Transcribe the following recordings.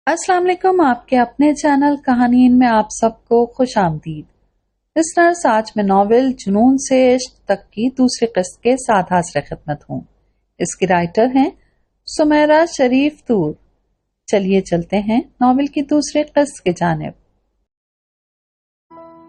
अस्सलाम वालेकुम। आपके अपने चैनल कहानीन में आप सबको खुश आमदीद। लिसनर्स, आज मैं नॉवेल जुनून से इश्क तक की दूसरी किस्त के साथ हाजिर खिदमत हूँ। इसकी राइटर हैं सुमेरा शरीफ तूर। चलिए चलते हैं नॉवेल की दूसरी किस्त की जानिब।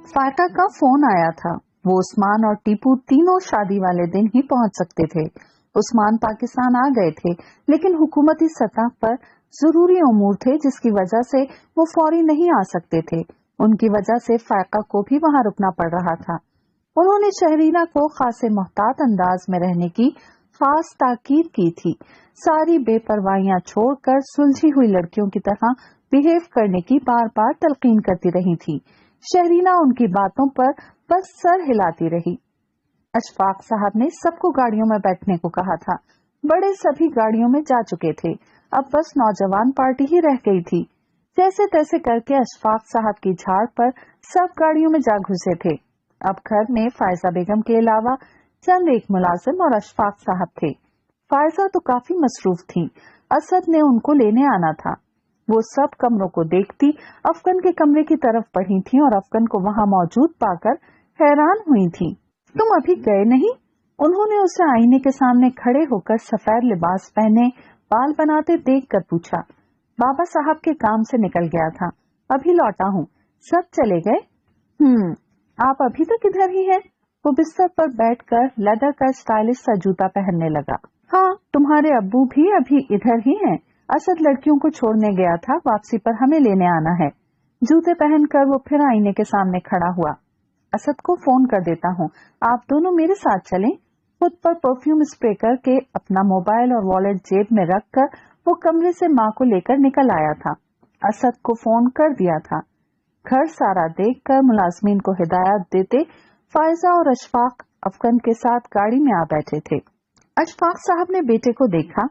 फाटा का फोन आया था। वो उस्मान और टीपू तीनों शादी वाले दिन ही पहुंच सकते थे। उस्मान पाकिस्तान आ गए थे, लेकिन हुकूमती सतह पर जरूरी उमूर थे जिसकी वजह से वो फौरी नहीं आ सकते थे। उनकी वजह से फायका को भी वहां रुकना पड़ रहा था। उन्होंने शहरीना को खासे मोहतात अंदाज में रहने की खास ताकीद की थी। सारी बेपरवाहियां छोड़कर सुलझी हुई लड़कियों की तरह बिहेव करने की बार बार तलकीन करती रही थी। शहरीना उनकी बातों पर बस सर हिलाती रही। अशफाक साहब ने सबको गाड़ियों में बैठने को कहा था। बड़े सभी गाड़ियों में जा चुके थे, अब बस नौजवान पार्टी ही रह गई थी। जैसे तैसे करके अशफाक साहब की झाड़ पर सब गाड़ियों में जा घुसे थे। अब घर में फायजा बेगम के अलावा चंद एक मुलाजिम और अशफाक साहब थे। फायजा तो काफी मसरूफ थी। असद ने उनको लेने आना था। वो सब कमरों को देखती अफगन के कमरे की तरफ बढ़ी थी और अफगन को वहां मौजूद पाकर हैरान हुई थी। तुम अभी गए नहीं? उन्होंने उसे आईने के सामने खड़े होकर सफेद लिबास पहने बाल बनाते देखकर पूछा। बाबा साहब के काम से निकल गया था, अभी लौटा हूँ। सब चले गए? आप अभी तक इधर ही हैं? वो बिस्तर पर बैठकर लेदर का स्टाइलिश सा जूता पहनने लगा। हाँ, तुम्हारे अब्बू भी अभी इधर ही हैं। असद लड़कियों को छोड़ने गया था, वापसी पर हमें लेने आना है। जूते पहनकर वो फिर आईने के सामने खड़ा हुआ। असद को फोन कर देता हूँ, आप दोनों मेरे साथ चलें। खुद पर परफ्यूम स्प्रे करके अपना मोबाइल और वॉलेट जेब में रखकर वो कमरे से माँ को लेकर निकल आया था। असद को फोन कर दिया था। घर सारा देखकर मुलाजमीन को हिदायत देते फायजा और अशफाक अफगन के साथ गाड़ी में आ बैठे थे। अशफाक साहब ने बेटे को देखा।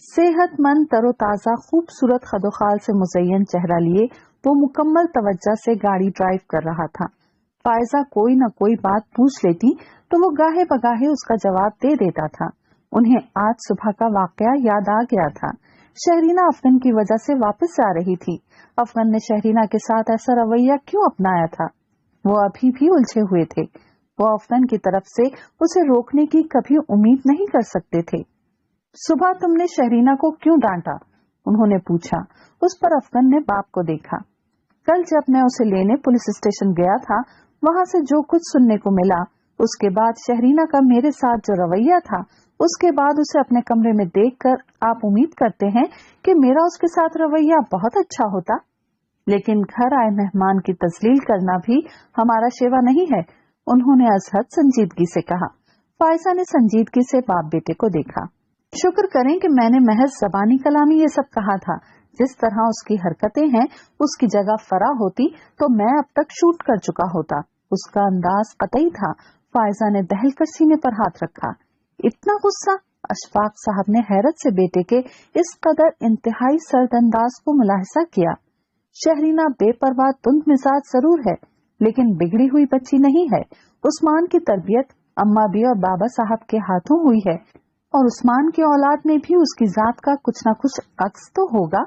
सेहतमंद, तरोताजा, खूबसूरत खदोखाल से मुज़य्यन चेहरा लिए वो मुकम्मल तवज्जो से गाड़ी ड्राइव कर रहा था। फायजा कोई न कोई बात पूछ लेती तो वो गाहे बगाहे उसका जवाब दे देता था। उन्हें आज सुबह का वाकया याद आ गया था। शहरीना अफगन की वजह से वापस आ रही थी। अफगन ने शहरीना के साथ ऐसा रवैया क्यों अपनाया था? वो अभी भी उलझे हुए थे। वो अफगन की तरफ से उसे रोकने की कभी उम्मीद नहीं कर सकते थे। सुबह तुमने शहरीना को क्यों डांटा? उन्होंने पूछा। उस पर अफगन ने बाप को देखा। कल जब मैं उसे लेने पुलिस स्टेशन गया था, वहां से जो कुछ सुनने को मिला, उसके बाद शहरीना का मेरे साथ जो रवैया था, उसके बाद उसे अपने कमरे में देखकर आप उम्मीद करते हैं कि मेरा उसके साथ रवैया बहुत अच्छा होता। लेकिन घर आए मेहमान की तजलील करना भी हमारा शेवा नहीं है, उन्होंने अजहद संजीदगी से कहा। फायजा ने संजीदगी से बाप बेटे को देखा। शुक्र करें कि मैंने महज जबानी कलामी ये सब कहा था। जिस तरह उसकी हरकतें हैं, उसकी जगह फरा होती तो मैं अब तक शूट कर चुका होता। उसका अंदाज कतई था। फायजा ने दहलकर सीने पर हाथ रखा। इतना गुस्सा? अशफाक साहब ने हैरत से बेटे के इस कदर इंतहाई सर्द अंदाज को मुलाहिजा किया। शहरीना बेपरवाह तुंद मिजाज जरूर है, लेकिन बिगड़ी हुई बच्ची नहीं है। उस्मान की तरबियत अम्मा भी और बाबा साहब के हाथों हुई है, और उस्मान की औलाद में भी उसकी जात का कुछ न कुछ अक्स तो होगा।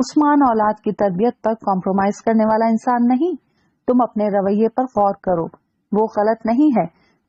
उस्मान औलाद की तरबियत पर कॉम्प्रोमाइज करने वाला इंसान नहीं। तुम अपने रवैये पर गौर करो, वो गलत नहीं है।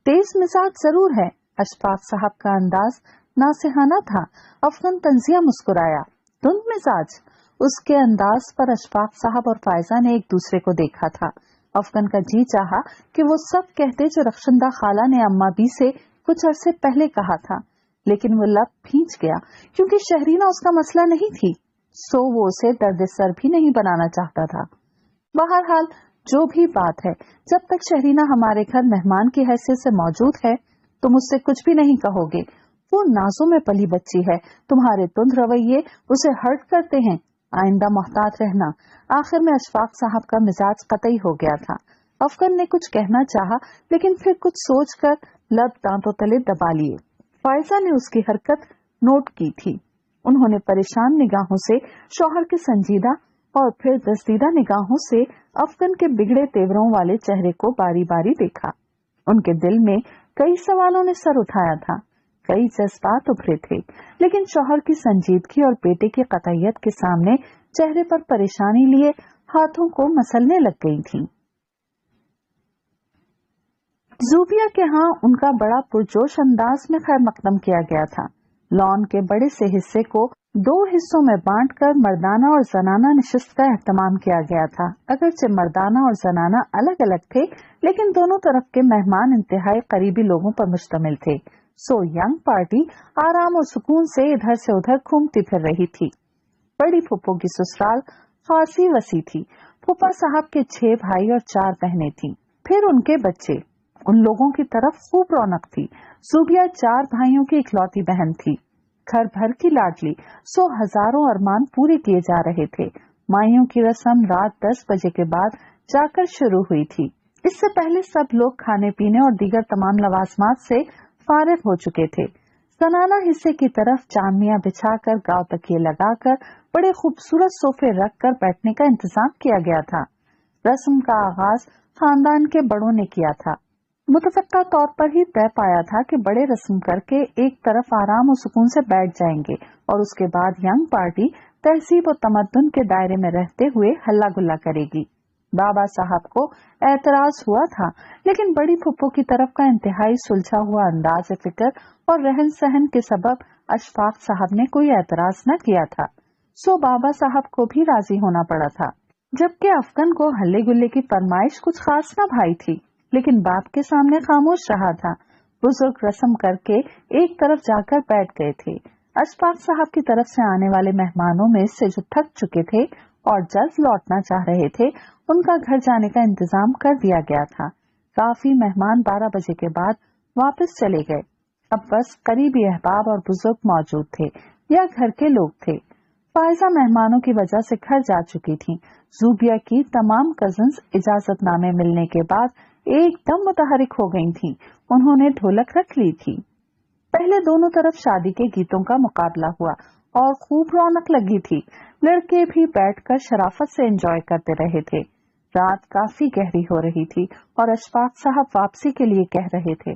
तेज मिजाज जरूर है। अशफाक साहब का अंदाज नासिहाना था। अफगन तंजिया मुस्कुराया। तुंद मिजाज? उसके अंदाज पर अशफाक साहब और फायजा ने एक दूसरे को देखा था। अफगन का जी चाहा कि वो सब कहते जो रखशंदा खाला ने अम्मा बी से कुछ अरसे पहले कहा था, लेकिन वो लब भींच गया क्योंकि शहरीना उसका मसला नहीं थी, सो वो उसे दर्द सर भी नहीं बनाना चाहता था। बहरहाल जो भी बात है, जब तक शहरीना हमारे घर मेहमान की हैसियत से मौजूद है, तुम उससे कुछ भी नहीं कहोगे। वो नाजों में पली बच्ची है। तुम्हारे तुंद रवैये उसे हर्ट करते हैं। आइंदा मोहतात रहना। आखिर में अशफाक साहब का मिजाज कतई हो गया था। अफगन ने कुछ कहना चाहा, लेकिन फिर कुछ सोचकर लब दांतों तले दबा लिए। फायजा ने उसकी हरकत नोट की थी। उन्होंने परेशान निगाहों से शौहर के संजीदा और फिर दस्तीदा निगाहों से अफगन के बिगड़े तेवरों वाले चेहरे को बारी बारी देखा। उनके दिल में कई सवालों ने सर उठाया था, कई जज्बात उभरे थे, लेकिन शौहर की संजीदगी और बेटे की कतईयत के सामने चेहरे पर परेशानी लिए हाथों को मसलने लग गई थीं। ज़ूबिया के यहाँ उनका बड़ा पुरजोश अंदाज में खैर मकदम किया गया था। लॉन के बड़े से हिस्से को 2 हिस्सों में बांटकर मर्दाना और जनाना नशिस्त का एहतमाम किया गया था। अगरचे मर्दाना और जनाना अलग अलग थे, लेकिन दोनों तरफ के मेहमान इंतहाई करीबी लोगों पर मुश्तमिल थे। सो यंग पार्टी आराम और सुकून से इधर से उधर घूमती फिर रही थी। बड़ी फुप्पो की ससुराल खासी वसी थी। फूफा साहब के 6 भाई और 4 बहनें थीं, फिर उनके बच्चे। उन लोगों की तरफ खूब रौनक थी। ज़ूबिया 4 भाइयों की इकलौती बहन थी, घर भर की लाडली, सो हजारों अरमान पूरे किए जा रहे थे। माइयों की रस्म रात 10 बजे के बाद जाकर शुरू हुई थी। इससे पहले सब लोग खाने पीने और दीगर तमाम लवाजमात से फारिग हो चुके थे। जनाना हिस्से की तरफ चांदनियां बिछाकर, गांव तकिए लगाकर, बड़े खूबसूरत सोफे रखकर बैठने का इंतजाम किया गया था। रस्म का आगाज खानदान के बड़ों ने किया था। मुतफक्का तौर पर ही तय पाया था कि बड़े रस्म करके एक तरफ आराम और सुकून से बैठ जाएंगे और उसके बाद यंग पार्टी तहजीब और तमद्दुन के दायरे में रहते हुए हल्ला गुल्ला करेगी। बाबा साहब को एतराज हुआ था, लेकिन बड़ी फुप्पो की तरफ का इंतहाई सुलझा हुआ अंदाज फिक्र और रहन सहन के सबब अशफाक साहब ने कोई एतराज न किया था। सो बाबा साहब को भी राजी होना पड़ा था, जबकि अफगन को हल्ले गुल्ले की फरमाइश कुछ खास न भाई थी, लेकिन बाप के सामने खामोश रहा था। बुजुर्ग रस्म करके एक तरफ जाकर बैठ गए थे। अशफाक साहब की तरफ से आने वाले मेहमानों में से जो थक चुके थे और जल्द लौटना चाह रहे थे, उनका घर जाने का इंतजाम कर दिया गया था। काफी मेहमान 12 बजे के बाद वापस चले गए। अब बस करीबी अहबाब और बुजुर्ग मौजूद थे या घर के लोग थे। फायजा मेहमानों की वजह से घर जा चुकी थी। ज़ूबिया की तमाम कजन्स इजाजतनामे मिलने के बाद एकदम मुतहरिक हो गई थीं। उन्होंने ढोलक रख ली थी। पहले दोनों तरफ शादी के गीतों का मुकाबला हुआ और खूब रौनक लगी थी। लड़के भी बैठकर शराफत से एंजॉय करते रहे थे। रात काफी गहरी हो रही थी और अशफाक साहब वापसी के लिए कह रहे थे।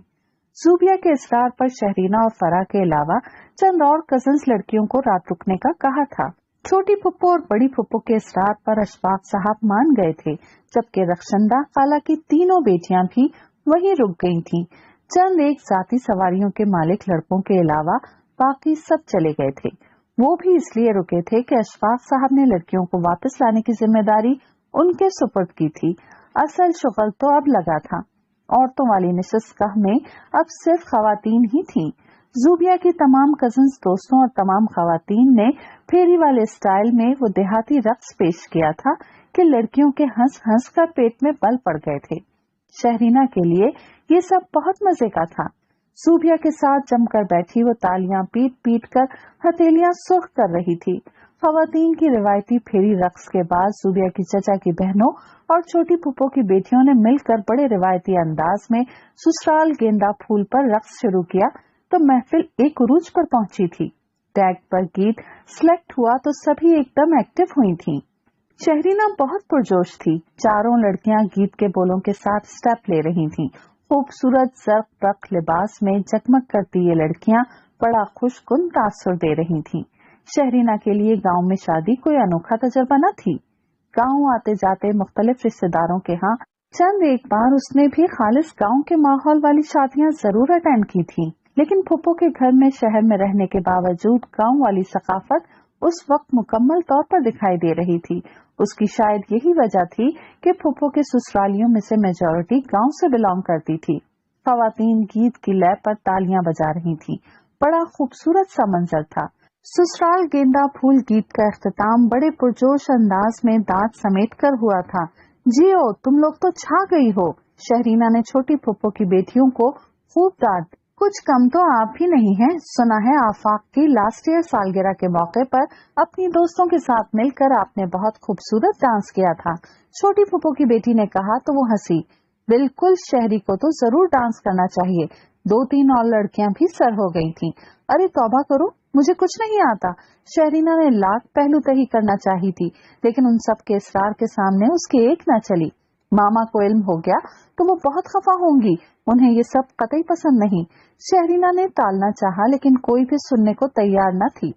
ज़ूबिया के इसरार पर शहरीना और फरा के अलावा चंद और कजन्स लड़कियों को रात रुकने का कहा था। छोटी फुप्पो और बड़ी फुप्पो के इसरार पर अशफाक साहब मान गए थे, जबकि रखशंदा खाला की तीनों बेटियां भी वहीं रुक गई थीं। चंद एक जाती सवारियों के मालिक लड़कों के अलावा बाकी सब चले गए थे। वो भी इसलिए रुके थे कि अशफाक साहब ने लड़कियों को वापस लाने की जिम्मेदारी उनके सुपुर्द की थी। असल शुगल तो अब लगा था। औरतों वाली नशिस्तगाह में अब सिर्फ खवातीन ही थीं। ज़ूबिया की तमाम कजन्स दोस्तों और तमाम खवातीन ने फेरी वाले स्टाइल में वो देहाती रक्स पेश किया था कि लड़कियों के हंस हंस कर पेट में बल पड़ गए थे। शहरीना के लिए ये सब बहुत मजे का था। ज़ूबिया के साथ जमकर बैठी वो तालियां पीट पीट कर हथेलियां सुर्ख कर रही थी। खवातीन की रिवायती फेरी रक्स के बाद ज़ूबिया की चचा की बहनों और छोटी फुप्पो की बेटियों ने मिलकर बड़े रिवायती अंदाज में ससुराल गेंदा फूल पर रक्स शुरू किया तो महफिल एक उरूज पर पहुंची थी। टैग पर गीत सिलेक्ट हुआ तो सभी एकदम एक्टिव हुई थीं। शहरीना बहुत पुरजोश थी। चारों लड़कियां गीत के बोलों के साथ स्टेप ले रही थीं। खूबसूरत ज़र्क प्रक लिबास में जगमग करती ये लड़कियां बड़ा खुशकुन तासुर दे रही थीं। शहरीना के लिए गांव में शादी कोई अनोखा तजर्बा न थी। गांव आते जाते मुख्तलिफ रिश्तेदारों के यहाँ चंद एक बार उसने भी खालिस गांव के माहौल वाली शादियां जरूर अटेंड की थी, लेकिन फुप्पो के घर में शहर में रहने के बावजूद गांव वाली सकाफत उस वक्त मुकम्मल तौर पर दिखाई दे रही थी। उसकी शायद यही वजह थी कि फुप्पो के ससुरालियों में से मेजॉरिटी गांव से बिलोंग करती थी। खवातीन गीत की लय पर तालियां बजा रही थी। बड़ा खूबसूरत सा मंजर था। ससुराल गेंदा फूल गीत का इख्तिताम बड़े पुरजोश अंदाज में दांत समेट कर हुआ था। जियो, तुम लोग तो छा गई हो। शहरीना ने छोटी फुप्पो की बेटियों को खूब डांट। कुछ कम तो आप भी नहीं हैं। सुना है आफाक की लास्ट ईयर सालगिरह के मौके पर अपनी दोस्तों के साथ मिलकर आपने बहुत खूबसूरत डांस किया था। छोटी फुप्पो की बेटी ने कहा तो वो हंसी। बिल्कुल, शहरी को तो जरूर डांस करना चाहिए। 2-3 और लड़कियां भी सर हो गई थीं। अरे तौबा करो, मुझे कुछ नहीं आता। शहरीना ने लाख पहलू तही करना चाही थी, लेकिन उन सब के इसरार के सामने उसकी एक न चली। मामा को इल्म हो गया तो वो बहुत खफा होंगी। उन्हें ये सब कतई पसंद नहीं। शहरीना ने टालना चाहा, लेकिन कोई भी सुनने को तैयार न थी।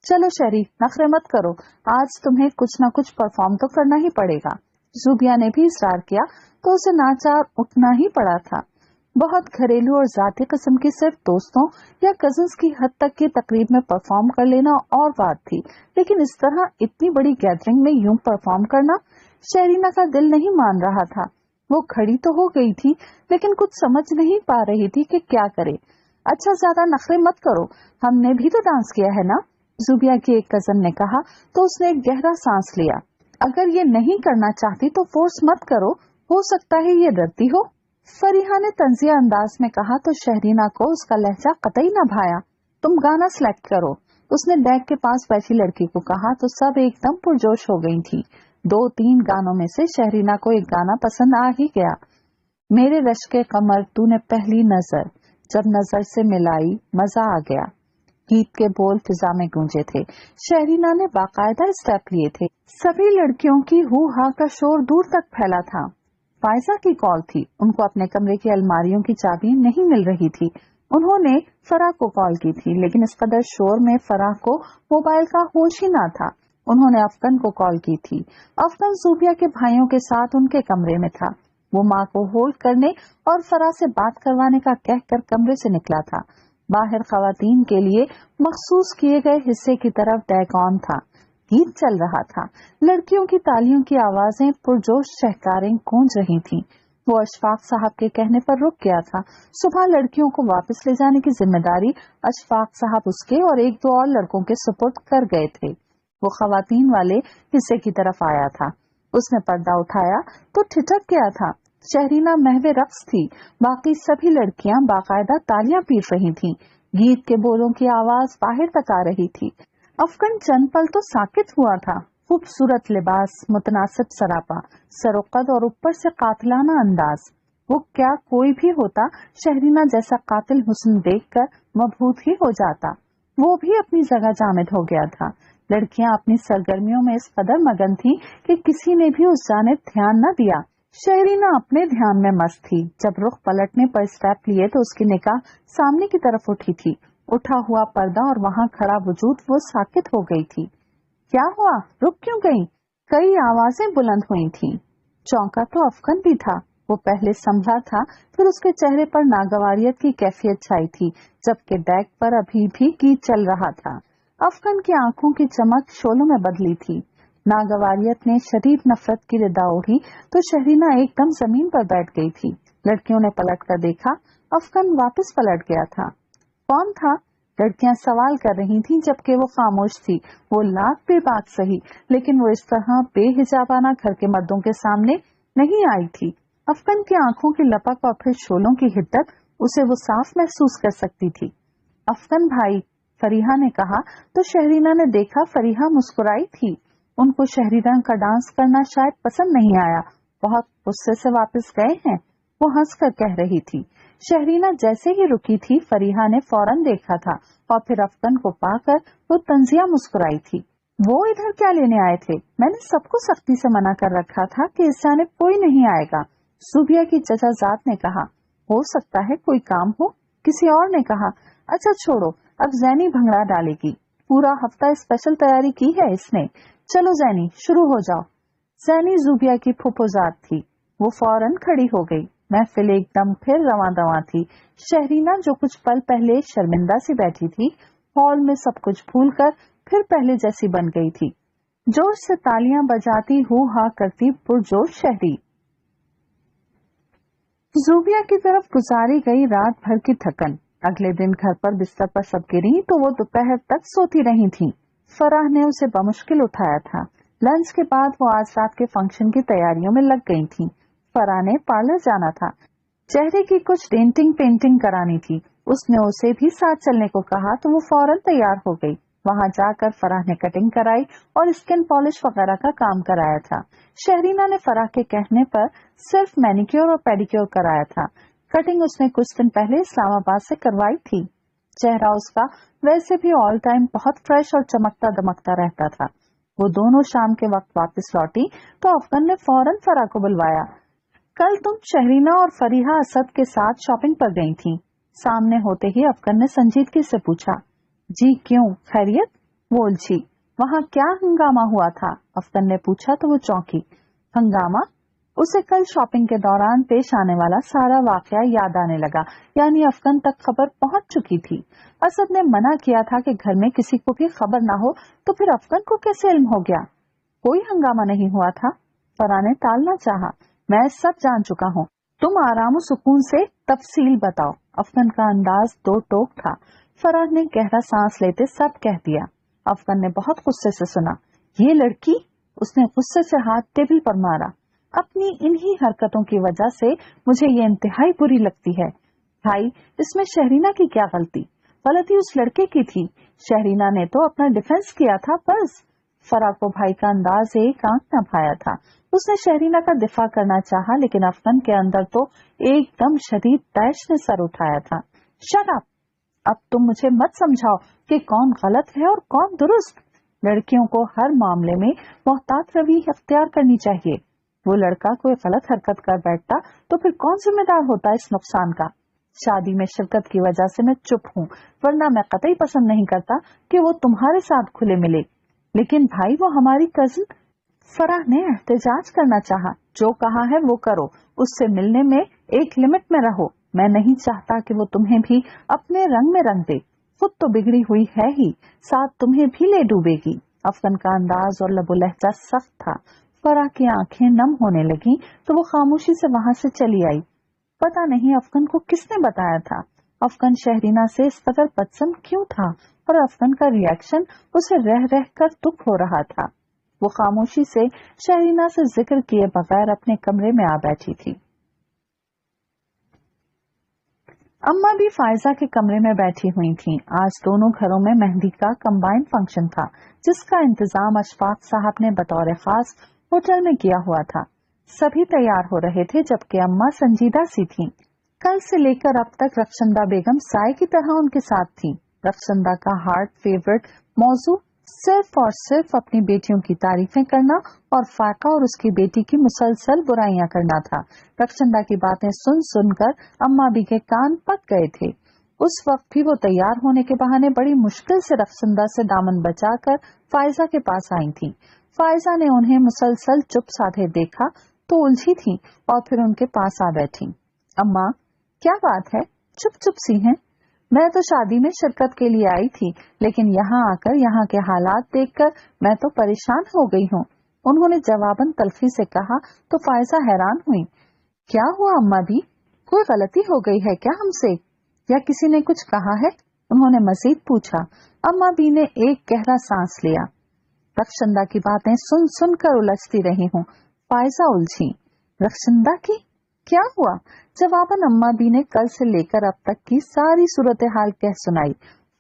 चलो शहरी, नखरे मत करो, आज तुम्हें कुछ न कुछ परफॉर्म तो करना ही पड़ेगा। जुबिया ने भी इसरार किया तो उसे नाचार उठना ही पड़ा था। बहुत घरेलू और जाती किस्म की सिर्फ दोस्तों या कजिन्स की हद तक की तकरीब में परफॉर्म कर लेना और बात थी, लेकिन इस तरह इतनी बड़ी गैदरिंग में यूं परफॉर्म करना शहरीना का दिल नहीं मान रहा था। वो खड़ी तो हो गई थी, लेकिन कुछ समझ नहीं पा रही थी कि क्या करे। अच्छा, ज्यादा नखरे मत करो, हमने भी तो डांस किया है ना, जुबिया की एक कजन ने कहा तो उसने एक गहरा सांस लिया। अगर ये नहीं करना चाहती तो फोर्स मत करो, हो सकता है ये डरती हो। फरीहा ने तंजिया अंदाज में कहा तो शहरीना को उसका लहजा कतई न भाया। तुम गाना सिलेक्ट करो, उसने डेक के पास बैठी लड़की को कहा तो सब एकदम पुरजोश हो गई थी। 2-3 गानों में से शहरीना को एक गाना पसंद आ ही गया। मेरे रश्के कमर तूने पहली नजर, जब नजर से मिलाई मजा आ गया। गीत के बोल फिजा में गूंजे थे। शहरीना ने बाकायदा स्टेप लिए थे। सभी लड़कियों की हू हा का शोर दूर तक फैला था। फायजा की कॉल थी। उनको अपने कमरे की अलमारियों की चाबी नहीं मिल रही थी। उन्होंने फराह को कॉल की थी, लेकिन इस कदर शोर में फराह को मोबाइल का होश ही ना था। उन्होंने अफगन को कॉल की थी। अफगन जुबिया के भाइयों के साथ उनके कमरे में था। वो माँ को होल्ड करने और फराह से बात करवाने का कहकर कमरे से निकला था। बाहर खवातीन के लिए मखसूस किए गए हिस्से की तरफ डेक ऑन था। गीत चल रहा था। लड़कियों की तालियों की आवाजें पुरजोश शहकारें गूंज रही थीं। वो अशफाक साहब के कहने पर रुक गया था। सुबह लड़कियों को वापस ले जाने की जिम्मेदारी अशफाक साहब उसके और 1-2 और लड़कों के सुपुर्द कर गए थे। वो खवातीन वाले हिस्से की तरफ आया था। उसने पर्दा उठाया तो ठिठक गया था। शहरीना महवे रक्स थी। बाकी सभी लड़कियां बाकायदा तालियां पीट रही थीं। गीत के बोलों की आवाज बाहर तक आ रही थी। अफगन चंद पल तो साकित हुआ था। खूबसूरत लिबास, मुतनासिब सरापा, सरोकत और ऊपर से कातिलाना अंदाज। वो क्या कोई भी होता शहरीना जैसा कातिल हुस्न देखकर मबहूत ही हो जाता। वो भी अपनी जगह जामिद हो गया था। लड़कियां अपनी सरगर्मियों में इस कदर मगन थी कि किसी ने भी उस जानिब ध्यान न दिया। शहरीना अपने ध्यान में मस्त थी। जब रुख पलटने पर स्टेप लिए तो उसकी निगाह सामने की तरफ उठी थी। उठा हुआ पर्दा और वहां खड़ा वजूद, वो साकित हो गई थी। क्या हुआ, रुक क्यों गई? कई आवाजें बुलंद हुई थीं। चौंका तो अफगन भी था। वो पहले संभला था, फिर उसके चेहरे पर नागवारियत की कैफियत छाई थी, जबकि डेक पर अभी भी गीत चल रहा था। अफगन की आंखों की चमक शोलों में बदली थी। नागवारियत ने शदीद नफरत की रिदा ओढ़ी तो शहरीना एकदम जमीन पर बैठ गई थी। लड़कियों ने पलट कर देखा। अफगन वापस पलट गया था। कौन था? लड़कियां सवाल कर रही थीं, जबकि वो खामोश थी। वो लाख भी बात सही, लेकिन वो इस तरह बेहिजाबाना घर के मर्दों के सामने नहीं आई थी। अफगन की आंखों की लपक और फिर शोलों की हिद्दत, उसे वो साफ महसूस कर सकती थी। अफगन भाई, फरीहा ने कहा तो शहरीना ने देखा फरीहा मुस्कुराई थी। उनको शहरीना का डांस करना शायद पसंद नहीं आया। बहुत गुस्से से वापस गए हैं, वो हंसकर कह रही थी। शहरीना जैसे ही रुकी थी, फरीहा ने फौरन देखा था और फिर अफगन को पाकर वो तंजिया मुस्कुराई थी। वो इधर क्या लेने आए थे? मैंने सबको सख्ती से मना कर रखा था कि इस जानिब कोई नहीं आएगा। सुबिया की चचाजात ने कहा। हो सकता है कोई काम हो, किसी और ने कहा। अच्छा छोड़ो, अब जैनी भंगड़ा डालेगी। पूरा हफ्ता स्पेशल तैयारी की है इसने। चलो जैनी, शुरू हो जाओ। जैनी जुबिया की फुफुजात थी। वो फौरन खड़ी हो गई। महफिल एकदम फिर रवां दवां थी। शहरीना जो कुछ पल पहले शर्मिंदा सी बैठी थी, हॉल में सब कुछ भूलकर फिर पहले जैसी बन गई थी। जोर से तालियां बजाती हू हा करती पुरजोर शहरी। जुबिया की तरफ गुजारी गई रात भर की थकन। अगले दिन घर पर बिस्तर पर सब गिरी तो वो दोपहर तक सोती रही थी। फराह ने उसे बमुश्किल उठाया था। लंच के बाद वो आज रात के फंक्शन की तैयारियों में लग गई थी। फराह ने पार्लर जाना था। चेहरे की कुछ डेंटिंग पेंटिंग करानी थी। उसने उसे भी साथ चलने को कहा तो वो फौरन तैयार हो गई। वहां जाकर फराह ने कटिंग कराई और स्किन पॉलिश वगैरह का काम कराया था। शहरीना ने फराह के कहने पर सिर्फ मैनिक्योर और पेडिक्योर कराया था। कटिंग उसने कुछ दिन पहले इस्लामाबाद से करवाई थी। चेहरा उसका वैसे भी ऑल टाइम बहुत फ्रेश और चमकता दमकता रहता था। वो दोनों शाम के वक्त वापस लौटी तो अफगन ने फौरन फराह को बुलवाया। कल तुम शहरीना और फरीहा असद के साथ शॉपिंग पर गई थी। सामने होते ही अफगन ने संजीदगी से पूछा, जी क्यों, खैरियत? फरीहा ने जवाब दिया, जी नहीं, वो तो शहरीना वो उलझी। वहाँ क्या हंगामा हुआ था? अफगन ने पूछा तो वो चौंकी। हंगामा? उसे कल शॉपिंग के दौरान पेश आने वाला सारा वाकया याद आने लगा, यानी अफगन तक खबर पहुंच चुकी थी। असद ने मना किया था कि घर में किसी को भी खबर ना हो, तो फिर अफगन को कैसे इल्म हो गया? कोई हंगामा नहीं हुआ था। फराह ने टालना चाहा। मैं सब जान चुका हूँ, तुम आराम सुकून से तफसील बताओ। अफगन का अंदाज दो टोक था। फराह ने गहरा सांस लेते सब कह दिया। अफगन ने बहुत गुस्से से सुना। ये लड़की? उसने गुस्से से हाथ टेबल पर मारा। अपनी इन्हीं हरकतों की वजह से मुझे ये इंतहाई बुरी लगती है। भाई, इसमें शहरीना की क्या गलती? गलती उस लड़के की थी। शहरीना ने तो अपना डिफेंस किया था बस। फराह को भाई का अंदाज एक आंख न भाया था। उसने शहरीना का दिफा करना चाहा, लेकिन अफगन के अंदर तो एकदम शदीद तैश ने सर उठाया था। Shut up! अब तुम मुझे मत समझाओ कि कौन गलत है और कौन दुरुस्त। लड़कियों को हर मामले में मोहतात रवैया इख्तियार करनी चाहिए। वो लड़का कोई गलत हरकत कर बैठता तो फिर कौन जिम्मेदार होता इस नुकसान का? शादी में शिरकत की वजह से मैं चुप हूँ, वरना मैं कतई पसंद नहीं करता कि वो तुम्हारे साथ खुले मिले। लेकिन भाई, वो हमारी कजिन। फराह ने एहतजाज करना चाहा। जो कहा है वो करो, उससे मिलने में एक लिमिट में रहो। मैं नहीं चाहता कि वो तुम्हें भी अपने रंग में रंग दे। खुद तो बिगड़ी हुई है ही, साथ तुम्हें भी ले डूबेगी। अफगन का अंदाज और लबो लहजा सख्त था। फराह की आंखें नम होने लगी तो वो खामोशी से वहां से चली आई। पता नहीं अफगन को किसने बताया था। अफगन शहरीना से इस कदर पसंद क्यों था, और अफगन का रिएक्शन उसे रह रह कर दुख हो रहा था। वो खामोशी से शहरीना से जिक्र किए बगैर अपने कमरे में आ बैठी थी। अम्मा भी फायजा के कमरे में बैठी हुई थीं। आज दोनों घरों में मेहंदी का कंबाइंड फंक्शन था, जिसका इंतजाम अशफाक साहब ने बतौर खास होटल में किया हुआ था। सभी तैयार हो रहे थे, जबकि अम्मा संजीदा सी थीं। कल से लेकर अब तक रखशंदा बेगम साय की तरह उनके साथ थीं। रखशंदा का हार्ट फेवरेट मौजू सिर्फ और सिर्फ अपनी बेटियों की तारीफें करना और फाका और उसकी बेटी की मुसलसल बुराइयां करना था। रखशंदा की बातें सुन सुनकर अम्मा भी के कान पक गए थे। उस वक्त भी वो तैयार होने के बहाने बड़ी मुश्किल से रखशंदा से दामन बचाकर फायजा के पास आई थी। फायजा ने उन्हें मुसलसल चुप साधे देखा तो उलझी थी और फिर उनके पास आ बैठी। अम्मा, क्या बात है, चुप चुप सी हैं? मैं तो शादी में शिरकत के लिए आई थी, लेकिन यहाँ आकर यहाँ के हालात देखकर मैं तो परेशान हो गई हूँ। उन्होंने जवाबन तल्खी से कहा तो फायजा हैरान हुई। क्या हुआ अम्मा भी? कोई गलती हो गई है क्या हमसे, या किसी ने कुछ कहा है? उन्होंने मजीद पूछा। अम्मा बी ने एक गहरा सांस लिया। रखशंदा की बातें सुन सुन कर उलझती रही हूँ। फायजा उलझी। रखशंदा की क्या हुआ? जवाबन अम्मा बी ने कल से लेकर अब तक की सारी सूरत हाल कह सुनाई।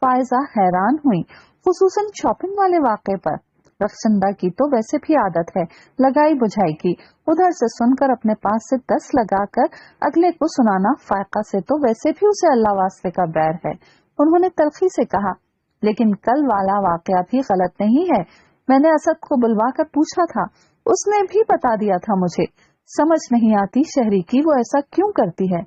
फायजा हैरान हुई, खुसूसन शॉपिंग वाले वाक़े पर। रखशंदा की तो वैसे भी आदत है लगाई बुझाई की, उधर से सुनकर अपने पास से 10 लगाकर अगले को सुनाना। फायका से तो वैसे भी उसे अल्लाह वास्ते का बैर है। उन्होंने तल्खी से कहा, लेकिन कल वाला वाकया भी गलत नहीं है। मैंने असद को बुलवा कर पूछा था, उसने भी बता दिया था मुझे। समझ नहीं आती शहरी की वो ऐसा क्यों करती है।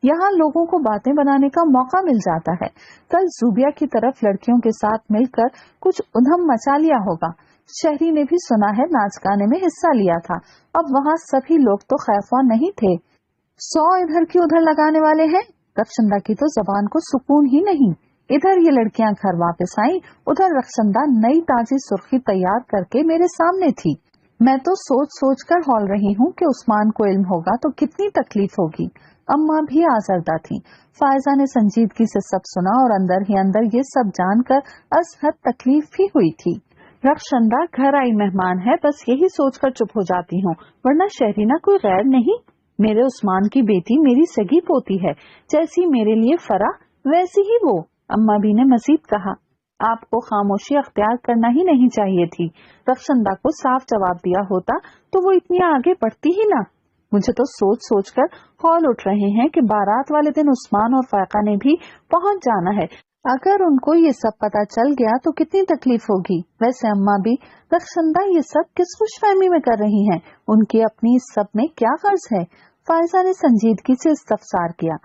यहाँ लोगों को बातें बनाने का मौका मिल जाता है। कल जूबिया की तरफ लड़कियों के साथ मिलकर कुछ उधम मचा लिया होगा। शहरी ने भी सुना है नाच गाने में हिस्सा लिया था। अब वहाँ सभी लोग तो खैफा नहीं थे, 100 इधर की उधर लगाने वाले हैं। रखशंदा की तो जबान को सुकून ही नहीं। इधर ये लड़कियां घर वापस आई, उधर रखशंदा नई ताजी सुर्खी तैयार करके मेरे सामने थी। मैं तो सोच सोच कर हौल रही हूँ कि उस्मान को इल्म होगा तो कितनी तकलीफ होगी। अम्मा भी आजरदा थी। फायजा ने संजीदगी से सब सुना और अंदर ही अंदर ये सब जानकर असहद तकलीफ भी हुई थी। रखशंदा घर आई मेहमान है, बस यही सोचकर चुप हो जाती हूँ, वरना शहरीना कोई गैर नहीं। मेरे उस्मान की बेटी मेरी सगी पोती है, जैसी मेरे लिए फराह वैसी ही वो। अम्मा भी ने मजीद कहा, आपको खामोशी अख्तियार करना ही नहीं चाहिए थी। रखशंदा को साफ जवाब दिया होता तो वो इतनी आगे बढ़ती ही ना। मुझे तो सोच सोच कर हौल उठ रहे हैं कि बारात वाले दिन उस्मान और फायका ने भी पहुंच जाना है। अगर उनको ये सब पता चल गया तो कितनी तकलीफ होगी। वैसे अम्मा भी रखशंदा ये सब किस खुशफहमी में कर रही हैं? उनकी अपनी इस सब में क्या गर्ज है? फायजा ने संजीदगी से इस्तफसार किया।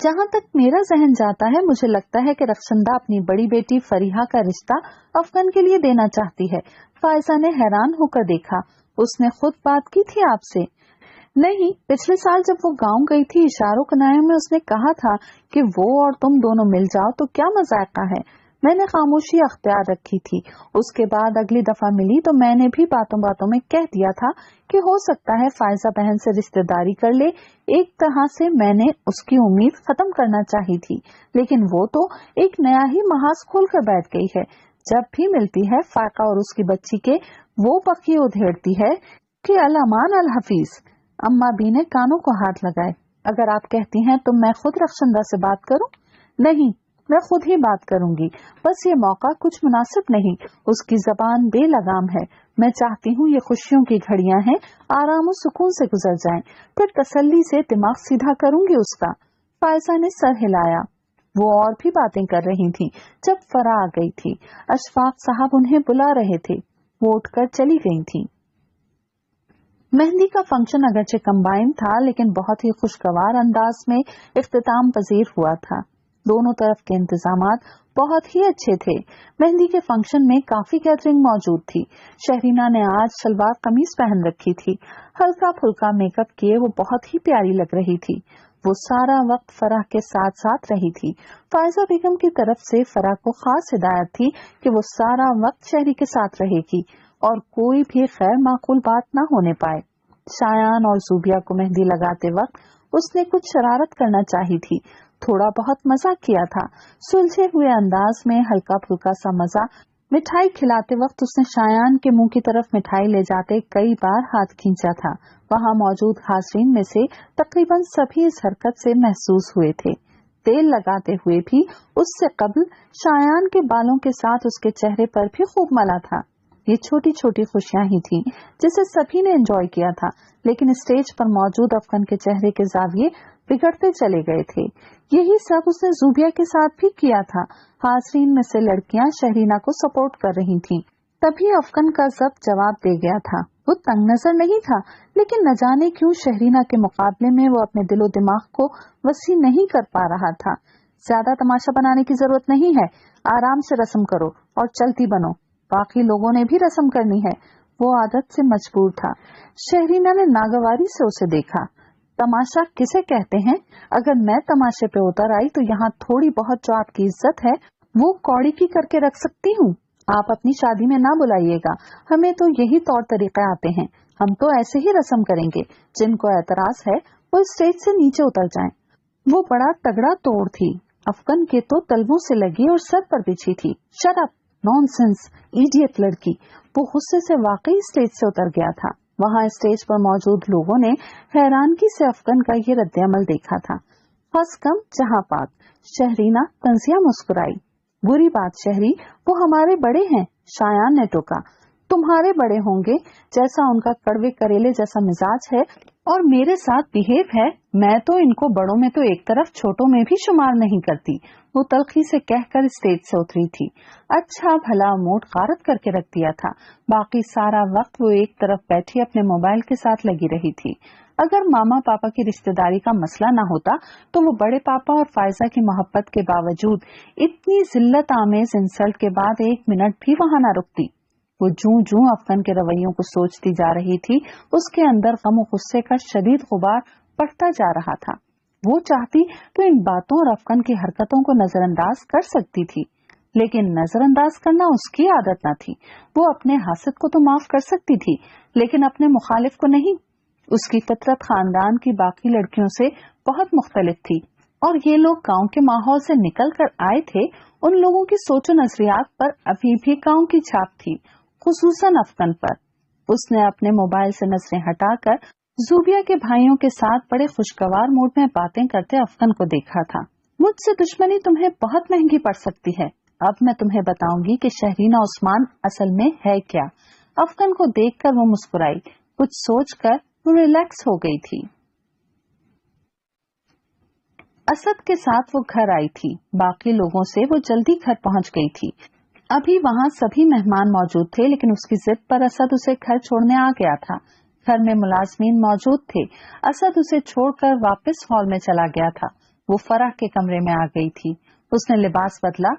जहाँ तक मेरा जहन जाता है, मुझे लगता है कि रखशंदा अपनी बड़ी बेटी फरीहा का रिश्ता अफगन के लिए देना चाहती है। फायजा ने हैरान होकर देखा। उसने खुद बात की थी आपसे? नहीं, पिछले साल जब वो गांव गई थी, इशारों कनायों में उसने कहा था कि वो और तुम दोनों मिल जाओ तो क्या मजाका है। मैंने खामोशी अख्तियार रखी थी। उसके बाद अगली दफा मिली तो मैंने भी बातों बातों में कह दिया था कि हो सकता है फायजा बहन से रिश्तेदारी कर ले। एक तरह से मैंने उसकी उम्मीद खत्म करना चाही थी, लेकिन वो तो एक नया ही महाज खोल कर बैठ गई है। जब भी मिलती है फाका और उसकी बच्ची के वो पखी उधेड़ती है कि अल अमान अल हफीज। अम्मा बी ने कानों को हाथ लगाए। अगर आप कहती हैं तो मैं खुद रखशंदा से बात करूं? नहीं, मैं खुद ही बात करूंगी। बस ये मौका कुछ मुनासिब नहीं। उसकी जबान बेलगाम है। मैं चाहती हूँ ये खुशियों की घड़ियां हैं, आराम और सुकून से गुजर जाएं, फिर तसल्ली से दिमाग सीधा करूंगी उसका। फायजा ने सर हिलाया। वो और भी बातें कर रही थी जब फरा आ गई थी। अशफाक साहब उन्हें बुला रहे थे। वो उठकर चली गई थी। मेहंदी का फंक्शन अगरचे कंबाइन था, लेकिन बहुत ही खुशगवार अंदाज में इख्तिताम पजीर हुआ था। दोनों तरफ के इंतजामात बहुत ही अच्छे थे। मेहंदी के फंक्शन में काफी गैदरिंग मौजूद थी। शहरीना ने आज सलवार कमीज पहन रखी थी। हल्का फुल्का मेकअप किए वो बहुत ही प्यारी लग रही थी। वो सारा वक्त फराह के साथ साथ रही थी। फायजा बेगम की तरफ से फराह को खास हिदायत थी कि वो सारा वक्त शहरी के साथ रहेगी और कोई भी गैर माकूल बात न होने पाए। शायान और जूबिया को मेहंदी लगाते वक्त उसने कुछ शरारत करना चाही थी। थोड़ा बहुत मजाक किया था। सुलझे हुए अंदाज में हल्का फुल्का सा मजा। मिठाई खिलाते वक्त उसने शायान के मुंह की तरफ मिठाई ले जाते कई बार हाथ खींचा था। वहां मौजूद हाज़रीन में से तकरीबन सभी इस हरकत से महसूस हुए थे। तेल लगाते हुए भी उससे कबल शायान के बालों के साथ उसके चेहरे पर भी खूब मला था। ये छोटी छोटी खुशियां ही थी जिसे सभी ने एंजॉय किया था, लेकिन स्टेज पर मौजूद अफगन के चेहरे के जाविये बिगड़ते चले गए थे। यही सब उसने जूबिया के साथ भी किया था। हाज़रीन में से लड़कियां शहरीना को सपोर्ट कर रही थीं। तभी अफगन का जब जवाब दे गया था। वो तंग नजर नहीं था, लेकिन न जाने क्यों शहरीना के मुकाबले में वो अपने दिलो दिमाग को वसी नहीं कर पा रहा था। ज्यादा तमाशा बनाने की जरूरत नहीं है। आराम से रस्म करो और चलती बनो। बाकी लोगों ने भी रस्म करनी है। वो आदत से मजबूर था। शहरीना ने नागवारी से उसे देखा। तमाशा किसे कहते हैं? अगर मैं तमाशे पे उतर आई तो यहाँ थोड़ी बहुत जो आपकी इज्जत है वो कौड़ी की करके रख सकती हूँ। आप अपनी शादी में ना बुलाइएगा। हमें तो यही तौर तरीके आते हैं। हम तो ऐसे ही रस्म करेंगे। जिनको एतराज है वो स्टेज से नीचे उतर जाएं। वो बड़ा तगड़ा तोड़ थी। अफगन के तो तलवों से लगी और सर पर बिछी थी। शट अप, नॉनसेंस, इडियट लड़की। वो गुस्से से वाकई स्टेज से उतर गया था। वहां स्टेज पर मौजूद लोगों ने हैरानगी से अफगन का ये रद्देअमल देखा था। हंस कम जहां पाक। शहरीना तंजिया मुस्कुराई। बुरी बात शहरी, वो हमारे बड़े हैं। शायान ने टोका। तुम्हारे बड़े होंगे, जैसा उनका कड़वे करेले जैसा मिजाज है और मेरे साथ बिहेव है, मैं तो इनको बड़ों में तो एक तरफ छोटों में भी शुमार नहीं करती। वो तलखी से कहकर स्टेज से उतरी थी। अच्छा भला मूड गारत करके रख दिया था। बाकी सारा वक्त वो एक तरफ बैठी अपने मोबाइल के साथ लगी रही थी। अगर मामा पापा की रिश्तेदारी का मसला ना होता तो वो बड़े पापा और फायजा की मोहब्बत के बावजूद इतनी जिल्लत आमेज इंसल्ट के बाद एक मिनट भी वहां ना रुकती। वो जूं जूं अफगन के रवैयों को सोचती जा रही थी, उसके अंदर गम और गुस्से का शदीद गुबार बढ़ता जा रहा था। वो चाहती तो इन बातों और अफगन की हरकतों को नजरअंदाज कर सकती थी, लेकिन नजरअंदाज करना उसकी आदत न थी। वो अपने हासिद को तो माफ कर सकती थी, लेकिन अपने मुखालिफ को नहीं। उसकी फितरत खानदान की बाकी लड़कियों से बहुत मुख्तलिफ थी और ये लोग गांव के माहौल से निकल कर आए थे। उन लोगों की सोचो नजरियात पर अभी भी गांव की छाप थी, खुसूसन अफगन पर। उसने अपने मोबाइल से नजरें हटाकर जूबिया के भाइयों के साथ बड़े खुशगवार मूड में बातें करते अफगन को देखा था। मुझसे दुश्मनी तुम्हें बहुत महंगी पड़ सकती है। अब मैं तुम्हें बताऊंगी कि शहरीना उस्मान असल में है क्या। अफगन को देखकर वो मुस्कुराई। कुछ सोचकर वो रिलैक्स हो गई थी। असद के साथ वो घर आई थी। बाकी लोगों से वो जल्दी घर पहुंच गई थी। अभी वहां सभी मेहमान मौजूद थे, लेकिन उसकी जिद पर असद उसे घर छोड़ने आ गया था। घर में मुलाजमीन मौजूद थे। असद उसे छोड़कर वापस हॉल में चला गया था। वो फराह के कमरे में आ गई थी। उसने लिबास बदला,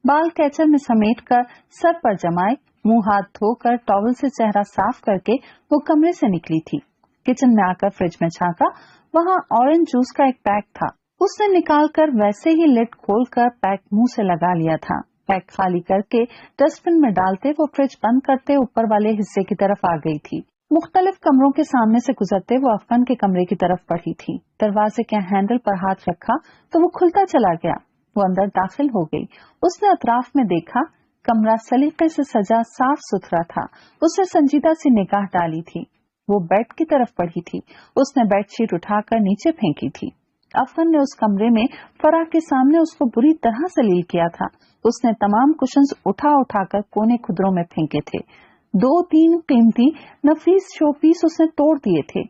बाल कैचर में समेट कर सर पर जमाए, मुंह हाथ धोकर टॉवल से चेहरा साफ करके वो कमरे से निकली थी। किचन में आकर फ्रिज में झांका, वहाँ ऑरेंज जूस का एक पैक था। उसने निकालकर वैसे ही लिड खोलकर पैक मुंह से लगा लिया था। पैक खाली करके डस्टबिन में डालते वो फ्रिज बंद करते ऊपर वाले हिस्से की तरफ आ गई थी। मुख्तलिफ कमरों के सामने से गुजरते वो अफगन के कमरे की तरफ बढ़ी थी। दरवाजे के हैंडल पर हाथ रखा तो वो खुलता चला गया। वो अंदर दाखिल हो गई। उसने अतराफ में देखा, कमरा सलीके से सजा साफ सुथरा था। उसने संजीदा सी निगाह डाली थी। वो बेड की तरफ बढ़ी थी। उसने बेडशीट उठाकर नीचे फेंकी थी। अफगन ने उस कमरे में फराह के सामने उसको बुरी तरह जलील किया था। उसने तमाम कुशन्स उठा उठाकर कोने खुदरों में फेंके थे। 2-3 कीमती नफीस शोपीस उसने तोड़ दिए थे।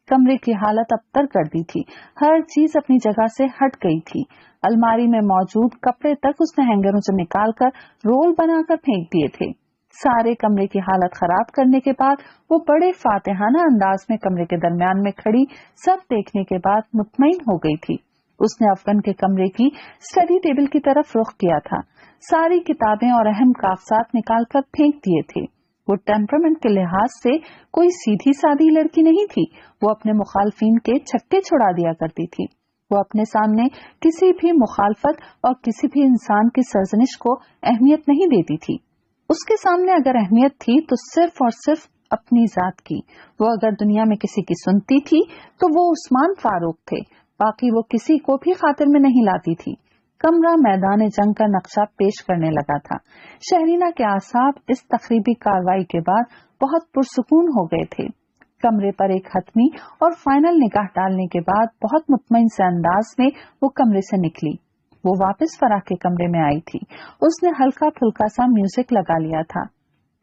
कमरे की हालत अबतर कर दी थी। हर चीज अपनी जगह से हट गई थी। अलमारी में मौजूद कपड़े तक उसने हैंगरों से निकालकर रोल बनाकर फेंक दिए थे। सारे कमरे की हालत खराब करने के बाद वो बड़े फातिहाना अंदाज में कमरे के दरमियान में खड़ी सब देखने के बाद मुतमईन हो गई थी। उसने अफगन के कमरे की स्टडी टेबल की तरफ रुख किया था। सारी किताबें और अहम कागजात निकालकर फेंक दिए थे। वो टेम्परामेंट के लिहाज से कोई सीधी सादी लड़की नहीं थी। वो अपने मुखालफिन के छक्के छुड़ा दिया करती थी। वो अपने सामने किसी भी मुखालफत और किसी भी इंसान की सरजनिश को अहमियत नहीं देती थी। उसके सामने अगर अहमियत थी तो सिर्फ और सिर्फ अपनी जात की। वो अगर दुनिया में किसी की सुनती थी तो वो उस्मान फारूक थे। बाकी वो किसी को भी खातिर में नहीं लाती थी। कमरा मैदान जंग का नक्शा पेश करने लगा था। शहरीना के आसाब इस तकरीबी कार्रवाई के बाद बहुत पुरसुकून हो गए थे। कमरे पर एक हतमी और फाइनल निगाह डालने के बाद बहुत मुतमईन से अंदाज में वो कमरे से निकली। वो वापस फराह के कमरे में आई थी। उसने हल्का फुल्का सा म्यूजिक लगा लिया था।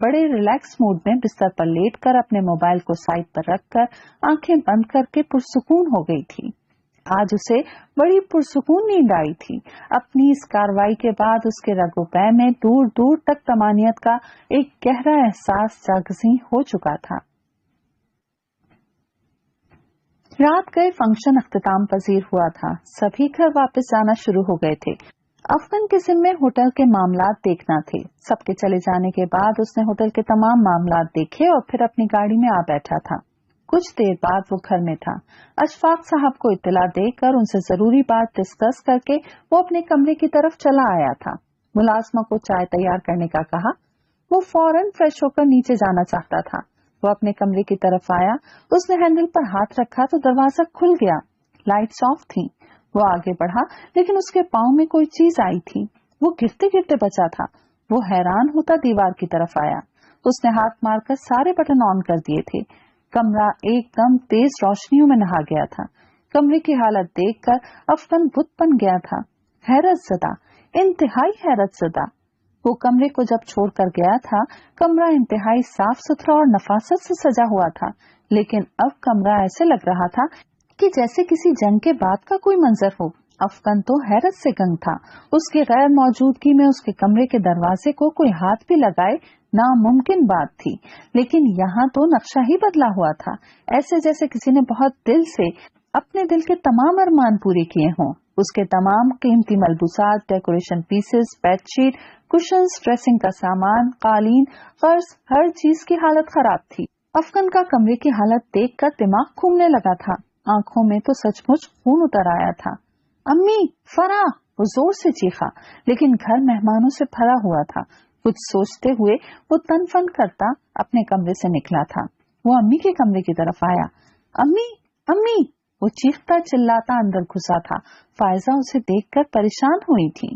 बड़े रिलैक्स मूड में बिस्तर पर लेटकर अपने मोबाइल को साइड पर रखकर आंखें बंद करके पुरसुकून हो गई थी। आज उसे बड़ी पुरसुकून नींद आई थी। अपनी इस कार्रवाई के बाद उसके रगो-पै में दूर दूर तक तमानियत का एक गहरा एहसास जागज़ी हो चुका था। रात गए फंक्शन अख्तिताम पजीर हुआ था। सभी घर वापस जाना शुरू हो गए थे। अफगन के जिम्मे होटल के मामलात देखना थे। सबके चले जाने के बाद उसने होटल के तमाम मामलात देखे और फिर अपनी गाड़ी में आ बैठा था। कुछ देर बाद वो घर में था। अशफाक साहब को इत्तला देकर उनसे जरूरी बात डिस्कस करके वो अपने कमरे की तरफ चला आया था। मुलाजमा को चाय तैयार करने का कहा। वो फौरन फ्रेश होकर नीचे जाना चाहता था। वो अपने कमरे की तरफ आया। उसने हैंडल पर हाथ रखा तो दरवाजा खुल गया। लाइट्स ऑफ थी। वो आगे बढ़ा लेकिन उसके पाँव में कोई चीज आई थी। वो गिरते गिरते बचा था। वो हैरान होता दीवार की तरफ आया। उसने हाथ मारकर सारे बटन ऑन कर दिए थे। कमरा एकदम तेज रोशनियों में नहा गया था। कमरे की हालत देखकर अफगन बुत बन गया था। हैरत ज़दा, इंतहाई हैरत ज़दा। वो कमरे को जब छोड़कर गया था, कमरा इंतहाई साफ सुथरा और नफासत से सजा हुआ था, लेकिन अब कमरा ऐसे लग रहा था कि जैसे किसी जंग के बाद का कोई मंजर हो। अफगन तो हैरत से गंग था। उसकी गैर मौजूदगी में उसके कमरे के दरवाजे को कोई हाथ भी लगाए नामुमकिन बात थी, लेकिन यहाँ तो नक्शा ही बदला हुआ था। ऐसे जैसे किसी ने बहुत दिल से अपने दिल के तमाम अरमान पूरे किए हों। उसके तमाम कीमती मलबूसात, decoration pieces, bedsheet, cushions, dressing का सामान, कालीन, फर्श, हर चीज की हालत खराब थी। अफगन का कमरे की हालत देखकर दिमाग घूमने लगा था। आंखों में तो सचमुच खून उतर आया था। अम्मी, फराह! वो जोर से चीखा, लेकिन घर मेहमानों से भरा हुआ था। कुछ सोचते हुए वो तन फन करता अपने कमरे से निकला था। वो अम्मी के कमरे की तरफ आया। अम्मी, अम्मी! वो चीखता चिल्लाता अंदर घुसा था। फायजा उसे देखकर परेशान हुई थी।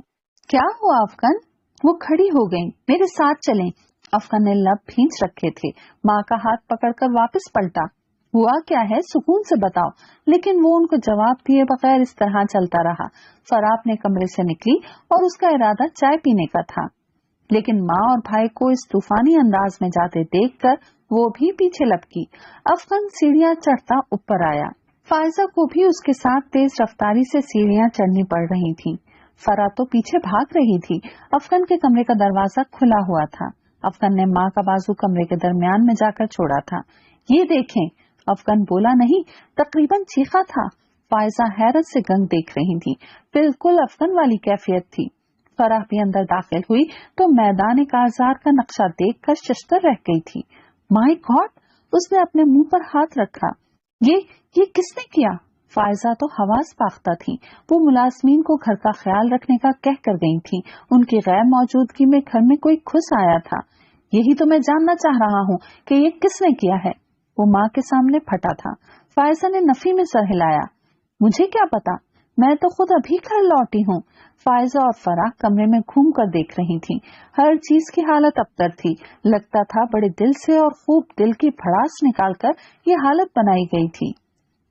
क्या हुआ अफगन? वो खड़ी हो गई। मेरे साथ चलें। अफगन ने लब भींच रखे थे। माँ का हाथ पकड़कर वापस पलटा। हुआ क्या है, सुकून से बताओ। लेकिन वो उनको जवाब दिए बगैर इस तरह चलता रहा। फराह अपने कमरे से निकली और उसका इरादा चाय पीने का था, लेकिन माँ और भाई को इस तूफानी अंदाज में जाते देखकर वो भी पीछे लपकी। अफगन सीढ़ियाँ चढ़ता ऊपर आया। फायजा को भी उसके साथ तेज रफ्तारी से सीढ़ियाँ चढ़नी पड़ रही थीं। फराह तो पीछे भाग रही थी। अफगन के कमरे का दरवाजा खुला हुआ था। अफगन ने माँ का बाजू कमरे के दरमियान में जाकर छोड़ा था। ये देखें, अफगन बोला नहीं, तकरीबन चीखा था। فائزہ حیرت سے گنگ دیکھ رہی تھی، بالکل افغان والی کیفیت تھی۔ فرح بھی اندر داخل ہوئی تو میدان کارزار کا نقشہ دیکھ کر ششدر رہ گئی تھی۔ مائی گاڈ! اس نے اپنے منہ پر ہاتھ رکھا۔ یہ کس نے کیا؟ فائزہ تو حواس باختہ تھی، وہ ملازمین کو گھر کا خیال رکھنے کا کہہ کر گئی تھی، ان کی غیر موجودگی میں گھر میں کوئی گھس آیا تھا۔ یہی تو میں جاننا چاہ رہا ہوں کہ یہ کس نے کیا ہے۔ وہ ماں کے سامنے پھٹا تھا۔ فائزہ نے نفی میں سر ہلایا۔ مجھے کیا پتا، میں تو خود ابھی گھر لوٹی ہوں۔ فائزہ اور فرح کمرے میں گھوم کر دیکھ رہی تھی، ہر چیز کی حالت ابتر تھی، لگتا تھا بڑے دل سے اور خوب دل کی بھڑاس نکال کر یہ حالت بنائی گئی تھی۔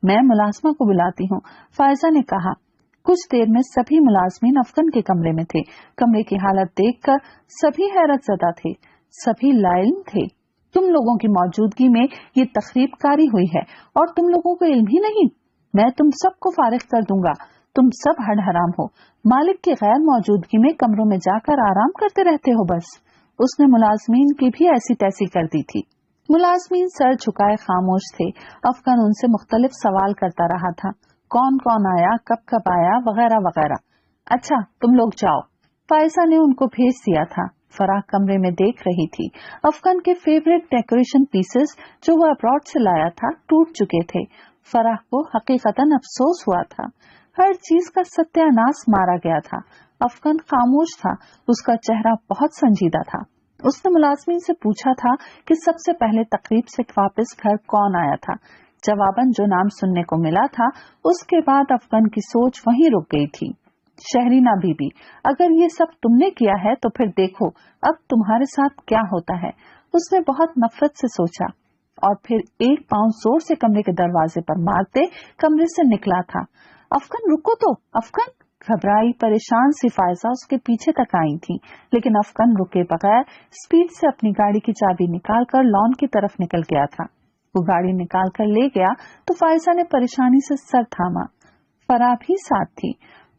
میں ملازمہ کو بلاتی ہوں، فائزہ نے کہا۔ کچھ دیر میں سبھی ملازمین افغان کے کمرے میں تھے۔ کمرے کی حالت دیکھ کر سبھی حیرت زدہ تھے، سبھی لائل تھے۔ تم لوگوں کی موجودگی میں یہ تخریب کاری ہوئی ہے اور تم لوگوں کو علم ہی نہیں؟ میں تم سب کو فارغ کر دوں گا، تم سب ہڈ حرام ہو، مالک کی غیر موجودگی میں کمروں میں جا کر آرام کرتے رہتے ہو بس۔ اس نے ملازمین کی بھی ایسی تیسی کر دی تھی۔ ملازمین سر جھکائے خاموش تھے۔ افغان ان سے مختلف سوال کرتا رہا تھا، کون کون آیا، کب کب آیا، وغیرہ وغیرہ۔ اچھا تم لوگ جاؤ، فائزہ نے ان کو بھیج دیا تھا۔ فرح کمرے میں دیکھ رہی تھی، افغان کے فیوریٹ ڈیکوریشن پیسز جو وہ ابراڈ سے لایا تھا ٹوٹ چکے تھے۔ فرح کو حقیقتاً افسوس ہوا تھا، ہر چیز کا ستیہ ناش مارا گیا تھا۔ افغان خاموش تھا، اس کا چہرہ بہت سنجیدہ تھا۔ اس نے ملازمین سے پوچھا تھا کہ سب سے پہلے تقریب سے واپس گھر کون آیا تھا۔ جواباً جو نام سننے کو ملا تھا، اس کے بعد افغان کی سوچ وہیں رک گئی تھی۔ شہرینہ بی بی، اگر یہ سب تم نے کیا ہے تو پھر دیکھو اب تمہارے ساتھ کیا ہوتا ہے۔ اس نے بہت نفرت سے سوچا اور پھر ایک پاؤں زور سے کمرے کے دروازے پر مارتے کمرے سے نکلا تھا۔ افغان رکو تو، افغان! گھبرائی پریشان سی فائزہ اس کے پیچھے تک آئی تھی، لیکن افغان رکے بغیر اسپیڈ سے اپنی گاڑی کی چابی نکال کر لان کی طرف نکل گیا تھا۔ وہ گاڑی نکال کر لے گیا تو فائزہ نے پریشانی سے سر تھاما۔ فرح بھی ساتھ تھی۔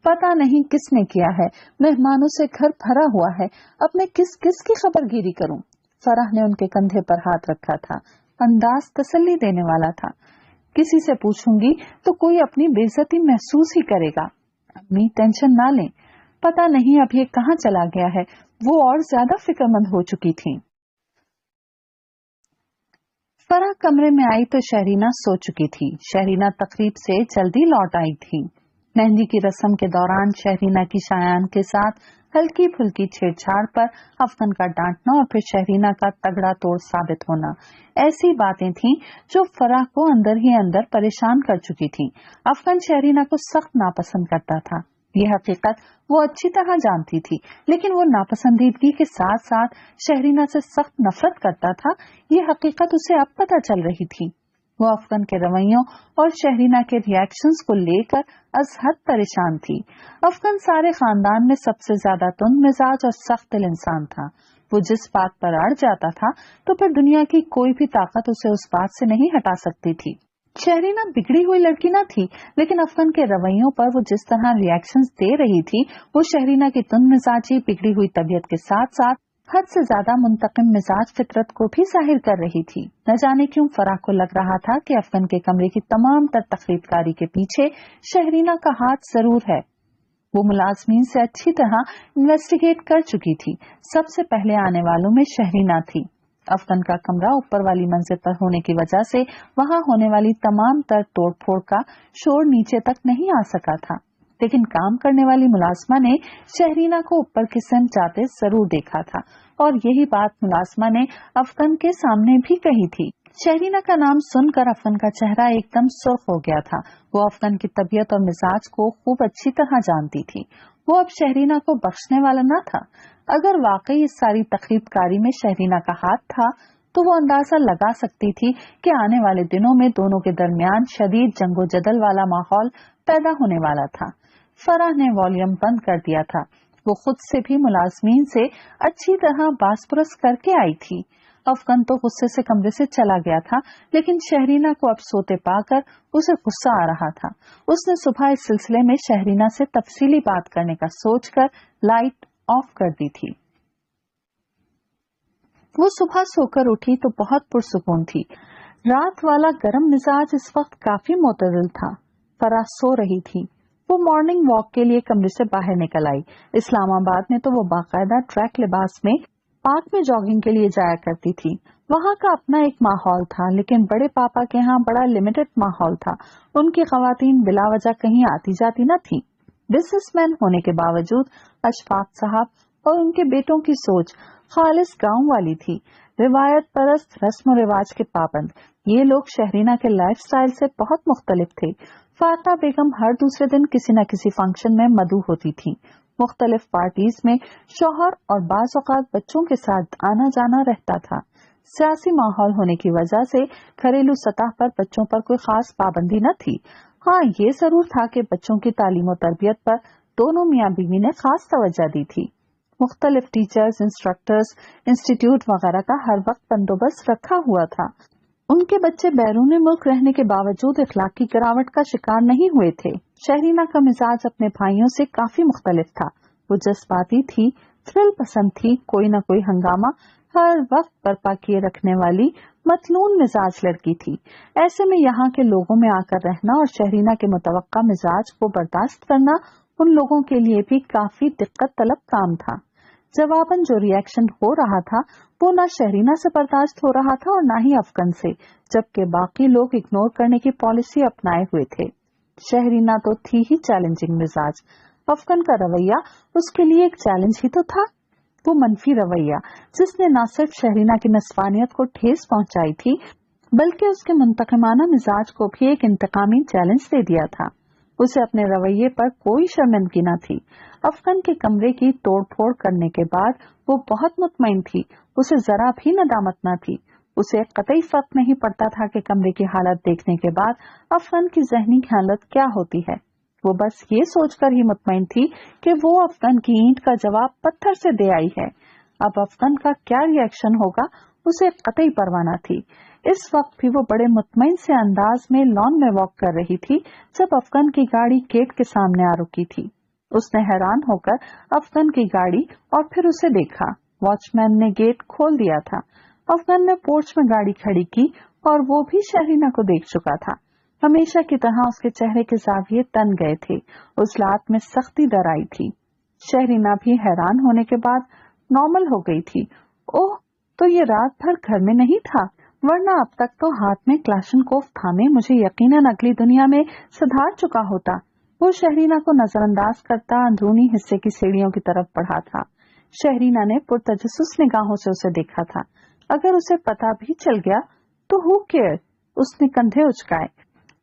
پتا نہیں کس نے کیا ہے، مہمانوں سے گھر بھرا ہوا ہے، اب میں کس کس کی خبر گیری کروں؟ فرح نے ان کے کندھے پر ہاتھ رکھا تھا، انداز تسلی دینے والا تھا۔ کسی سے پوچھوں گی تو کوئی اپنی بے عزتی محسوس ہی کرے گا۔ امی ٹینشن نہ لیں، پتا نہیں اب یہ کہاں چلا گیا ہے۔ وہ اور زیادہ فکر مند ہو چکی تھی۔ فرح کمرے میں آئی تو شہرینہ سو چکی تھی۔ شہرینہ تقریب سے جلدی لوٹ آئی تھی۔ مہندی کی رسم کے دوران شہرینہ کی شایان کے ساتھ ہلکی پھلکی چھیڑ چھاڑ پر افغان کا ڈانٹنا اور پھر شہرینہ کا تگڑا توڑ ثابت ہونا، ایسی باتیں تھیں جو فرح کو اندر ہی اندر پریشان کر چکی تھی۔ افغان شہرینہ کو سخت ناپسند کرتا تھا، یہ حقیقت وہ اچھی طرح جانتی تھی، لیکن وہ ناپسندیدگی کے ساتھ ساتھ شہرینہ سے سخت نفرت کرتا تھا، یہ حقیقت اسے اب پتہ چل رہی تھی۔ وہ افغان کے رویوں اور شہرینہ کے ری ایکشنز کو لے کر از حد پریشان تھی۔ افغان سارے خاندان میں سب سے زیادہ تند مزاج اور سخت دل انسان تھا۔ وہ جس بات پر اڑ جاتا تھا تو پھر دنیا کی کوئی بھی طاقت اسے اس بات سے نہیں ہٹا سکتی تھی۔ شہرینہ بگڑی ہوئی لڑکی نہ تھی، لیکن افغان کے رویوں پر وہ جس طرح ری ایکشنز دے رہی تھی، وہ شہرینہ کی تند مزاجی، بگڑی ہوئی طبیعت کے ساتھ ساتھ حد سے زیادہ منتقم مزاج فطرت کو بھی ظاہر کر رہی تھی۔ نہ جانے کیوں فرح کو لگ رہا تھا کہ افغان کے کمرے کی تمام تر تخریب کاری کے پیچھے شہرینہ کا ہاتھ ضرور ہے۔ وہ ملازمین سے اچھی طرح انویسٹیگیٹ کر چکی تھی، سب سے پہلے آنے والوں میں شہرینہ تھی۔ افغان کا کمرہ اوپر والی منزل پر ہونے کی وجہ سے وہاں ہونے والی تمام تر توڑ پھوڑ کا شور نیچے تک نہیں آ سکا تھا، لیکن کام کرنے والی ملازمہ نے شہرینہ کو اوپر کی سمت جاتے ضرور دیکھا تھا، اور یہی بات ملازمہ نے افغان کے سامنے بھی کہی تھی۔ شہرینہ کا نام سن کر افغان کا چہرہ ایک دم سرخ ہو گیا تھا۔ وہ افغان کی طبیعت اور مزاج کو خوب اچھی طرح جانتی تھی، وہ اب شہرینہ کو بخشنے والا نہ تھا۔ اگر واقعی اس ساری تخریب کاری میں شہرینہ کا ہاتھ تھا تو وہ اندازہ لگا سکتی تھی کہ آنے والے دنوں میں دونوں کے درمیان شدید جنگ و جدل والا ماحول پیدا ہونے والا تھا۔ فرح نے والیوم بند کر دیا تھا، وہ خود سے بھی ملازمین سے اچھی طرح باس پرس کر کے آئی تھی۔ افغان تو غصے سے کمرے سے چلا گیا تھا، لیکن شہرینہ کو اب سوتے پا کر اسے غصہ آ رہا تھا۔ اس نے صبح اس سلسلے میں شہرینہ سے تفصیلی بات کرنے کا سوچ کر لائٹ آف کر دی تھی۔ وہ صبح سو کر اٹھی تو بہت پرسکون تھی۔ رات والا گرم مزاج اس وقت کافی معتدل تھا۔ فرح سو رہی تھی۔ وہ مارننگ واک کے لیے کمرے سے باہر نکل آئی۔ اسلام آباد میں تو وہ باقاعدہ ٹریک لباس میں پارک میں جاگنگ کے لیے جایا کرتی تھی۔ وہاں کا اپنا ایک ماحول تھا، لیکن بڑے پاپا کے ہاں بڑا لمیٹڈ ماحول تھا۔ ان کی خواتین بلا وجہ کہیں آتی جاتی نہ تھی۔ بزنس مین ہونے کے باوجود اشفاق صاحب اور ان کے بیٹوں کی سوچ خالص گاؤں والی تھی، روایت پرست، رسم و رواج کے پابند۔ یہ لوگ شہرینہ کے لائف سٹائل سے بہت مختلف تھے۔ فاطمہ بیگم ہر دوسرے دن کسی نہ کسی فنکشن میں مدعو ہوتی تھی، مختلف پارٹیز میں شوہر اور بعض اوقات بچوں کے ساتھ آنا جانا رہتا تھا۔ سیاسی ماحول ہونے کی وجہ سے گھریلو سطح پر بچوں پر کوئی خاص پابندی نہ تھی۔ ہاں، یہ ضرور تھا کہ بچوں کی تعلیم و تربیت پر دونوں میاں بیوی نے خاص توجہ دی تھی۔ مختلف ٹیچرز، انسٹرکٹرز، انسٹیٹیوٹ وغیرہ کا ہر وقت بندوبست رکھا ہوا تھا۔ ان کے بچے بیرون ملک رہنے کے باوجود اخلاقی گراوٹ کا شکار نہیں ہوئے تھے۔ شہرینہ کا مزاج اپنے بھائیوں سے کافی مختلف تھا۔ وہ جذباتی تھی، تھرل پسند تھی، کوئی نہ کوئی ہنگامہ ہر وقت برپا کیے رکھنے والی متلون مزاج لڑکی تھی۔ ایسے میں یہاں کے لوگوں میں آ کر رہنا اور شہرینہ کے متوقع مزاج کو برداشت کرنا ان لوگوں کے لیے بھی کافی دقت طلب کام تھا۔ جواباً جو ری ایکشن ہو رہا تھا وہ نہ شہرینہ سے برداشت ہو رہا تھا اور نہ ہی افغان سے، جبکہ باقی لوگ اگنور کرنے کی پالیسی اپنائے ہوئے تھے۔ شہرینہ تو تھی ہی چیلنجنگ مزاج، افغان کا رویہ اس کے لیے ایک چیلنج ہی تو تھا۔ وہ منفی رویہ جس نے نہ صرف شہرینہ کی نسوانیت کو ٹھیس پہنچائی تھی بلکہ اس کے منتقمانہ مزاج کو بھی ایک انتقامی چیلنج دے دیا تھا۔ اسے اپنے رویے پر کوئی شرمندگی نہ تھی۔ افغان کے کمرے کی توڑ پھوڑ کرنے کے بعد وہ بہت مطمئن تھی، اسے ذرا بھی ندامت نہ تھی۔ اسے قطعی فرق نہیں پڑتا تھا کہ کمرے کی حالت دیکھنے کے بعد افغان کی ذہنی حالت کیا ہوتی ہے۔ وہ بس یہ سوچ کر ہی مطمئن تھی کہ وہ افغان کی اینٹ کا جواب پتھر سے دے آئی ہے۔ اب افغان کا کیا ری ایکشن ہوگا اسے قطعی پرواہ نہ تھی۔ اس وقت بھی وہ بڑے مطمئن سے انداز میں لان میں واک کر رہی تھی جب افغان کی گاڑی گیٹ کے سامنے آ رکی تھی۔ اس نے حیران ہو کر افغان کی گاڑی اور پھر اسے دیکھا۔ واچ مین نے گیٹ کھول دیا تھا۔ افغان نے پورچ میں گاڑی کھڑی کی اور وہ بھی شہرینہ کو دیکھ چکا تھا۔ ہمیشہ کی طرح اس کے چہرے کے زاویے تن گئے تھے، اس لات میں سختی در آئی تھی۔ شہرینہ بھی حیران ہونے کے بعد نارمل ہو گئی تھی۔ اوہ، تو یہ رات بھر گھر میں نہیں تھا، ورنہ اب تک تو ہاتھ میں کلاشنکوف تھامے مجھے یقیناً اگلی دنیا میں سدھار چکا ہوتا۔ وہ شہرینہ کو نظر انداز کرتا اندرونی حصے کی سیڑھیوں کی طرف بڑھا تھا۔ شہرینہ نے پرتجسس نگاہوں سے اسے دیکھا تھا۔ اگر اسے پتا بھی چل گیا تو ہو کیئر، اس نے کندھے اچکائے۔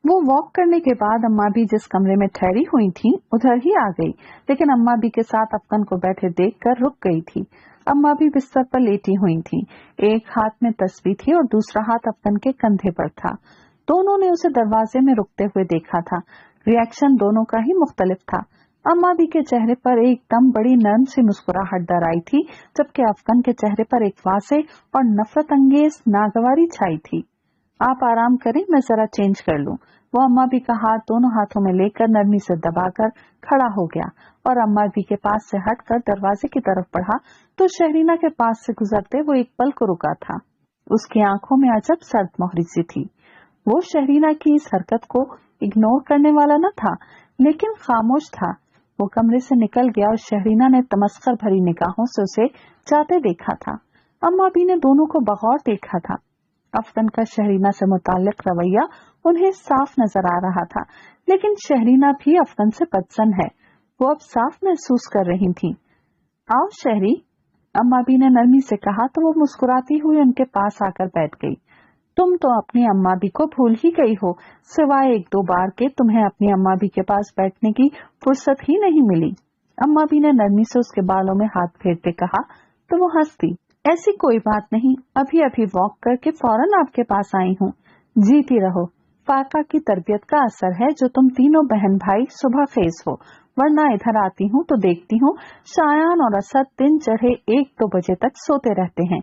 وہ واک کرنے کے بعد اماں بھی جس کمرے میں ٹھہری ہوئی تھی ادھر ہی آ گئی، لیکن اماں بھی کے ساتھ افغان کو بیٹھے دیکھ کر رک گئی تھی۔ اماں بھی بستر پر لیٹی ہوئی تھی، ایک ہاتھ میں تسبیح تھی اور دوسرا ہاتھ افغان کے کندھے پر تھا۔ دونوں نے اسے دروازے میں رکتے ہوئے دیکھا تھا۔ ری ایکشن دونوں کا ہی مختلف تھا۔ اماں بھی کے چہرے پر ایک دم بڑی نرم سی مسکراہٹ در آئی تھی، جبکہ افغان کے چہرے پر ایک واضح اور نفرت انگیز ناگواری چھائی تھی۔ آپ آرام کریں، میں ذرا چینج کر لوں۔ وہ اماں بھی کا ہاتھ دونوں ہاتھوں میں لے کر نرمی سے دبا کر کھڑا ہو گیا اور اماں بھی کے پاس سے ہٹ کر دروازے کی طرف بڑھا تو شہرینہ کے پاس سے گزرتے وہ ایک پل کو رکا تھا۔ اس کی آنکھوں میں عجب سرد مہری سی تھی۔ وہ شہرینہ کی اس حرکت کو اگنور کرنے والا نہ تھا، لیکن خاموش تھا۔ وہ کمرے سے نکل گیا اور شہرینہ نے تمسخر بھری نگاہوں سے اسے جاتے دیکھا تھا۔ اماں بھی نے دونوں کو بغور دیکھا تھا۔ افغان کا شہرینہ سے متعلق رویہ انہیں صاف نظر آ رہا تھا، لیکن شہرینہ بھی افغان سے بدظن ہے، وہ اب صاف محسوس کر رہی تھی۔ آؤ شہری، اماں بھی نے نرمی سے کہا تو وہ مسکراتی ہوئی ان کے پاس آ کر بیٹھ گئی۔ تم تو اپنی اماں بھی کو بھول ہی گئی ہو، سوائے ایک دو بار کے تمہیں اپنی اماں بھی کے پاس بیٹھنے کی فرصت ہی نہیں ملی۔ اماں بھی نے نرمی سے اس کے بالوں میں ہاتھ پھیرتے کہا تو وہ ہنس دی۔ ایسی کوئی بات نہیں، ابھی واک کر کے فوراً آپ کے پاس آئی ہوں۔ جیتی رہو، فاقہ کی تربیت کا اثر ہے جو تم تینوں بہن بھائی صبح خیز ہو، ورنہ ادھر آتی ہوں تو دیکھتی ہوں شایان اور اسد دن چڑھے 1-2 بجے تک سوتے رہتے ہیں۔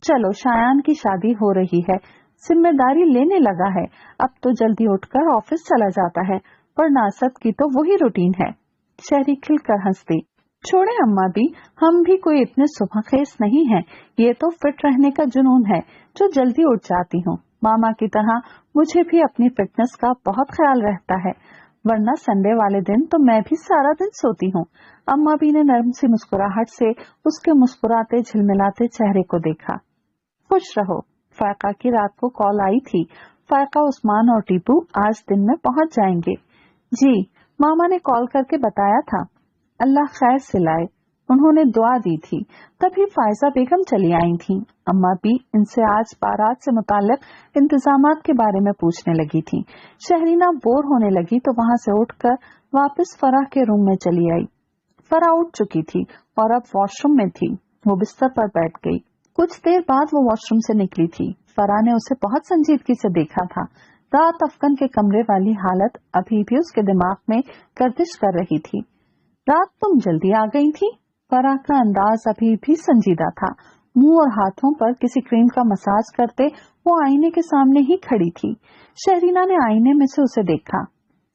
چلو، شایان کی شادی ہو رہی ہے، ذمہ داری لینے لگا ہے، اب تو جلدی اٹھ کر آفس چلا جاتا ہے، ورنہ اسد کی تو وہی روٹین ہے۔ شہری کھل کر ہنس دی۔ چھوڑے اماں بھی، ہم بھی کوئی اتنے صبح خیز نہیں ہیں، یہ تو فٹ رہنے کا جنون ہے جو جلدی اٹھ جاتی ہوں۔ ماما کی طرح مجھے بھی اپنی فٹنس کا بہت خیال رہتا ہے، ورنہ संडे वाले दिन तो मैं भी सारा दिन सोती हूँ। अम्मा भी ने नरम सी मुस्कुराहट से उसके मुस्कुराते झिलमिलाते चेहरे को देखा। खुश रहो, फायका की रात को कॉल आई थी। फायका, उस्मान और टीपू आज दिन में पहुंच जाएंगे। जी, मामा ने कॉल करके बताया था। अल्लाह खैर से लाए, उन्होंने दुआ दी थी। तभी फायजा बेगम चली आई थी। अम्मा भी इनसे आज बारात से मुताल्लिक इंतजामात के बारे में पूछने लगी थी। शहरीना बोर होने लगी तो वहां से उठकर वापस फराह के रूम में चली आई। फराह उठ चुकी थी और अब वॉशरूम में थी। वो बिस्तर पर बैठ गई। कुछ देर बाद वो वॉशरूम से निकली थी। फराह ने उसे बहुत संजीदगी से देखा था। रात अफगन के कमरे वाली हालत अभी भी उसके दिमाग में गर्दिश कर रही थी। रात तुम जल्दी आ गई थी। फराह का अंदाज अभी भी संजीदा था। मुंह और हाथों पर किसी क्रीम का मसाज करते वो आईने के सामने ही खड़ी थी। शहरीना ने आईने में से उसे देखा।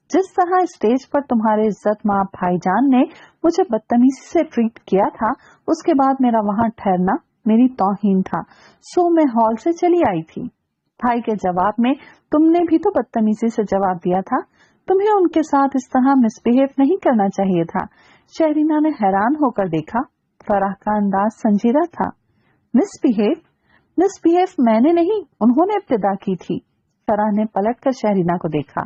जिस तरह स्टेज पर तुम्हारे इज्जत माँ भाईजान ने मुझे बदतमीजी से ट्रीट किया था, उसके बाद मेरा वहां ठहरना मेरी तौहीन था, सो मैं हॉल से चली आई थी। भाई के जवाब में तुमने भी तो बदतमीजी से जवाब दिया था। तुम्हें उनके साथ इस तरह मिसबिहेव नहीं करना चाहिए था। शहरीना ने हैरान होकर देखा। फराह का अंदाज संजीदा था। मिसबिहेव मैंने नहीं, उन्होंने इब्तिदा की थी। फराह ने पलटकर शहरीना को देखा।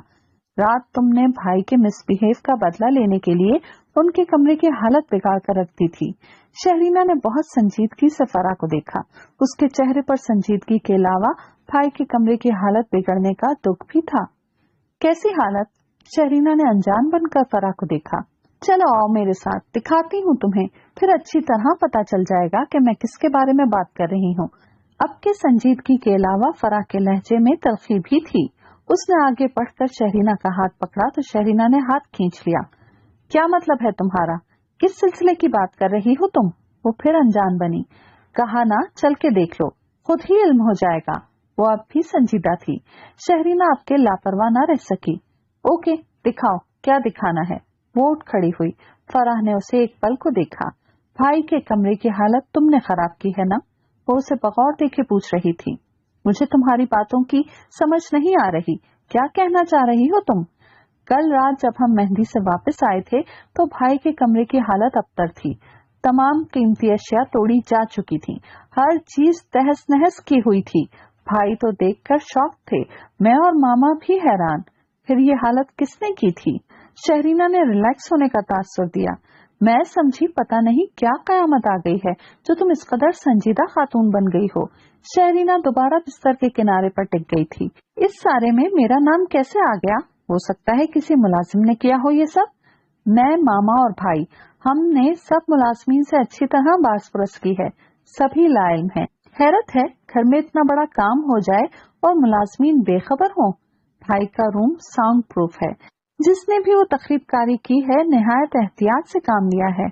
रात तुमने भाई के मिसबिहेव का बदला लेने के लिए उनके कमरे की हालत बिगाड़ कर रख दी थी। शहरीना ने बहुत संजीदगी से फराह को देखा। उसके चेहरे पर संजीदगी के अलावा भाई के कमरे की हालत बिगड़ने का दुख भी था। कैसी हालत? शहरीना ने अनजान बनकर फराह को देखा। चलो आओ मेरे साथ, दिखाती हूँ तुम्हें, फिर अच्छी तरह पता चल जाएगा कि मैं किसके बारे में बात कर रही हूँ। अब के संजीदगी के अलावा फराह के लहजे में तलखी भी थी। उसने आगे बढ़कर शहरीना का हाथ पकड़ा तो शहरीना ने हाथ खींच लिया। क्या मतलब है तुम्हारा? किस सिलसिले की बात कर रही हो तुम? वो फिर अनजान बनी। कहा ना, चल के देख लो, खुद ही इल्म हो जाएगा। वो अब भी संजीदा थी। शहरीना अब के लापरवाह न रह सकी। ओके, दिखाओ, क्या दिखाना है? वो उठ खड़ी हुई। फराह ने उसे एक पल को देखा। भाई के कमरे की हालत तुमने खराब की है ना? वो उसे बगौर देखे पूछ रही थी। मुझे तुम्हारी बातों की समझ नहीं आ रही। क्या कहना चाह रही हो तुम? कल रात जब हम मेहंदी से वापस आए थे तो भाई के कमरे की हालत अबतर थी। तमाम कीमती अशिया तोड़ी जा चुकी थी। हर चीज तहस नहस की हुई थी। भाई तो देखकर शॉक थे। मैं और मामा भी हैरान। फिर ये हालत किसने की थी? शहरीना ने रिलैक्स होने का तासुर दिया। मैं समझी पता नहीं क्या कयामत आ गई है जो तुम इस कदर संजीदा खातून बन गई हो। शहरीना दोबारा बिस्तर के किनारे पर टिक गई थी। इस सारे में मेरा नाम कैसे आ गया? हो सकता है किसी मुलाजिम ने किया हो ये सब। मैं, मामा और भाई, हमने सब मुलाजमीन से अच्छी तरह बासपुरस की है। सभी लाइल्म हैं। हैरत है घर में इतना बड़ा काम हो जाए और मुलाजमीन बेखबर हों। भाई का रूम साउंड प्रूफ है। जिसने भी वो तकरीबकारी की है निहायत एहतियात से काम लिया है।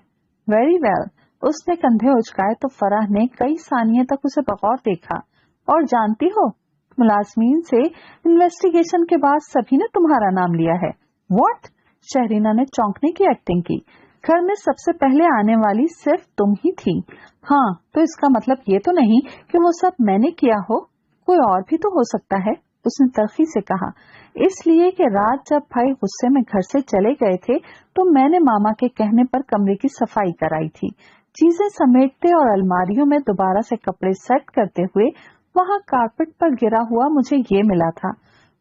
Very well. उसने कंधे उचकाए तो फराह ने कई सानिये तक उसे बगौर देखा। और जानती हो, मुलाजमीन से इन्वेस्टिगेशन के बाद सभी ने तुम्हारा नाम लिया है। व्हाट? शहरीना ने चौंकने की एक्टिंग की। घर में सबसे पहले आने वाली सिर्फ तुम ही थी। हाँ, तो इसका मतलब ये तो नहीं कि वो सब मैंने किया हो। कोई और भी तो हो सकता है, उसने तलखी से कहा। इसलिए कि रात जब भाई गुस्से में घर से चले गए थे तो मैंने मामा के कहने पर कमरे की सफाई कराई थी। चीजें समेटते और अलमारियों में दोबारा से कपड़े सेट करते हुए वहां कारपेट पर गिरा हुआ मुझे ये मिला था।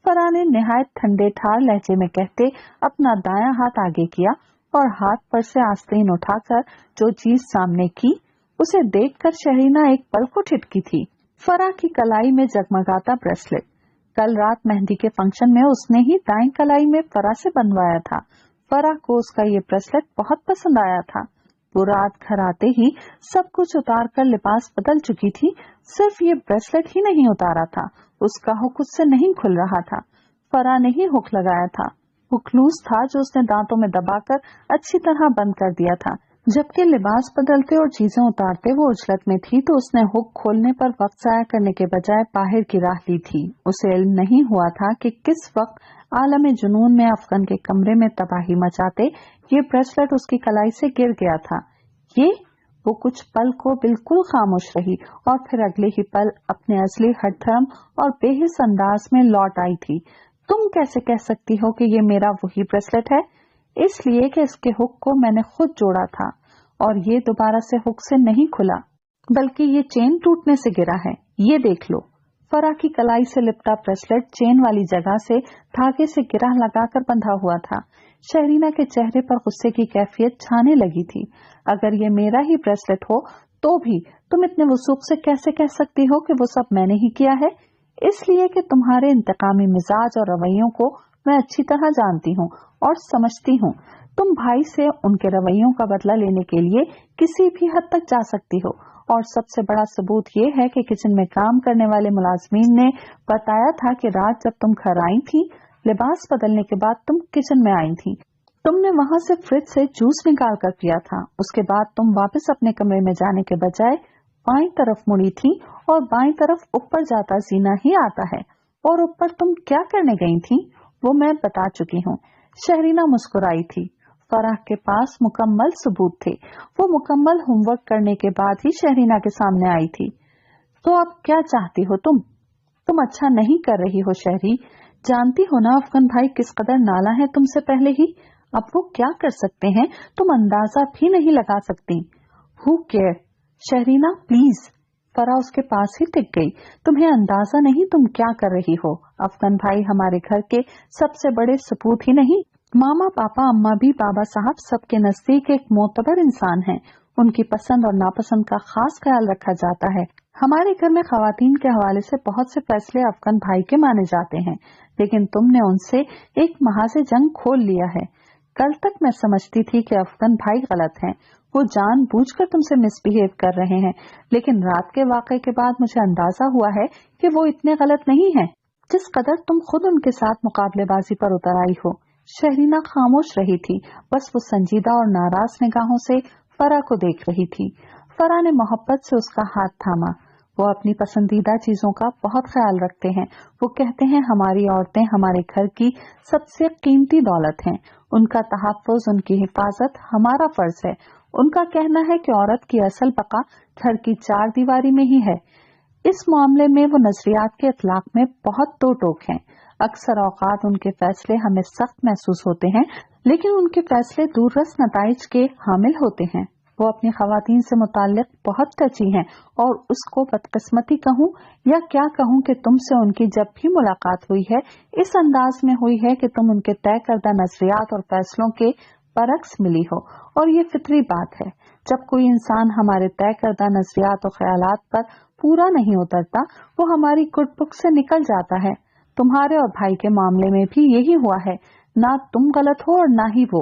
फराह ने निहायत ठंडे ठार लहजे में कहते अपना दायां हाथ आगे किया और हाथ पर से आस्तीन उठाकर जो चीज सामने की उसे देखकर शहरीना एक पल को ठिठकी थी। फराह की कलाई में जगमगाता ब्रेसलेट। कल रात मेहंदी के फंक्शन में उसने ही दाएं कलाई में फराह से बनवाया था। फराह को उसका ये ब्रेसलेट बहुत पसंद आया था। वो रात घर आते ही सब कुछ उतार कर लिबास बदल चुकी थी। सिर्फ ये ब्रेसलेट ही नहीं उतारा था, उसका हुक उससे नहीं खुल रहा था। फराह ने ही हुक लगाया था। हुक लूज था जो उसने दांतों में दबाकर अच्छी तरह बंद कर दिया था। जबकि लिबास बदलते और चीजें उतारते वो उजलत में थी तो उसने हुक खोलने पर वक्त जाया करने के बजाय बाहर की राह ली थी। उसे इल्म नहीं हुआ था कि किस वक्त आलम जुनून में अफगन के कमरे में तबाही मचाते ये ब्रेसलेट उसकी कलाई से गिर गया था। वो कुछ पल को बिल्कुल खामोश रही और फिर अगले ही पल अपने असली हठधर्म और बेहिस अंदाज में लौट आई थी। तुम कैसे कह सकती हो कि ये मेरा वही ब्रेसलेट है? इसलिए कि इसके हुक को मैंने खुद जोड़ा था और ये दोबारा से हुक से नहीं खुला, बल्कि ये चेन टूटने से गिरा है। ये देख लो। फराह की कलाई से लिपटा ब्रेसलेट चेन वाली जगह से धागे से गिरा लगाकर बंधा हुआ था। शहरीना के चेहरे पर गुस्से की कैफियत छाने लगी थी। अगर ये मेरा ही ब्रेसलेट हो तो भी तुम इतने वसूख से कैसे कह सकती हो कि वो सब मैंने ही किया है? इसलिए कि तुम्हारे इंतकामी मिजाज और रवैयों को मैं अच्छी तरह जानती हूँ और समझती हूँ। तुम भाई से उनके रवैयों का बदला लेने के लिए किसी भी हद तक जा सकती हो, और सबसे बड़ा सबूत ये है कि किचन में काम करने वाले मुलाजमीन ने बताया था कि रात जब तुम घर आई थी, लिबास बदलने के बाद तुम किचन में आई थी। तुमने वहां से फ्रिज से जूस निकाल कर पिया था। उसके बाद तुम वापस अपने कमरे में जाने के बजाय बाईं तरफ मुड़ी थी, और बाईं तरफ ऊपर जाता जीना ही आता है। और ऊपर तुम क्या करने गई थी वो मैं बता चुकी हूँ। शहरीना मुस्कुराई थी। फराह के पास मुकम्मल सबूत थे। वो मुकम्मल होमवर्क करने के बाद ही शहरीना के सामने आई थी। तो अब क्या चाहती हो तुम? तुम अच्छा नहीं कर रही हो शहरी। जानती हो ना अफगन भाई किस कदर नाला है तुमसे पहले ही। अब वो क्या कर सकते हैं तुम अंदाजा भी नहीं लगा सकती। Who care? Shehrina please. Farah उसके पास ही टिक गई। तुम्हें अंदाजा नहीं तुम क्या कर रही हो। अफगन भाई हमारे घर के सबसे बड़े सपूत ही नहीं, मामा पापा अम्मा भी बाबा साहब सबके नजदीक एक मोतबर इंसान हैं। उनकी पसंद और नापसंद का खास ख्याल रखा जाता है। हमारे घर में खवातीन के हवाले से बहुत से फैसले अफगन भाई के माने जाते हैं, लेकिन तुमने उनसे एक महाज जंग खोल लिया है। कल तक मैं समझती थी कि अफगन भाई गलत हैं, वो जानबूझकर तुमसे मिसबिहेव कर रहे हैं, लेकिन रात के वाकये के बाद मुझे अंदाजा हुआ है कि वो इतने गलत नहीं हैं, जिस कदर तुम खुद उनके साथ मुकाबलेबाजी पर उतर आई हो। शहरीना खामोश रही थी, बस वो संजीदा और नाराज निगाहों से फराह को देख रही थी। फराह ने मोहब्बत से उसका हाथ थामा। वो अपनी पसंदीदा चीजों का बहुत ख्याल रखते हैं। वो कहते हैं हमारी औरतें हमारे घर की सबसे कीमती दौलत हैं। उनका तहफ़्फ़ुज़, उनकी हिफाजत हमारा फर्ज है। उनका कहना है कि औरत की असल बका घर की चार दीवारी में ही है। इस मामले में वो नजरियात के इतलाक में बहुत दो टोक हैं। अक्सर औकात उनके फैसले हमें सख्त महसूस होते हैं, लेकिन उनके फैसले दूररस नताइज के हामिल होते हैं। वो अपनी खवातीन से मुताल्लिक बहुत टची हैं, और उसको बदकिस्मती कहूँ या क्या कहूँ कि तुमसे उनकी जब भी मुलाकात हुई है इस अंदाज में हुई है कि तुम उनके तय करदा नजरियात और फैसलों के बरक्स मिली हो। और ये फितरी बात है, जब कोई इंसान हमारे तय करदा नजरियात और ख्यालात पर पूरा नहीं उतरता वो हमारी गुड बुक से निकल जाता है। तुम्हारे और भाई के मामले में भी यही हुआ है। ना तुम गलत हो और ना ही वो,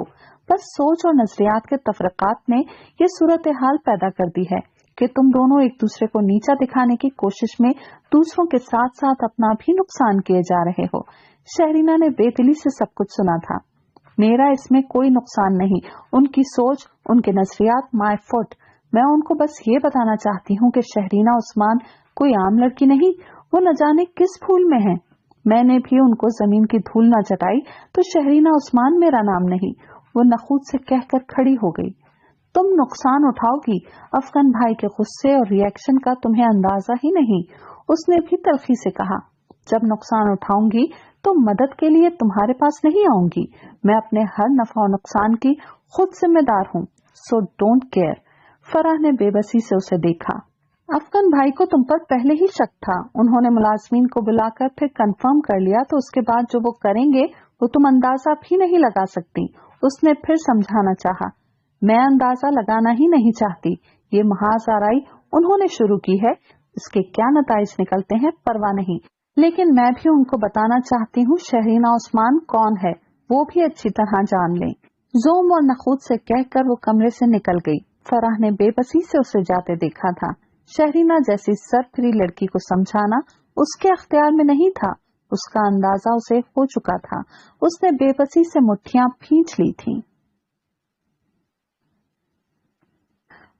बस सोच और नजरियात के तफरकात ने ये सूरत हाल पैदा कर दी है कि तुम दोनों एक दूसरे को नीचा दिखाने की कोशिश में दूसरों के साथ साथ अपना भी नुकसान किए जा रहे हो। शहरीना ने बेदिली से सब कुछ सुना था। मेरा इसमें कोई नुकसान नहीं, उनकी सोच, उनके नजरियात माय फुट। मैं उनको बस ये बताना चाहती हूँ कि शहरीना उस्मान कोई आम लड़की नहीं, वो न जाने किस फूल में है। मैंने भी उनको जमीन की धूल न चटाई तो शहरीना उस्मान मेरा नाम नहीं। वो नखूद से कहकर खड़ी हो गई। तुम नुकसान उठाओगी। अफगन भाई के गुस्से और रिएक्शन का तुम्हें अंदाजा ही नहीं। उसने भी तलखी से कहा, जब नुकसान उठाऊंगी तो मदद के लिए तुम्हारे पास नहीं आऊंगी। मैं अपने हर नफा और नुकसान की खुद जिम्मेदार हूँ, सो डोंट केयर। फराह ने बेबसी से उसे देखा। अफगन भाई को तुम पर पहले ही शक था। उन्होंने मुलाजमीन को बुलाकर फिर कंफर्म कर लिया, तो उसके बाद जो वो करेंगे वो तुम अंदाजा भी नहीं लगा सकती। उसने फिर समझाना चाहा। मैं अंदाजा लगाना ही नहीं चाहती। ये महाज आराई उन्होंने शुरू की है, इसके क्या नताइज निकलते हैं परवाह नहीं, लेकिन मैं भी उनको बताना चाहती हूँ शहरीना उस्मान कौन है, वो भी अच्छी तरह जान लें। जोम और नखूद से कहकर वो कमरे से निकल गई। फराह ने बेबसी से उसे जाते देखा था। शहरीना जैसी सरफिरी लड़की को समझाना उसके अख्तियार में नहीं था। उसका अंदाजा उसे हो चुका था। उसने बेबसी से मुट्ठियां खींच ली थीं।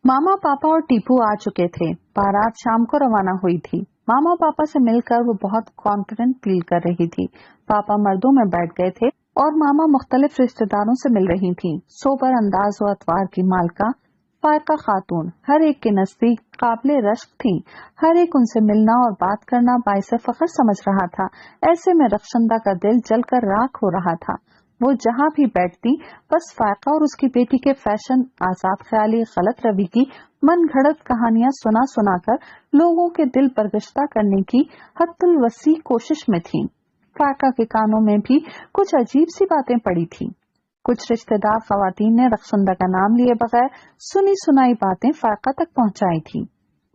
मामा पापा और टीपू आ चुके थे। बारात शाम को रवाना हुई थी। मामा पापा से मिलकर वो बहुत कॉन्फिडेंट फील कर रही थी। पापा मर्दों में बैठ गए थे और मामा मुख्तलिफ रिश्तेदारों से मिल रही थी। सोबर अंदाज और अतवार की मालका फायका खातून हर एक के नजदीक काबिले रश्क थी। हर एक उनसे मिलना और बात करना बाइसे फख्र समझ रहा था। ऐसे में रखशंदा का दिल जलकर राख हो रहा था। वो जहाँ भी बैठती बस फायका और उसकी बेटी के फैशन, आजाद ख्याली, गलत रवि की मन घड़त कहानियां सुना सुना कर लोगों के दिल बरगश्ता करने की हद्दुल वसी कोशिश में थी। फायका के कानों में भी कुछ अजीब सी बातें पड़ी थी। कुछ रिश्तेदार खवातीन ने रखशंदा का नाम लिए बगैर सुनी सुनाई बातें फायका तक पहुंचाई थी।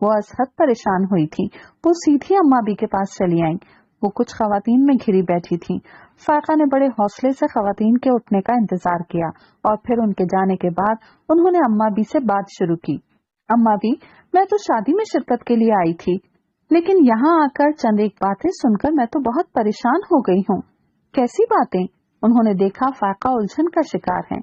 वो अजहद परेशान हुई थी। वो सीधी अम्मा बी के पास चली आई। वो कुछ खवातीन में घिरी बैठी थी। फायका ने बड़े हौसले से खवातीन के उठने का इंतजार किया और फिर उनके जाने के बाद उन्होंने अम्मा बी से बात शुरू की। अम्मा बी, मैं तो शादी में शिरकत के लिए आई थी, लेकिन यहाँ आकर चंद एक बातें सुनकर मैं तो बहुत परेशान हो गई हूँ। कैसी बातें? उन्होंने देखा फायका उलझन का शिकार है।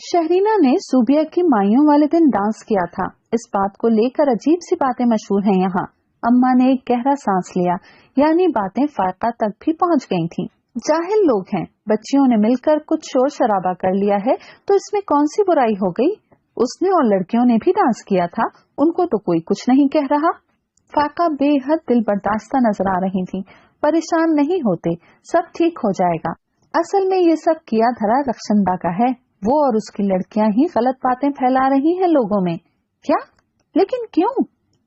शहरीना ने सूबिया की माइयों वाले दिन डांस किया था। इस बात को लेकर अजीब सी बातें मशहूर हैं यहाँ। अम्मा ने एक गहरा सांस लिया, यानी बातें फायका तक भी पहुँच गई थीं। जाहिल लोग हैं, बच्चियों ने मिलकर कुछ शोर शराबा कर लिया है तो इसमें कौन सी बुराई हो गई? उसने और लड़कियों ने भी डांस किया था, उनको तो कोई कुछ नहीं कह रहा। फायका बेहद दिल बर्दाश्ता नजर आ रही थी। परेशान नहीं होते, सब ठीक हो जाएगा। असल में ये सब किया धरा रखशंदा का है। वो और उसकी लड़कियां ही गलत बातें फैला रही हैं लोगों में। क्या? लेकिन क्यों?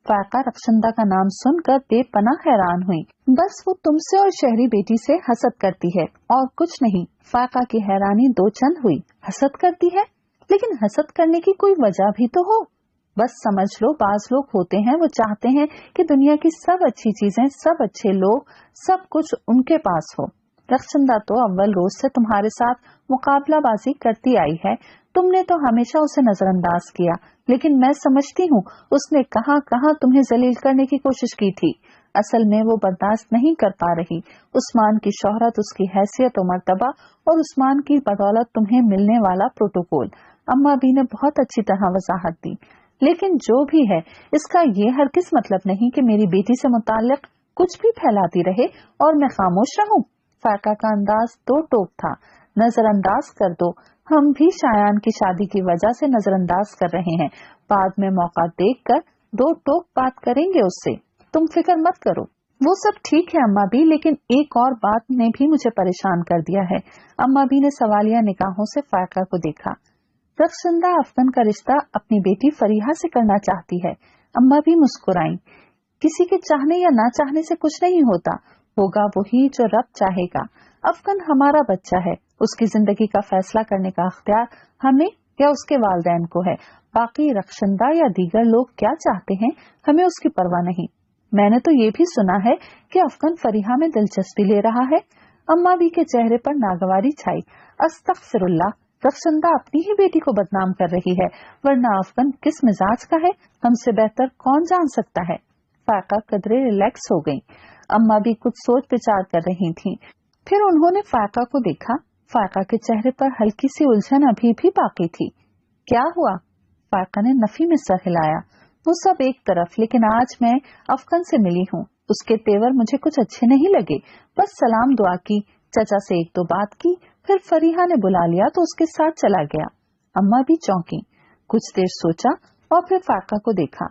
फायका रखशंदा का नाम सुनकर बेपनाह हैरान हुई। बस वो तुमसे और शहरी बेटी से हसद करती है और कुछ नहीं। फायका की हैरानी दो चंद हुई। हसद करती है? लेकिन हसद करने की कोई वजह भी तो हो। बस समझ लो, बाज लोग होते हैं, वो चाहते हैं कि दुनिया की सब अच्छी चीजें, सब अच्छे लोग, सब कुछ उनके पास हो। रखशंदा तो अव्वल रोज से तुम्हारे साथ मुकाबलाबाजी करती आई है। तुमने तो हमेशा उसे नजरअंदाज किया, लेकिन मैं समझती हूँ उसने कहाँ कहाँ तुम्हें जलील करने की कोशिश की थी। असल में वो बर्दाश्त नहीं कर पा रही। उस्मान की शोहरत, उसकी हैसियत और मर्तबा, और उस्मान की बदौलत तुम्हें मिलने वाला प्रोटोकॉल। अम्मा बी ने बहुत अच्छी तरह वजाहत दी। लेकिन जो भी है, इसका ये हरगिज मतलब नहीं कि मेरी बेटी से मुताल्लिक कुछ भी फैलाती रहे और मैं खामोश रहूं। फायका का अंदाज दो टोक था। नजरअंदाज कर दो, हम भी शायान की शादी की वजह से नजरअंदाज कर रहे हैं। बाद में मौका देखकर दो टोक बात करेंगे उससे, तुम फिक्र मत करो। वो सब ठीक है अम्मा बी, लेकिन एक और बात ने भी मुझे परेशान कर दिया है। अम्मा बी ने सवालिया निगाहों से फायका को देखा। रखशंदा अफगन का रिश्ता अपनी बेटी फरीहा से करना चाहती है। अम्मा भी मुस्कुराई। किसी के चाहने या ना चाहने से कुछ नहीं होता, होगा वही जो रब चाहेगा। अफगन हमारा बच्चा है, उसकी जिंदगी का फैसला करने का अख्तियार हमें या उसके वालिदैन को है। बाकी रखशंदा या दीगर लोग क्या चाहते हैं, हमें उसकी परवाह नहीं। मैंने तो ये भी सुना है कि अफगन फरीहा में दिलचस्पी ले रहा है। अम्मा भी के चेहरे पर नागवारी छाई। अस्तगफिरुल्लाह, रखशंदा अपनी ही बेटी को बदनाम कर रही है, वरना अफगन किस मिजाज का है हमसे बेहतर कौन जान सकता है। फायका कदरे रिलैक्स हो गई। अम्मा भी कुछ सोच विचार कर रही थी। फिर उन्होंने फायका को देखा। फायका के चेहरे पर हल्की सी उलझन अभी भी बाकी थी। क्या हुआ? फायका ने नफी में सर हिलाया। वो सब एक तरफ, लेकिन आज मैं अफगन से मिली हूँ। उसके तेवर मुझे कुछ अच्छे नहीं लगे। बस सलाम दुआ की, चाचा से एक दो बात की, फिर फरीहा ने बुला लिया तो उसके साथ चला गया। अम्मा भी चौंकी। कुछ देर सोचा और फिर फायका को देखा।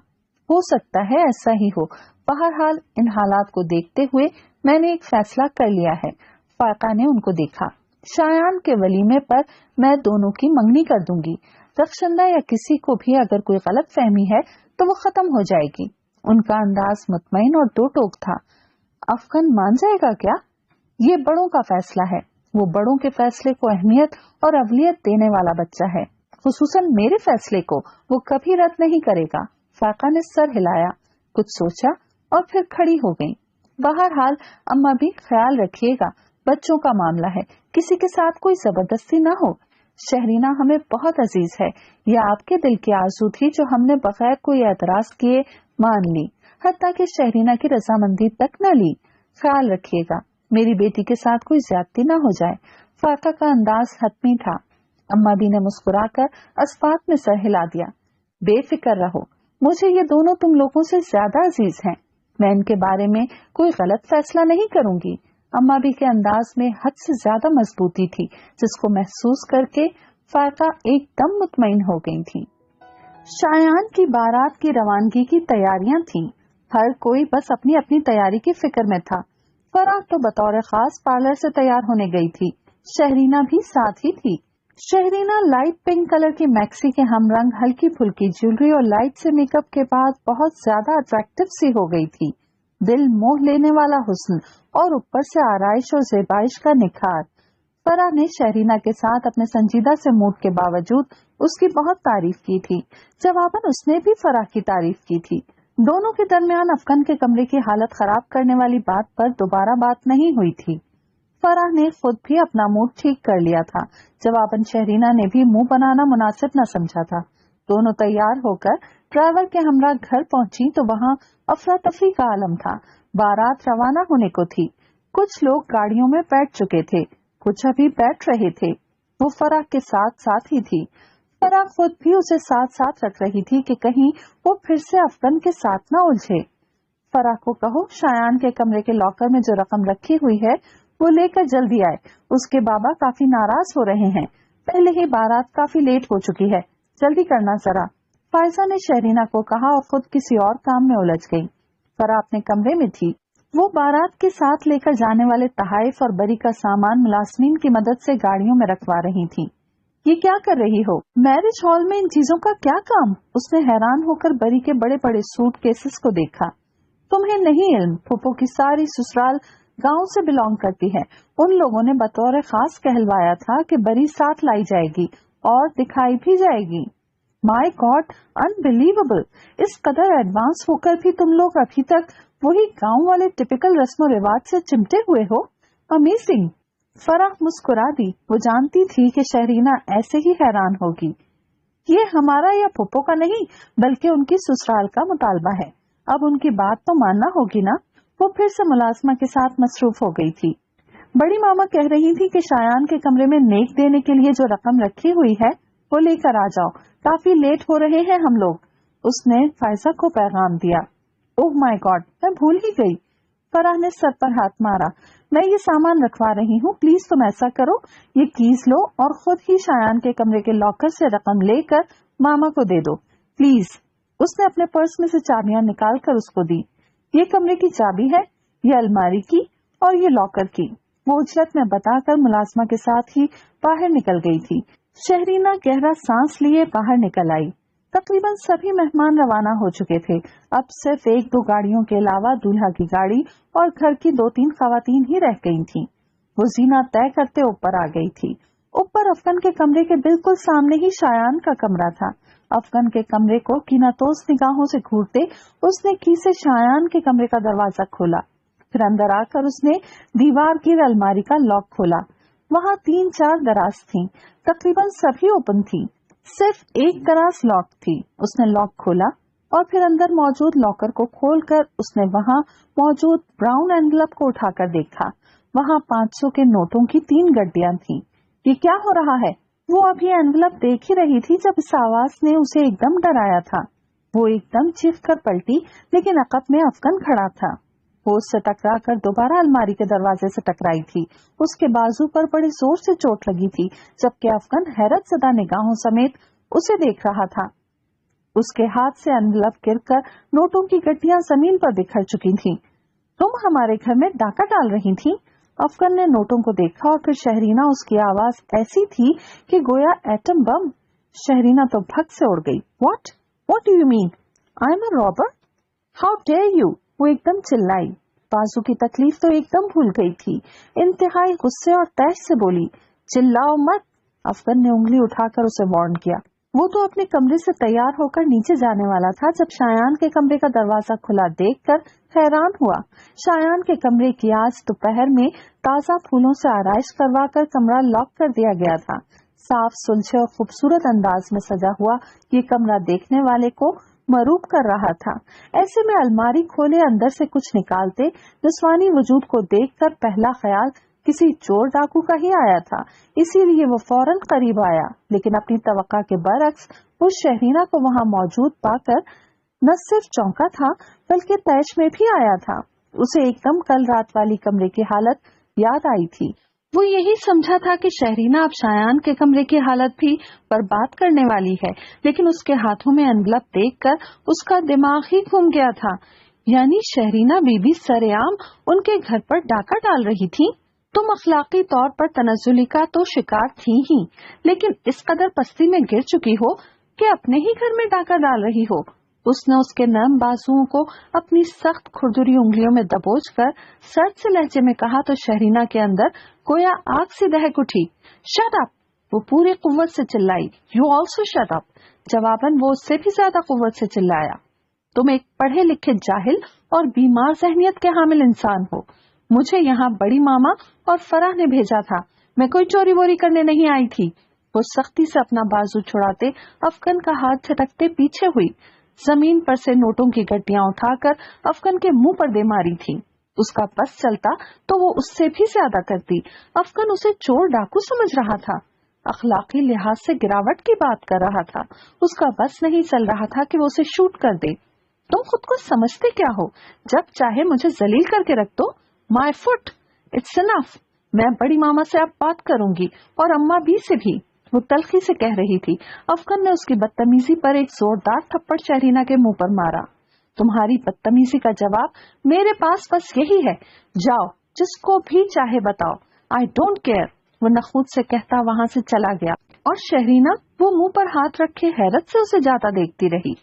हो सकता है ऐसा ही हो। बहरहाल इन हालात को देखते हुए मैंने एक फैसला कर लिया है। फायका ने उनको देखा। शायान के वलीमे पर मैं दोनों की मंगनी कर दूंगी। रखशंदा या किसी को भी अगर कोई गलत फहमी है तो वो खत्म हो जाएगी। उनका अंदाज मुतमईन और दो टोक था। अफगन मान जाएगा क्या? ये बड़ों का फैसला है। वो बड़ों के फैसले को अहमियत और अवलियत देने वाला बच्चा है। खुसूसन मेरे फैसले को वो कभी रद्द नहीं करेगा। फायका ने सर हिलाया, कुछ सोचा और फिर खड़ी हो गई। बहरहाल अम्मा भी ख्याल रखिएगा, बच्चों का मामला है, किसी के साथ कोई जबरदस्ती ना हो। शहरीना हमें बहुत अजीज है। यह आपके दिल की आरज़ू थी जो हमने बगैर कोई एतराज किए मान ली, हत्ता कि शहरीना की रजामंदी तक न ली। ख्याल रखिएगा मेरी बेटी के साथ कोई ज्यादती न हो जाए। फायका का अंदाज हतमी था। अम्मा भी ने मुस्कुराकर अस्पात में सर हिला दिया। बेफिक्र रहो, मुझे ये दोनों तुम लोगों से ज्यादा अजीज हैं। मैं इनके बारे में कोई गलत फैसला नहीं करूंगी। अम्मा भी के अंदाज में हद से ज्यादा मजबूती थी, जिसको महसूस करके फायका एकदम मुतमईन हो गई थी। शायान की बारात की रवानगी की तैयारियां थीं। हर कोई बस अपनी अपनी तैयारी की फिक्र में था। फराह तो बतौर खास पार्लर से तैयार होने गई थी। शहरीना भी साथ ही थी। शहरीना लाइट पिंक कलर की मैक्सी के हमरंग हल्की फुल्की ज्वेलरी और लाइट से मेकअप के बाद बहुत ज्यादा अट्रैक्टिव सी हो गई थी। दिल मोह लेने वाला हुस्न और ऊपर से आराइश और ज़ेबाइश का निखार। फराह ने शहरीना के साथ अपने संजीदा से मूड के बावजूद उसकी बहुत तारीफ की थी। जवाबन उसने भी फराह की तारीफ की थी। दोनों के दरमियान अफगन के कमरे की हालत खराब करने वाली बात पर दोबारा बात नहीं हुई थी। फराह ने खुद भी अपना मूड ठीक कर लिया था। जवाबन शहरीना ने भी मुंह बनाना मुनासिब न समझा था। दोनों तैयार होकर ड्राइवर के हमरा घर पहुंची तो वहां अफरा तफरी का आलम था। बारात रवाना होने को थी। कुछ लोग गाड़ियों में बैठ चुके थे, कुछ अभी बैठ रहे थे। वो फराह के साथ साथ ही थी। फराह खुद भी उसे साथ साथ रख रही थी कि कहीं वो फिर से अफगन के साथ न उलझे। फराह को कहो शायान के कमरे के लॉकर में जो रकम रखी हुई है वो लेकर जल्दी आए। उसके बाबा काफी नाराज हो रहे हैं। पहले ही बारात काफी लेट हो चुकी है, जल्दी करना जरा। फायजा ने शहरीना को कहा और खुद किसी और काम में उलझ गई। फराह अपने कमरे में थी। वो बारात के साथ लेकर जाने वाले तहाइफ और बरी का सामान मुलाजमीन की मदद से गाड़ियों में रखवा रही थी। ये क्या कर रही हो? मैरिज हॉल में इन चीजों का क्या काम? उसने हैरान होकर बरी के बड़े बड़े सूट केसेस को देखा। तुम्हें नहीं इल्म, फुफो की सारी ससुराल गांव से बिलोंग करती है। उन लोगों ने बतौर खास कहलवाया था कि बरी साथ लाई जाएगी और दिखाई भी जाएगी। My God, unbelievable! इस कदर एडवांस होकर भी तुम लोग अभी तक वही गांव वाले टिपिकल रस्मो रिवाज से चिमटे हुए हो। अमेजिंग! फराह मुस्कुरा दी। वो जानती थी कि शहरीना ऐसे ही हैरान होगी। ये हमारा या फुप्पो का नहीं बल्कि उनकी ससुराल का मुतालबा है। अब उनकी बात तो मानना होगी ना। वो फिर से मुलाजमा के साथ मसरूफ हो गई थी। बड़ी मामा कह रही थी कि शायान के कमरे में नेक देने के लिए जो रकम रखी हुई है वो लेकर आ जाओ, काफी लेट हो रहे हैं हम लोग। उसने फायजा को पैगाम दिया। ओह माय गॉड, मैं भूल ही गई। फराह ने सर पर हाथ मारा। मैं ये सामान रखवा रही हूँ, प्लीज तुम ऐसा करो, ये कीज लो और खुद ही शायान के कमरे के लॉकर से रकम लेकर मामा को दे दो प्लीज। उसने अपने पर्स में से चाबियां निकाल कर उसको दी। ये कमरे की चाबी है, ये अलमारी की और ये लॉकर की। वो उजलत में बताकर मुलाजमा के साथ ही बाहर निकल गई थी। शहरीना गहरा सांस लिए बाहर निकल आई। तकरीबन सभी मेहमान रवाना हो चुके थे। अब सिर्फ एक दो गाड़ियों के अलावा दूल्हा की गाड़ी और घर की 2-3 खवातीन ही रह गई थीं। वो जीना तय करते ऊपर आ गई थी। ऊपर अफगन के कमरे के बिल्कुल सामने ही शायान का कमरा था। अफगन के कमरे को कीनातोस निगाहों से घूरते उसने की से शायान के कमरे का दरवाजा खोला। फिर अंदर आकर उसने दीवार की अलमारी का लॉक खोला। वहाँ 3-4 दराज थीं, तकरीबन सभी ओपन थी। सिर्फ एक दराज लॉक थी। उसने लॉक खोला और फिर अंदर मौजूद लॉकर को खोलकर उसने वहाँ मौजूद ब्राउन एनवलप को उठाकर देखा। वहाँ 500 के नोटों की 3 गड्डियां थीं। ये क्या हो रहा है? वो अभी एनवलप देख ही रही थी जब इस आवाज ने उसे एकदम डराया था। वो एकदम चीख कर पलटी, लेकिन अकब में अफगन खड़ा था। वो उससे टकरा कर दोबारा अलमारी के दरवाजे से टकराई थी। उसके बाजू पर बड़ी जोर से चोट लगी थी, जबकि अफगन हैरत ज़दा निगाहों समेत उसे देख रहा था। उसके हाथ से एनवलप गिरकर नोटों की गड्डियां जमीन पर बिखर चुकी थीं। तुम हमारे घर में डाका डाल रही थी? अफगन ने नोटों को देखा और फिर शहरीना, उसकी आवाज ऐसी थी कि गोया एटम बम। शहरीना तो भग से उड़ गई। What do you mean? I am a robber? How dare you? वो एकदम चिल्लाई। बाजू की तकलीफ तो एकदम भूल गई थी। इंतहाई गुस्से और तैश से बोली, चिल्लाओ मत। अफगन ने उंगली उठाकर उसे वार्न किया। वो तो अपने कमरे से तैयार होकर नीचे जाने वाला था जब शायान के कमरे का दरवाजा खुला देखकर हैरान हुआ। शायान के कमरे की आज दोपहर में ताजा फूलों से आराइश करवाकर कमरा लॉक कर दिया गया था। साफ सुलझे और खूबसूरत अंदाज में सजा हुआ ये कमरा देखने वाले को मरूब कर रहा था। ऐसे में अलमारी खोले अंदर से कुछ निकालते निस्वानी वजूद को देखकर पहला ख्याल किसी चोर डाकू का ही आया था। इसीलिए वो फौरन करीब आया, लेकिन अपनी तवक्का के बरक्स वो शहरीना को वहां मौजूद पाकर न सिर्फ चौंका था बल्कि तैश में भी आया था। उसे एकदम कल रात वाली कमरे की हालत याद आई थी। وہ یہی سمجھا تھا کہ شہرینہ اب شایان کے کمرے کی حالت بھی برباد کرنے والی ہے، لیکن اس کے ہاتھوں میں انویلپ دیکھ کر اس کا دماغ ہی گھوم گیا تھا۔ یعنی شہرینہ بی بی سر عام ان کے گھر پر ڈاکہ ڈال رہی تھی۔ تم اخلاقی طور پر تنزلی کا تو شکار تھی ہی، لیکن اس قدر پستی میں گر چکی ہو کہ اپنے ہی گھر میں ڈاکہ ڈال رہی ہو۔ اس نے اس کے نرم بازوؤں کو اپنی سخت کھردری انگلیوں میں دبوچ کر سرد سے لہجے میں کہا تو شہرینہ کے اندر گویا آگ سی دہک اٹھی۔ شٹ اپ، وہ پوری قوت سے چلائی۔ یو آلسو شٹ اپ، جواباً وہ اس سے بھی زیادہ قوت سے چلایا۔ تم ایک پڑھے لکھے جاہل اور بیمار ذہنیت کے حامل انسان ہو۔ مجھے یہاں بڑی ماما اور فرح نے بھیجا تھا، میں کوئی چوری ووری کرنے نہیں آئی تھی۔ وہ سختی سے اپنا بازو چھڑاتے افغان کا ہاتھ جھٹکتے پیچھے ہوئی، زمین پر سے نوٹوں کی گٹیاں اٹھا کر افغان کے منہ پر دے ماری تھی۔ اس کا بس چلتا تو وہ اس سے بھی زیادہ کرتی۔ افغان اسے چور ڈاکو سمجھ رہا تھا، اخلاقی لحاظ سے گراوٹ کی بات کر رہا تھا۔ اس کا بس نہیں چل رہا تھا کہ وہ اسے شوٹ کر دے۔ تم خود کو سمجھتے کیا ہو؟ جب چاہے مجھے ذلیل کر کے رکھ دو۔ مائی فٹ، اٹس انف۔ میں بڑی ماما سے اب بات کروں گی اور اماں بھی سے بھی، وہ تلخی سے کہہ رہی تھی۔ افغان نے اس کی بدتمیزی پر ایک زوردار تھپڑ شہرینہ کے منہ پر مارا۔ تمہاری بدتمیزی کا جواب میرے پاس بس یہی ہے، جاؤ جس کو بھی چاہے بتاؤ، آئی ڈونٹ کیئر، وہ نخوت سے کہتا وہاں سے چلا گیا اور شہرینہ وہ منہ پر ہاتھ رکھے حیرت سے اسے جاتا دیکھتی رہی۔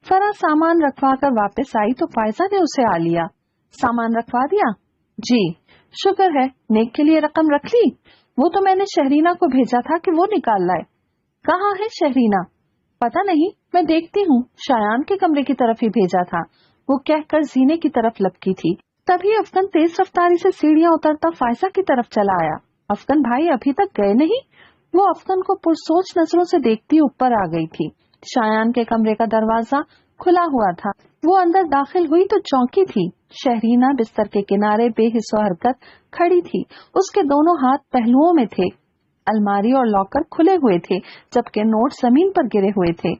فرح سامان رکھوا کر واپس آئی تو فائزہ نے اسے آ لیا۔ سامان رکھوا دیا؟ جی شکر ہے، نیک کے لیے رقم رکھ لی؟ وہ تو میں نے شہرینہ کو بھیجا تھا کہ وہ نکال لائے۔ کہاں ہے شہرینہ؟ پتہ نہیں، میں دیکھتی ہوں، شایان کے کمرے کی طرف ہی بھیجا تھا، وہ کہہ کر زینے کی طرف لپکی تھی۔ تبھی افغان تیز رفتاری سے سیڑھیاں اترتا فائزہ کی طرف چلا آیا۔ افغان بھائی ابھی تک گئے نہیں؟ وہ افغان کو پرسوچ نظروں سے دیکھتی اوپر آ گئی تھی۔ شایان کے کمرے کا دروازہ کھلا ہوا تھا، وہ اندر داخل ہوئی تو چونکی تھی۔ شہرینہ بستر کے کنارے بے حس و حرکت کھڑی تھی، اس کے دونوں ہاتھ پہلوؤں میں تھے۔ الماری اور لاکر کھلے ہوئے تھے جبکہ نوٹ زمین پر گرے ہوئے تھے۔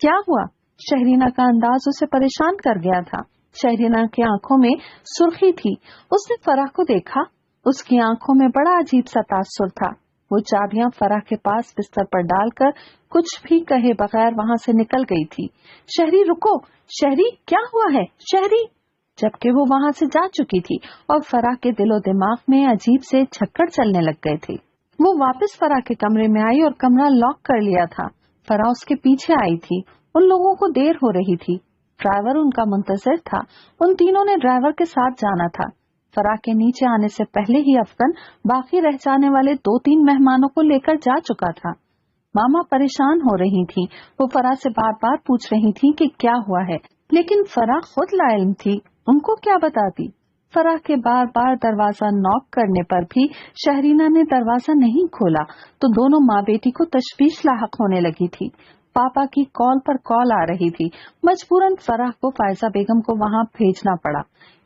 کیا ہوا؟ شہرینہ کا انداز اسے پریشان کر گیا تھا۔ شہرینہ کی آنکھوں میں سرخی تھی۔ اس نے فرح کو دیکھا، اس کی آنکھوں میں بڑا عجیب سا تاثر تھا۔ وہ چابیاں فرح کے پاس بستر پر ڈال کر کچھ بھی کہے بغیر وہاں سے نکل گئی تھی۔ شہری رکو، شہری کیا ہوا ہے شہری؟ جبکہ وہ وہاں سے جا چکی تھی اور فرح کے دل و دماغ میں عجیب سے جھکڑ چلنے لگ گئے تھے۔ وہ واپس فرح کے کمرے میں آئی اور کمرہ لاک کر لیا تھا۔ فرح اس کے پیچھے آئی تھی، ان لوگوں کو دیر ہو رہی تھی، ڈرائیور ان کا منتظر تھا، ان تینوں نے ڈرائیور کے ساتھ جانا تھا۔ فرح کے نیچے آنے سے پہلے ہی افغان باقی رہ جانے والے 2-3 مہمانوں کو لے کر جا چکا تھا۔ ماما پریشان ہو رہی تھی، وہ فرح سے بار بار پوچھ رہی تھی کہ کیا ہوا ہے، لیکن فرح خود لا علم تھی، ان کو کیا بتاتی۔ فرح کے بار بار دروازہ نوک کرنے پر بھی شہرینہ نے دروازہ نہیں کھولا تو دونوں ماں بیٹی کو تشویش لاحق ہونے لگی تھی۔ پاپا کی کال پر کال آ رہی تھی، مجبوراً فرح کو فائزہ بیگم کو وہاں بھیجنا پڑا،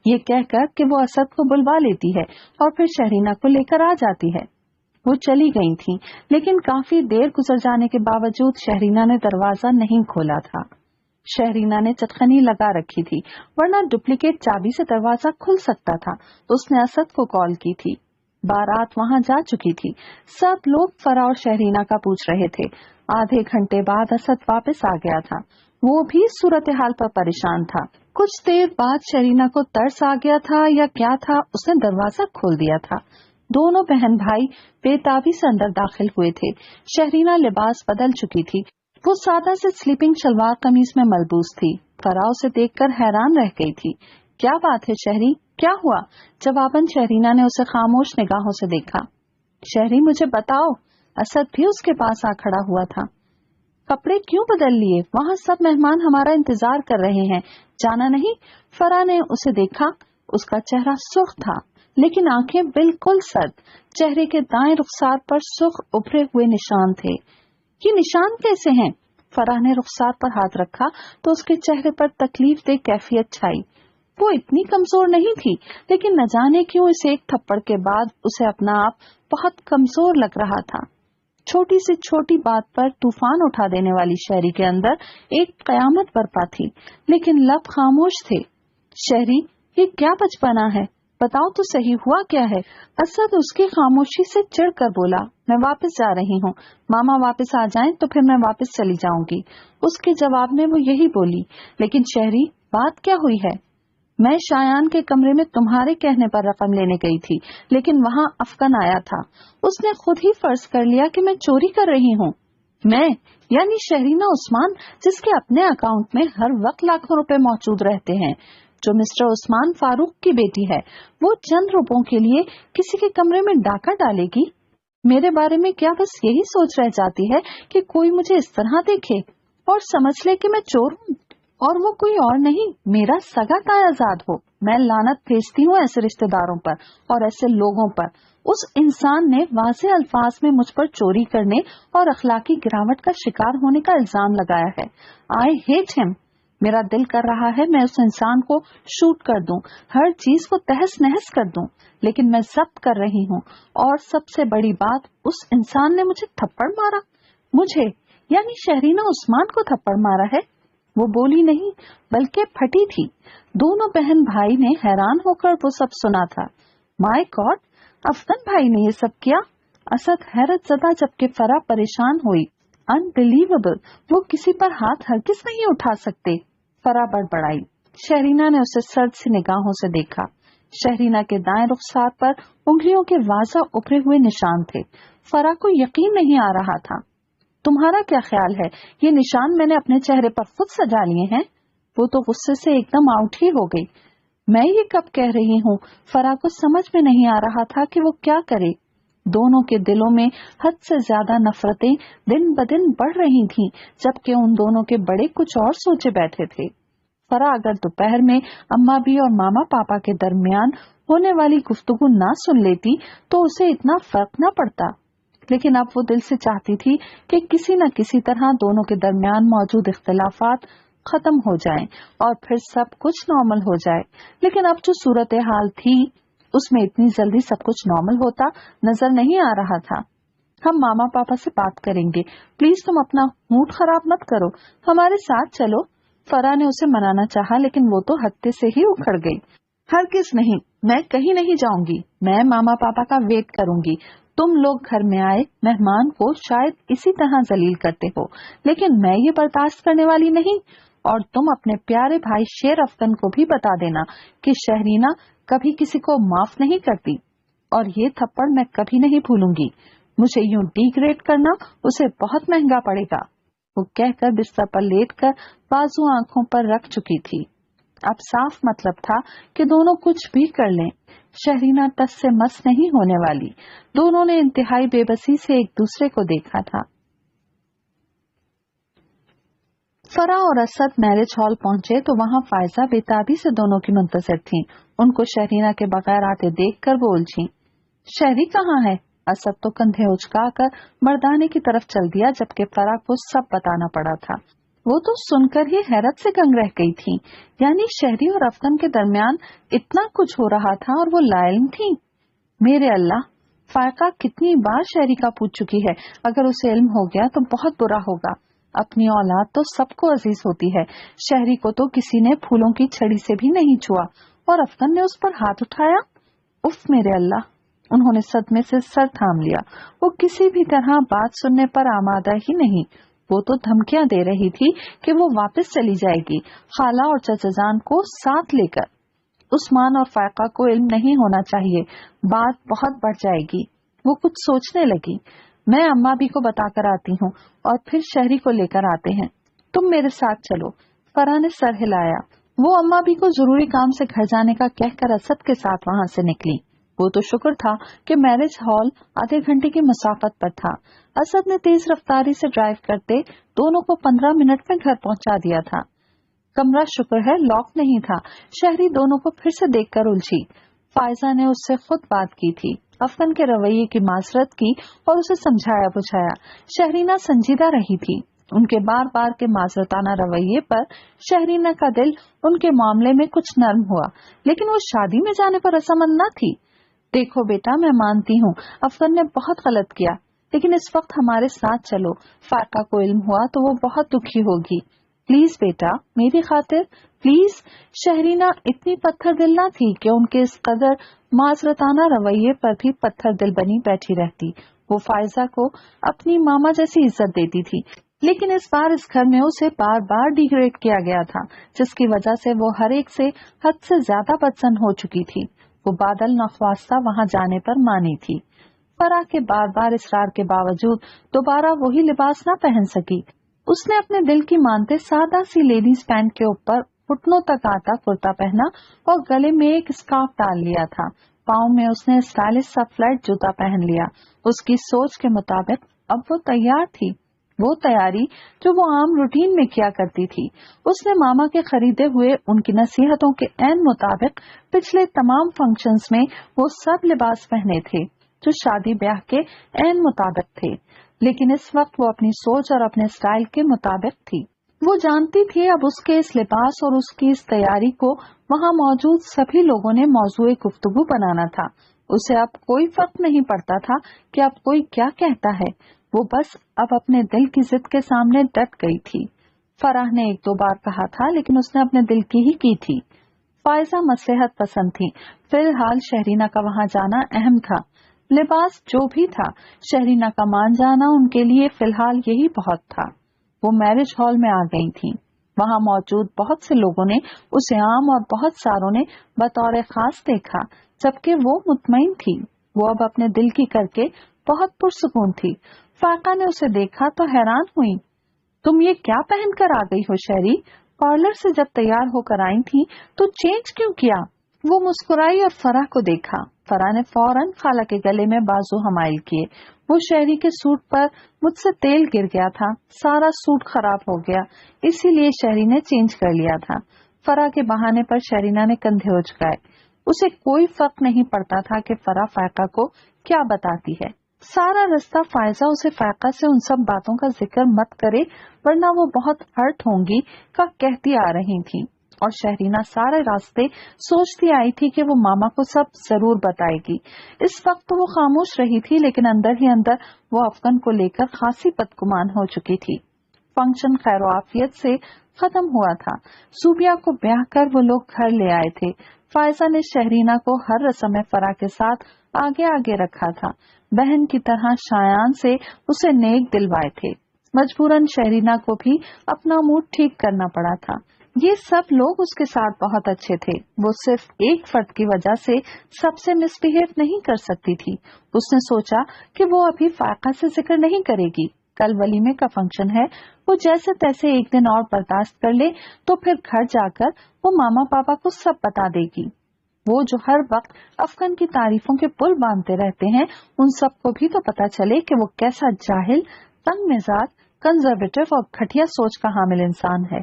یہ کہہ کر کہ وہ اسد کو بلوا لیتی ہے اور پھر شہرینہ کو لے کر آ جاتی ہے۔ وہ چلی گئی تھی، لیکن کافی دیر گزر جانے کے باوجود شہرینہ نے دروازہ نہیں کھولا تھا۔ شہرینہ نے چٹخنی لگا رکھی تھی، ورنہ ڈپلیکیٹ چابی سے دروازہ کھل سکتا تھا۔ اس نے اسد کو کال کی تھی، بارات وہاں جا چکی تھی، سب لوگ فرح اور شہرینہ کا پوچھ رہے تھے۔ آدھے گھنٹے بعد اسد واپس آ گیا تھا، وہ بھی صورتحال پر پریشان تھا۔ کچھ دیر بعد شہرینہ کو ترس آ گیا تھا یا کیا تھا، اس نے دروازہ کھول دیا تھا۔ دونوں بہن بھائی بے تابی سے اندر داخل ہوئے تھے۔ شہرینہ لباس بدل چکی تھی، وہ سادہ سے سلیپنگ شلوار قمیض میں ملبوس تھی۔ فرح اسے دیکھ کر حیران رہ گئی تھی۔ کیا بات ہے شہری، کیا ہوا؟ جواباً شہرینہ نے اسے خاموش نگاہوں سے دیکھا۔ شہری مجھے بتاؤ۔ اسد بھی اس کے پاس آ کھڑا ہوا تھا۔ کپڑے کیوں بدل لیے؟ وہاں سب مہمان ہمارا انتظار کر رہے ہیں، جانا نہیں؟ فرح نے اسے دیکھا، اس کا چہرہ سرخ تھا لیکن آنکھیں بالکل سرد، چہرے کے دائیں رخسار پر سرخ ابھرے ہوئے نشان تھے۔ یہ نشان کیسے ہیں؟ فرح نے رخسار پر ہاتھ رکھا تو اس کے چہرے پر تکلیف دہ کیفیت چھائی۔ وہ اتنی کمزور نہیں تھی، لیکن نہ جانے کیوں اس ایک تھپڑ کے بعد اسے اپنا آپ بہت کمزور لگ رہا تھا۔ چھوٹی سے چھوٹی بات پر طوفان اٹھا دینے والی شہری کے اندر ایک قیامت برپا تھی، لیکن لب خاموش تھے۔ شہری یہ کیا بچپنا ہے، بتاؤ تو صحیح ہوا کیا ہے؟ اسد اس کی خاموشی سے چڑ کر بولا، میں واپس جا رہی ہوں، ماما واپس آ جائیں تو پھر میں واپس چلی جاؤں گی۔ اس کے جواب میں وہ یہی بولی، لیکن شہری بات کیا ہوئی ہے؟ میں شایان کے کمرے میں تمہارے کہنے پر رقم لینے گئی تھی، لیکن وہاں افغان آیا تھا، اس نے خود ہی فرض کر لیا کہ میں چوری کر رہی ہوں۔ میں یعنی شہرینہ عثمان، جس کے اپنے اکاؤنٹ میں ہر وقت لاکھوں روپے موجود رہتے ہیں، جو مسٹر عثمان فاروق کی بیٹی ہے، وہ چند روپوں کے لیے کسی کے کمرے میں ڈاکہ ڈالے گی؟ میرے بارے میں کیا بس یہی سوچ رہ جاتی ہے کہ کوئی مجھے اس طرح دیکھے اور سمجھ لے کہ میں چور ہوں، اور وہ کوئی اور نہیں، میرا سگا تایازاد ہو؟ میں لعنت بھیجتی ہوں ایسے رشتہ داروں پر اور ایسے لوگوں پر۔ اس انسان نے واضح الفاظ میں مجھ پر چوری کرنے اور اخلاقی گراوٹ کا شکار ہونے کا الزام لگایا ہے۔ آئی ہیٹ ہم۔ میرا دل کر رہا ہے میں اس انسان کو شوٹ کر دوں، ہر چیز کو تہس نہس کر دوں، لیکن میں ضبط کر رہی ہوں۔ اور سب سے بڑی بات، اس انسان نے مجھے تھپڑ مارا، مجھے یعنی شہرینہ عثمان کو تھپڑ مارا ہے۔ وہ بولی نہیں بلکہ پھٹی تھی۔ دونوں بہن بھائی نے حیران ہو کر وہ سب سنا تھا۔ مائی گاڈ، افغان بھائی نے یہ سب کیا؟ اسد حیرت زدہ جبکہ فرح پریشان ہوئی۔ انبلیویبل، وہ کسی پر ہاتھ ہرگز نہیں اٹھا سکتے۔ فرح بڑبڑائی۔ شہرینہ نے اسے سرد سی نگاہوں سے دیکھا۔ شہرینہ کے دائیں رخسار پر انگلیوں کے واضح ابھرے ہوئے نشان تھے۔ فرح کو یقین نہیں آ رہا تھا۔ تمہارا کیا خیال ہے، یہ نشان میں نے اپنے چہرے پر خود سجا لیے ہیں؟ وہ تو غصے سے ایک دم آؤٹ ہی ہو گئی۔ میں یہ کب کہہ رہی ہوں؟ فرح کو سمجھ میں نہیں آ رہا تھا کہ وہ کیا کرے۔ دونوں کے دلوں میں حد سے زیادہ نفرتیں دن بدن بڑھ رہی تھیں، جبکہ ان دونوں کے بڑے کچھ اور سوچے بیٹھے تھے۔ فرح اگر دوپہر میں اماں بھی اور ماما پاپا کے درمیان ہونے والی گفتگو نہ سن لیتی تو اسے اتنا فرق نہ پڑتا، لیکن اب وہ دل سے چاہتی تھی کہ کسی نہ کسی طرح دونوں کے درمیان موجود اختلافات ختم ہو جائیں اور پھر سب کچھ نارمل ہو جائے۔ لیکن اب جو صورتحال تھی اس میں اتنی جلدی سب کچھ نارمل ہوتا نظر نہیں آ رہا تھا۔ ہم ماما پاپا سے بات کریں گے، پلیز تم اپنا موڈ خراب مت کرو، ہمارے ساتھ چلو۔ فرح نے اسے منانا چاہا لیکن وہ تو ہتے سے ہی اکھڑ گئی۔ ہرگز نہیں، میں کہیں نہیں جاؤں گی، میں ماما پاپا کا ویٹ کروں گی۔ تم لوگ گھر میں آئے مہمان کو شاید اسی طرح ذلیل کرتے ہو، لیکن میں یہ برداشت کرنے والی نہیں۔ اور تم اپنے پیارے بھائی شیر افغان کو بھی بتا دینا کہ شہرینہ کبھی کسی کو معاف نہیں کرتی، اور یہ تھپڑ میں کبھی نہیں بھولوں گی۔ مجھے یوں ڈیگریڈ کرنا اسے بہت مہنگا پڑے گا۔ وہ کہہ کر بستر پر لیٹ کر بازو آنکھوں پر رکھ چکی تھی۔ اب صاف مطلب تھا کہ دونوں کچھ بھی کر لیں، شہرینہ ٹس سے مس نہیں ہونے والی۔ دونوں نے انتہائی بے بسی سے ایک دوسرے کو دیکھا تھا۔ فرح اور اسد میرج ہال پہنچے تو وہاں فائزہ بےتابی سے دونوں کی منتظر تھیں۔ ان کو شہرینہ کے بغیر آتے دیکھ کر وہ الجھیں۔ شہری کہاں ہے؟ اسد تو کندھے اچکا کر مردانے کی طرف چل دیا، جبکہ فرح کو سب بتانا پڑا تھا۔ وہ تو سن کر ہی حیرت سے گنگ رہ گئی تھی، یعنی شہری اور افغان کے درمیان اتنا کچھ ہو رہا تھا اور وہ لا علم تھی۔ میرے اللہ، فائقہ کتنی بار شہری کا پوچھ چکی ہے، اگر اسے علم ہو گیا تو بہت برا ہوگا۔ اپنی اولاد تو سب کو عزیز ہوتی ہے، شہری کو تو کسی نے پھولوں کی چھڑی سے بھی نہیں چھوا، اور افغان نے اس پر ہاتھ اٹھایا۔ اف میرے اللہ! انہوں نے صدمے سے سر تھام لیا۔ وہ کسی بھی طرح بات سننے پر آمادہ ہی نہیں۔ وہ تو دھمکیاں دے رہی تھی کہ وہ واپس چلی جائے گی، خالہ اور چچا جان کو ساتھ لے کر۔ عثمان اور فائقہ کو علم نہیں ہونا چاہیے، بات بہت بڑھ جائے گی۔ وہ کچھ سوچنے لگی۔ میں اماں بھی کو بتا کر آتی ہوں اور پھر شہری کو لے کر آتے ہیں، تم میرے ساتھ چلو۔ فرح نے سر ہلایا۔ وہ اماں بھی کو ضروری کام سے گھر جانے کا کہہ کر اسد کے ساتھ وہاں سے نکلی۔ وہ تو شکر تھا کہ میرج ہال آدھے گھنٹے کی مسافت پر تھا۔ اسد نے تیز رفتاری سے ڈرائیو کرتے دونوں کو 15 منٹ میں گھر پہنچا دیا تھا۔ کمرہ شکر ہے لاک نہیں تھا۔ شہری دونوں کو پھر سے دیکھ کر الجھی۔ فائزہ نے اس سے خود بات کی تھی، افغان کے رویے کی معذرت کی اور اسے سمجھایا بجھایا۔ شہرینہ سنجیدہ رہی تھی۔ ان کے بار بار کے معذرتانہ رویے پر شہرینہ کا دل ان کے معاملے میں کچھ نرم ہوا، لیکن وہ شادی میں جانے پر رضامند نہ تھی۔ دیکھو بیٹا، میں مانتی ہوں افغان نے بہت غلط کیا، لیکن اس وقت ہمارے ساتھ چلو۔ فائقہ کو علم ہوا تو وہ بہت دکھی ہوگی۔ پلیز بیٹا، میری خاطر۔ प्लीज। शहरीना इतनी पत्थर दिल न थी कि उनके इस कदर माजरताना रवैये पर भी पत्थर दिल बनी बैठी रहती। वो फायजा को अपनी मामा जैसी इज्जत देती थी, लेकिन इस बार इस घर में उसे बार बार डिग्रेड किया गया था, जिसकी वजह से वो हर एक से हद से ज्यादा बदसन हो चुकी थी। वो बादल नख्वास्ता वहां जाने पर मानी थी। फराह के बार बार इसरार के बावजूद दोबारा वही लिबास न पहन सकी। उसने अपने दिल की मानते सादा सी लेडीज पैंट के ऊपर घुटनों तक आता कुर्ता पहना और गले में एक स्कार्फ डाल लिया था। पाँव में उसने स्टाइलिश सा फ्लैट जूता पहन लिया। उसकी सोच के मुताबिक अब वो तैयार थी, वो तैयारी जो वो आम रूटीन में किया करती थी। उसने मामा के खरीदे हुए उनकी नसीहतों के ऐन मुताबिक पिछले तमाम फंक्शंस में वो सब लिबास पहने थे जो शादी ब्याह के ऐन मुताबिक थे, लेकिन इस वक्त वो अपनी सोच और अपने स्टाइल के मुताबिक थी। वो जानती थी अब उसके इस लिबास और उसकी इस तैयारी को वहाँ मौजूद सभी लोगों ने मौजूए गुफ्तगू बनाना था। उसे अब कोई फर्क नहीं पड़ता था कि अब कोई क्या कहता है। वो बस अब अपने दिल की जिद के सामने डट गई थी। फराह ने एक दो बार कहा था, लेकिन उसने अपने दिल की ही की थी। फायजा मसलहत पसंद थी। फिलहाल शहरीना का वहाँ जाना अहम था। लिबास जो भी था, शहरीना का मान जाना उनके लिए फिलहाल यही बहुत था। वो मैरिज हॉल में आ गई थी। वहाँ मौजूद बहुत से लोगों ने उसे आम और बहुत सारों ने बतौर खास देखा, जबकि वो मुतमईन थी। वो अब अपने दिल की करके बहुत पुरसुकून थी। फाका ने उसे देखा तो हैरान हुई। तुम ये क्या पहन कर आ गई हो शहरी? पार्लर से जब तैयार होकर आई थी तो चेंज क्यों किया? वो मुस्कुराई और फराह को देखा। फराह ने फौरन खाला के गले में बाजू हमाइल किए। वो शहरी के सूट पर मुझसे तेल गिर गया था, सारा सूट खराब हो गया, इसीलिए शहरी ने चेंज कर लिया था। फराह के बहाने पर शहरीना ने कंधे उचकाए। उसे कोई फर्क नहीं पड़ता था कि फराह फायका को क्या बताती है। सारा रास्ता फायजा उसे फायका से उन सब बातों का जिक्र मत करे वरना वो बहुत हर्ट होंगी का कहती आ रही थी, और शहरीना सारे रास्ते सोचती आई थी कि वो मामा को सब जरूर बताएगी। इस वक्त तो वो खामोश रही थी, लेकिन अंदर ही अंदर वो अफगन को लेकर खासी बदगुमान हो चुकी थी। फंक्शन खैर आफियत से खत्म हुआ था। सूबिया को ब्याह कर वो लोग घर ले आए थे। फायजा ने शहरीना को हर रस्म फराह के साथ आगे आगे रखा था। बहन की तरह शायान से उसे नेक दिलवाए थे। मजबूरन शहरीना को भी अपना मूड ठीक करना पड़ा था। ये सब लोग उसके साथ बहुत अच्छे थे। वो सिर्फ एक फर्द की वजह से सबसे मिसबिहेव नहीं कर सकती थी। उसने सोचा कि वो अभी फायका से जिक्र नहीं करेगी। कल वलीमे का फंक्शन है, वो जैसे तैसे एक दिन और बर्दाश्त कर ले तो फिर घर जाकर वो मामा पापा को सब बता देगी। वो जो हर वक्त अफगन की तारीफों के पुल बांधते रहते हैं, उन सबको भी तो पता चले कि वो कैसा जाहिल, तंग मिजाज, कंजर्वेटिव और घटिया सोच का हामिल इंसान है।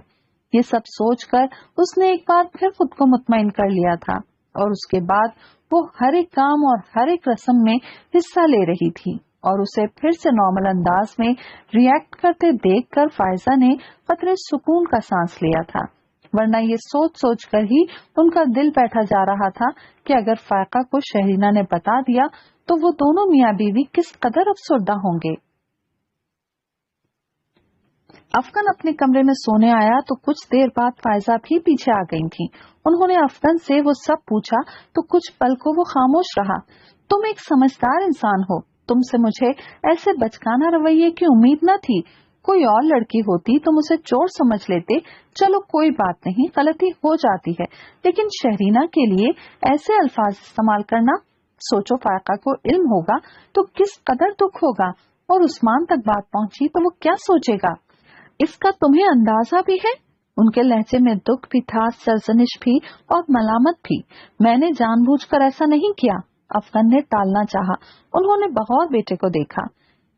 ये सब सोचकर उसने एक बार फिर खुद को मुतमईन कर लिया था, और उसके बाद वो हर एक काम और हर एक रस्म में हिस्सा ले रही थी, और उसे फिर से नॉर्मल अंदाज में रिएक्ट करते देखकर फायजा ने कतरे सुकून का सांस लिया था। वरना ये सोच सोच कर ही उनका दिल बैठा जा रहा था कि अगर फायका को शहरीना ने बता दिया तो वो दोनों मियाँ बीवी किस कदर अफसरदा होंगे। अफगन अपने कमरे में सोने आया तो कुछ देर बाद फायजा भी पीछे आ गई थी। उन्होंने अफगन से वो सब पूछा तो कुछ पल को वो खामोश रहा। तुम एक समझदार इंसान हो, तुमसे मुझे ऐसे बचकाना रवैये की उम्मीद न थी। कोई और लड़की होती तो मुझे चोर समझ लेते। चलो कोई बात नहीं, गलती हो जाती है, लेकिन शहरीना के लिए ऐसे अल्फाज इस्तेमाल करना, सोचो फायका को इल्म होगा तो किस कदर दुख होगा, और उस्मान तक बात पहुंची तो वो क्या सोचेगा, इसका तुम्हें अंदाजा भी है। उनके लहजे में दुख भी था, सरजनिश भी और मलामत भी। मैंने जानबूझकर ऐसा नहीं किया। अफगन ने टालना चाहा। उन्होंने बगौर बेटे को देखा।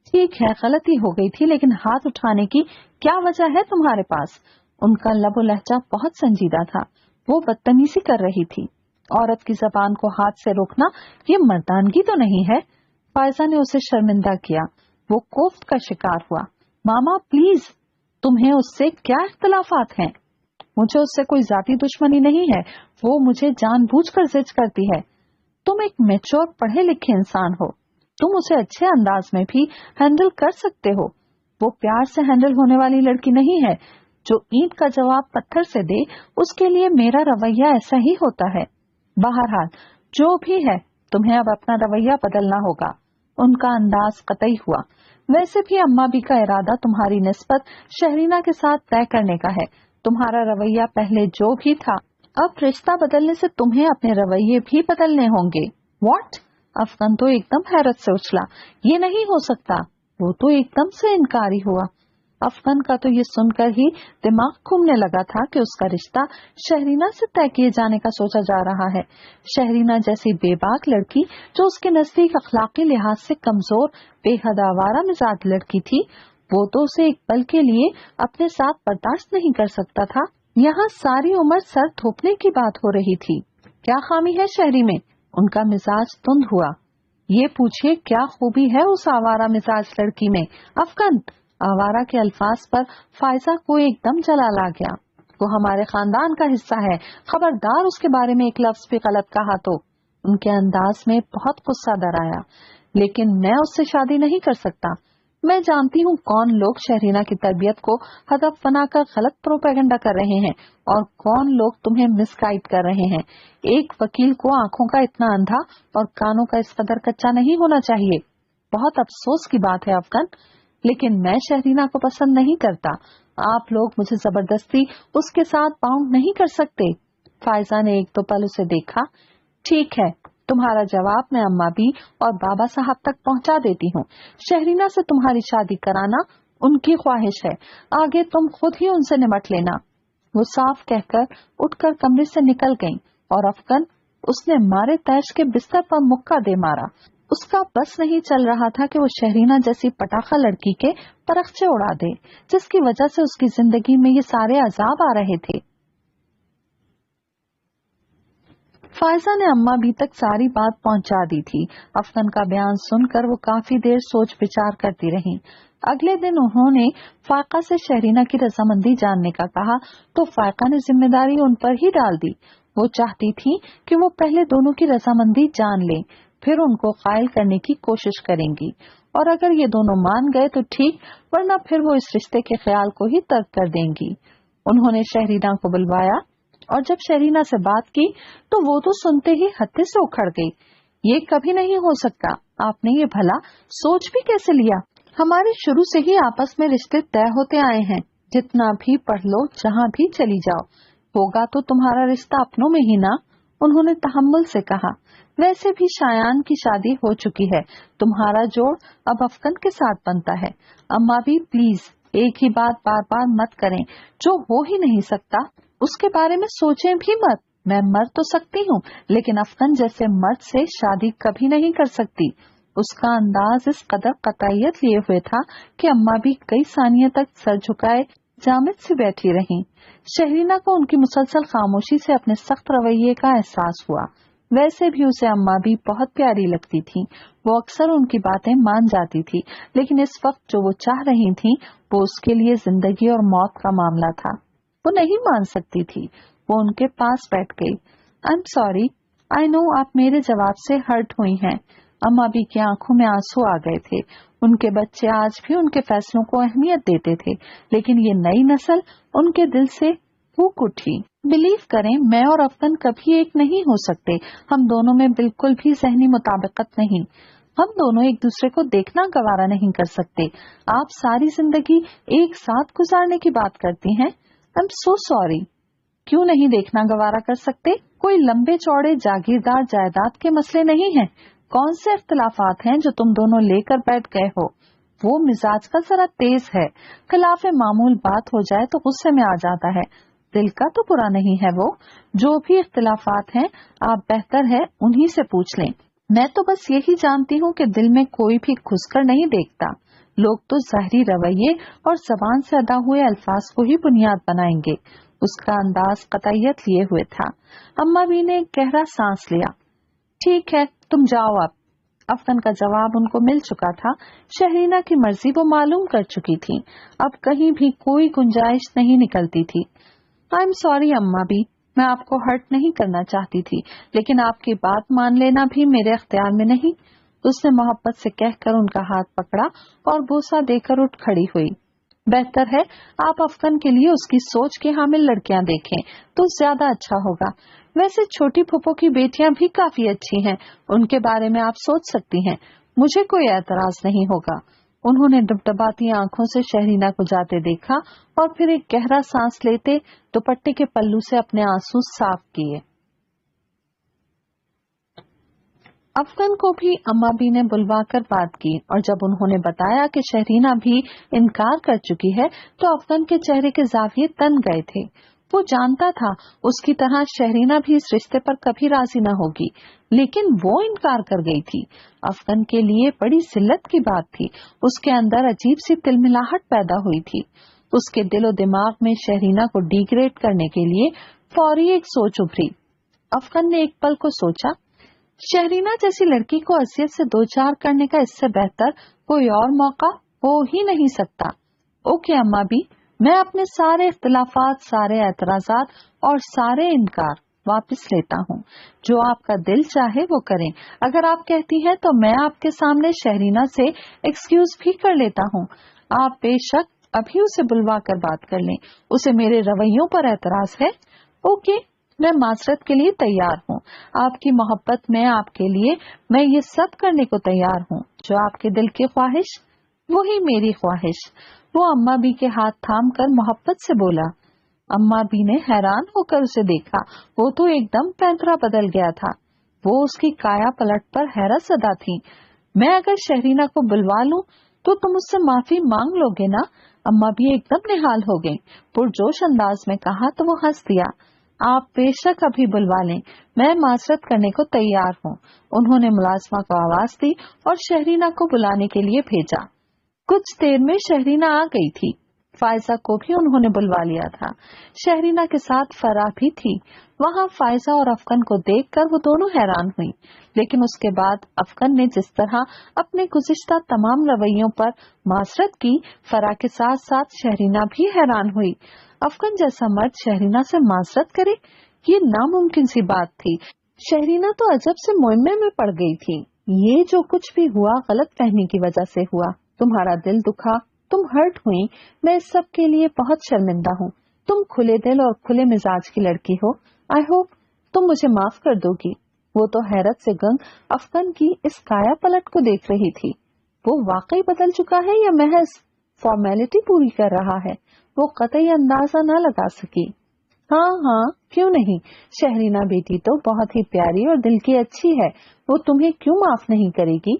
ठीक है, गलती हो गई थी, लेकिन हाथ उठाने की क्या वजह है तुम्हारे पास? उनका लबो लहजा बहुत संजीदा था। वो बदतमीजी कर रही थी। औरत की जबान को हाथ से रोकना ये मर्दानगी तो नहीं है। फायजा ने उसे शर्मिंदा किया। वो कोफ्त का शिकार हुआ। मामा प्लीज, तुम्हें उससे क्या इख्तलाफात हैं? मुझे उससे कोई जाती दुश्मनी नहीं है। वो मुझे जानबूझकर जिद करती है। तुम एक मैच्योर पढ़े लिखे इंसान हो, तुम उसे अच्छे अंदाज में भी हैंडल कर सकते हो। वो प्यार से हैंडल होने वाली लड़की नहीं है। जो ईंट का जवाब पत्थर से दे उसके लिए मेरा रवैया ऐसा ही होता है। बहरहाल जो भी है, तुम्हें अब अपना रवैया बदलना होगा। उनका अंदाज कतई हुआ। वैसे भी अम्मा भी का इरादा तुम्हारी निस्बत शहरीना के साथ तय करने का है। तुम्हारा रवैया पहले जो भी था, अब रिश्ता बदलने से तुम्हें अपने रवैये भी बदलने होंगे। व्हाट? अफगन तो एकदम हैरत से उछला। ये नहीं हो सकता। वो तो एकदम से इनकारी हुआ। अफगन का तो ये सुनकर ही दिमाग घूमने लगा था कि उसका रिश्ता शहरीना से तय किए जाने का सोचा जा रहा है। शहरीना जैसी बेबाक लड़की, जो उसके नजदीक अखलाकी लिहाज से कमजोर, बेहद आवारा मिजाज लड़की थी, वो तो उसे एक पल के लिए अपने साथ बर्दाश्त नहीं कर सकता था। यहाँ सारी उम्र सर थोपने की बात हो रही थी। क्या खामी है शहरी में? उनका मिजाज तुंद हुआ। ये पूछिए क्या खूबी है उस आवारा मिजाज लड़की में? अफगन, आवारा के अल्फाज पर फायजा को एकदम जलाल आ गया। वो हमारे खानदान का हिस्सा है, खबरदार उसके बारे में एक लफ्ज भी गलत कहा तो। उनके अंदाज में बहुत गुस्सा दराया। लेकिन मैं उससे शादी नहीं कर सकता। मैं जानती हूँ कौन लोग शहरीना की तरबियत को हदफ बनाकर गलत प्रोपेगेंडा कर रहे हैं और कौन लोग तुम्हें मिसगाइड कर रहे हैं। एक वकील को आंखों का इतना अंधा और कानों का इस कदर कच्चा नहीं होना चाहिए। बहुत अफसोस की बात है अफगन, लेकिन मैं शहरीना को पसंद नहीं करता। आप लोग मुझे जबरदस्ती उसके साथ बाउंड नहीं कर सकते। फायजा ने एक दो पल उसे देखा। ठीक है, तुम्हारा जवाब मैं अम्मा भी और बाबा साहब तक पहुंचा देती हूँ। शहरीना से तुम्हारी शादी कराना उनकी ख्वाहिश है, आगे तुम खुद ही उनसे निमट लेना। वो साफ कहकर उठकर कमरे से निकल गईं और अफगन, उसने मारे तैश के बिस्तर पर मुक्का दे मारा। उसका बस नहीं चल रहा था कि वो शहरीना जैसी पटाखा लड़की के परखचे उड़ा दे, जिसकी वजह से उसकी जिंदगी में ये सारे अजाब आ रहे थे। फायजा ने अम्मा भी तक सारी बात पहुंचा दी थी। अफगन का बयान सुनकर वो काफी देर सोच विचार करती रहीं। अगले दिन उन्होंने फाका से शहरीना की रजामंदी जानने का कहा तो फाका ने जिम्मेदारी उन पर ही डाल दी। वो चाहती थी कि वो पहले दोनों की रजामंदी जान लें, फिर उनको कायल करने की कोशिश करेंगी, और अगर ये दोनों मान गए तो ठीक, वरना फिर वो इस रिश्ते के ख्याल को ही तर्क कर देंगी। उन्होंने शहरीना को बुलवाया और जब शहरीना से बात की तो वो तो सुनते ही हत्थे से उखड़ गई। ये कभी नहीं हो सकता। आपने ये भला सोच भी कैसे लिया? हमारे शुरू से ही आपस में रिश्ते तय होते आए हैं। जितना भी पढ़ लो, जहाँ भी चली जाओ, होगा तो तुम्हारा रिश्ता अपनों में ही ना। उन्होंने तहम्मुल से कहा। वैसे भी शायान की शादी हो चुकी है, तुम्हारा जोड़ अब अफगन के साथ बनता है। अम्मा भी प्लीज एक ही बात बार बार मत करें। जो हो ही नहीं सकता उसके बारे में सोचें भी मत। मैं मर तो सकती हूँ, लेकिन अफगन जैसे मर्द से शादी कभी नहीं कर सकती। उसका अंदाज इस कदर कतईयत लिए हुए था कि अम्मा भी कई सानियों तक सर झुकाए जामिद से बैठी रहीं। शहरीना को उनकी मुसलसल खामोशी से अपने सख्त रवैये का एहसास हुआ। वैसे भी उसे अम्मा भी बहुत प्यारी लगती थी। वो अक्सर उनकी बातें मान जाती थी, लेकिन इस वक्त जो वो चाह रही थी वो उसके लिए जिंदगी और मौत का मामला था। वो नहीं मान सकती थी। वो उनके पास बैठ गई। I am sorry, I know आप मेरे जवाब से हर्ट हुई हैं। अम्मा भी की आंखों में आंसू आ गए थे। उनके बच्चे आज भी उनके फैसलों को अहमियत देते थे, लेकिन ये नई नस्ल उनके दिल से फूक उठी। बिलीव करें, मैं और अफगन कभी एक नहीं हो सकते। हम दोनों में बिल्कुल भी ज़हनी मुताबिकत नहीं। हम दोनों एक दूसरे को देखना गवारा नहीं कर सकते। आप सारी जिंदगी एक साथ गुजारने की बात करती हैं। I am so sorry. क्यों नहीं देखना गवारा कर सकते? कोई लंबे चौड़े जागीरदार जायदाद के मसले नहीं हैं। कौन से इख्तिलाफात हैं जो तुम दोनों लेकर बैठ गए हो? वो मिजाज का जरा तेज है, खिलाफ मामूल बात हो जाए तो गुस्से में आ जाता है। दिल का तो बुरा नहीं है वो। जो भी इख्तिलाफात हैं आप बेहतर है उन्हीं से पूछ लें। मैं तो बस यही जानती हूँ कि दिल में कोई भी घुसकर नहीं देखता। लोग तो ज़ाहिरी रवैये और जबान से अदा हुए अल्फाज को ही बुनियाद बनाएंगे। उसका अंदाज कतईयत लिए हुए था। अम्मा भी ने गहरा सांस लिया। ठीक है, तुम जाओ अब। अफगन का जवाब उनको मिल चुका था। शहरीना की मर्जी वो मालूम कर चुकी थी। अब कहीं भी कोई गुंजाइश नहीं निकलती थी। आई एम सॉरी अम्मा भी, मैं आपको हर्ट नहीं करना चाहती थी, लेकिन आपकी बात मान लेना भी मेरे अख्तियार में नहीं। उसने मोहब्बत से कहकर उनका हाथ पकड़ा और बोसा देकर उठ खड़ी हुई। बेहतर है आप अफगन के लिए उसकी सोच की हामिल लड़कियां देखें तो ज्यादा अच्छा होगा। वैसे छोटी फूफो की बेटियां भी काफी अच्छी हैं, उनके बारे में आप सोच सकती हैं, मुझे कोई एतराज नहीं होगा। उन्होंने डबडबाती आंखों से शहरीना को जाते देखा और फिर एक गहरा सांस लेते दुपट्टे के पल्लू से अपने आंसू साफ किए। अफगन को भी अम्मा बी ने बुलवाकर बात की और जब उन्होंने बताया कि शहरीना भी इनकार कर चुकी है तो अफगन के चेहरे के जाविये तन गए थे। वो जानता था उसकी तरह शहरीना भी इस रिश्ते पर कभी राजी न होगी, लेकिन वो इनकार कर गई थी। अफगन के लिए बड़ी जिल्लत की बात थी। उसके अंदर अजीब सी तिलमिलाहट पैदा हुई थी। उसके दिलो दिमाग में शहरीना को डिग्रेड करने के लिए फौरी एक सोच उभरी। अफगन ने एक पल को सोचा, शहरीना जैसी लड़की को असियत से दो चार करने का इससे बेहतर कोई और मौका हो ही नहीं सकता। ओके अम्मा भी, मैं अपने सारे इख्तिलाफात, सारे एतराजात और सारे इनकार वापस लेता हूँ। जो आपका दिल चाहे वो करें। अगर आप कहती हैं तो मैं आपके सामने शहरीना से एक्सक्यूज भी कर लेता हूँ। आप बेशक अभी उसे बुलवा कर बात कर लें। उसे मेरे रवैयों पर एतराज है। ओके, मैं माजरत के लिए तैयार हूँ। आपकी मोहब्बत में आपके लिए मैं ये सब करने को तैयार हूँ। जो आपके दिल की ख्वाहिश वही मेरी ख्वाहिश। वो अम्मा बी के हाथ थाम कर मोहब्बत से बोला। अम्मा बी ने हैरान होकर उसे देखा। वो तो एकदम पैंतरा बदल गया था। वो उसकी काया पलट पर हैरत ज़दा थी। मैं अगर शहरीना को बुलवा लूं तो तुम मुझसे माफी मांग लोगे ना? अम्मा भी एकदम निहाल हो गई। पुरजोश अंदाज में कहा तो वो हंस दिया। आप बेशक अभी बुलवा लें, मैं माजरत करने को तैयार हूँ। उन्होंने मुलाजमा को आवाज दी और शहरीना को बुलाने के लिए भेजा। कुछ देर में शहरीना आ गई थी। फायजा को भी उन्होंने बुलवा लिया था। शहरीना के साथ फराह भी थी। वहाँ फायजा और अफगन को देखकर वो दोनों हैरान हुई, लेकिन उसके बाद अफगन ने जिस तरह अपने गुज़िश्ता तमाम रवैयों पर माजरत की, फराह के साथ साथ शहरीना भी हैरान हुई। अफगन जैसा मर्द शहरीना से माजरत करे, ये नामुमकिन सी बात थी। शहरीना तो अजब से मुइम्मे में पड़ गई थी। ये जो कुछ भी हुआ गलत फहमी की वजह से हुआ। तुम्हारा दिल दुखा, तुम हर्ट हुई, मैं इस सब के लिए बहुत शर्मिंदा हूँ। तुम खुले दिल और खुले मिजाज की लड़की हो। आई होप तुम मुझे माफ कर दोगी। वो तो हैरत से गंग अफगन की इस काया पलट को देख रही थी। वो वाकई बदल चुका है या महज फॉर्मेलिटी पूरी कर रहा है? वो कतई अंदाजा न लगा सकी। हाँ, क्यों नहीं। शहरीना बेटी तो बहुत ही प्यारी और दिल की अच्छी है। वो तुम्हें क्यों माफ नहीं करेगी?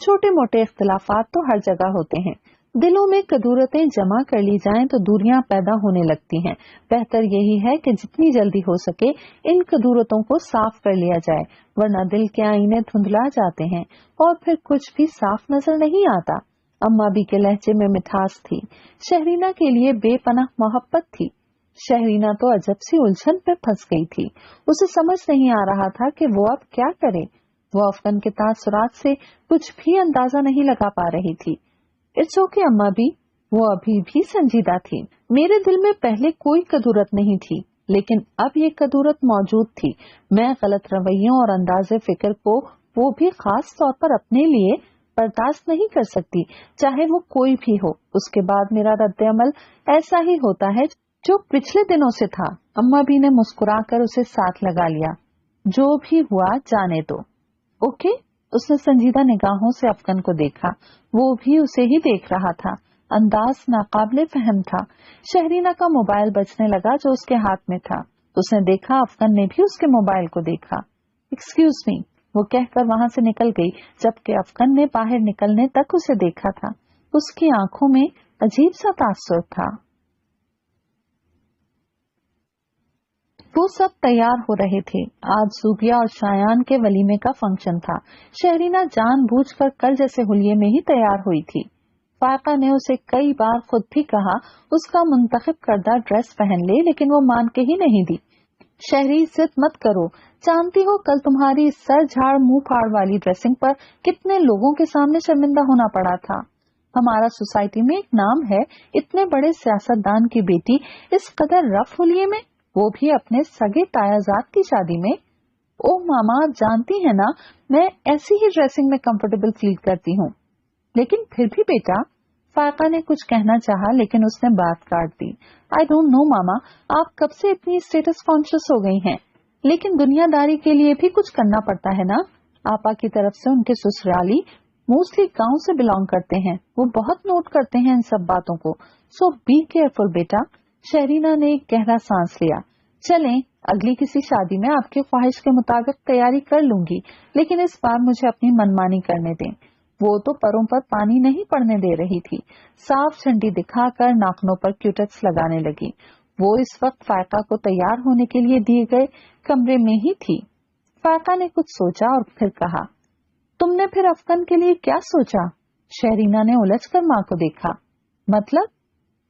छोटे मोटे इख्तिलाफात तो हर जगह होते हैं। दिलों में कदूरतें जमा कर ली जाएं तो दूरियां पैदा होने लगती हैं। बेहतर यही है कि जितनी जल्दी हो सके इन कदूरतों को साफ कर लिया जाए, वरना दिल के आईने धुंधला जाते हैं और फिर कुछ भी साफ नजर नहीं आता। अम्मा बी के लहजे में मिठास थी। शहरीना के लिए बेपनाह मोहब्बत थी। शहरीना तो अजब सी उलझन पे फंस गई थी। उसे समझ नहीं आ रहा था कि वो अब क्या करे। वो अफगन के तासुरात से कुछ भी अंदाजा नहीं लगा पा रही थी। इट्स ओके अम्मा बी, वो अभी भी संजीदा थी। मेरे दिल में पहले कोई कदूरत नहीं थी, लेकिन अब ये कदूरत मौजूद थी। मैं गलत रवैयों और अंदाजे फिक्र को, वो भी खास तौर पर अपने लिए, बर्दाश्त नहीं कर सकती, चाहे वो कोई भी हो। उसके बाद मेरा रद्द अमल ऐसा ही होता है जो पिछले दिनों से था। अम्मा बी ने मुस्कुराकर उसे साथ लगा लिया। जो भी हुआ जाने दो। ओके, उसने संजीदा निगाहों से अफगन को देखा। वो भी उसे ही देख रहा था। अंदाज नाकाबिले फहम था। शहरीना का मोबाइल बजने लगा जो उसके हाथ में था। उसने देखा अफगन ने भी उसके मोबाइल को देखा। एक्सक्यूज मी, वो कहकर वहां से निकल गई, जबकि अफगन ने बाहर निकलने तक उसे देखा था। उसकी आंखों में अजीब सा तासुर था। वो सब तैयार हो रहे थे। आज सूबिया और शायान के वलीमे का फंक्शन था। शहरीना जानबूझकर कल जैसे हुलिये में ही तैयार हुई थी। फायका ने उसे कई बार खुद भी कहा उसका मुंतखब करदा ड्रेस पहन ले, लेकिन वो मान के ही नहीं दी। शहरी जिद मत करो, जानती हो कल तुम्हारी सर झाड़ मुंह फाड़ वाली ड्रेसिंग पर कितने लोगों के सामने शर्मिंदा होना पड़ा था। हमारा सोसाइटी में एक नाम है, इतने बड़े सियासतदान की बेटी इस कदर रफ हुलिये में, वो भी अपने सगे तायाजाद की शादी में। ओह मामा, आप जानती हैं ना मैं ऐसी ही ड्रेसिंग में कंफर्टेबल फील करती हूँ। लेकिन फिर भी बेटा, फायका ने कुछ कहना चाहा लेकिन उसने बात काट दी। आई डोंट नो मामा, आप कब से इतनी स्टेटस कॉन्शियस हो गई हैं, लेकिन दुनियादारी के लिए भी कुछ करना पड़ता है ना। आपा की तरफ से उनके ससुराली मोस्टली गांव से बिलोंग करते हैं, वो बहुत नोट करते हैं इन सब बातों को। सो बी केयरफुल बेटा। शहरीना ने एक गहरा सांस लिया। चलें, अगली किसी शादी में आपके ख्वाहिश के मुताबिक तैयारी कर लूंगी, लेकिन इस बार मुझे अपनी मनमानी करने दें। वो तो परों पर पानी नहीं पड़ने दे रही थी, साफ झंडी दिखाकर नाखनों पर क्यूटेक्स लगाने लगी। वो इस वक्त फायका को तैयार होने के लिए दिए गए कमरे में ही थी। फायका ने कुछ सोचा और फिर कहा, तुमने फिर अफगन के लिए क्या सोचा? शहरीना ने उलझकर माँ को देखा। मतलब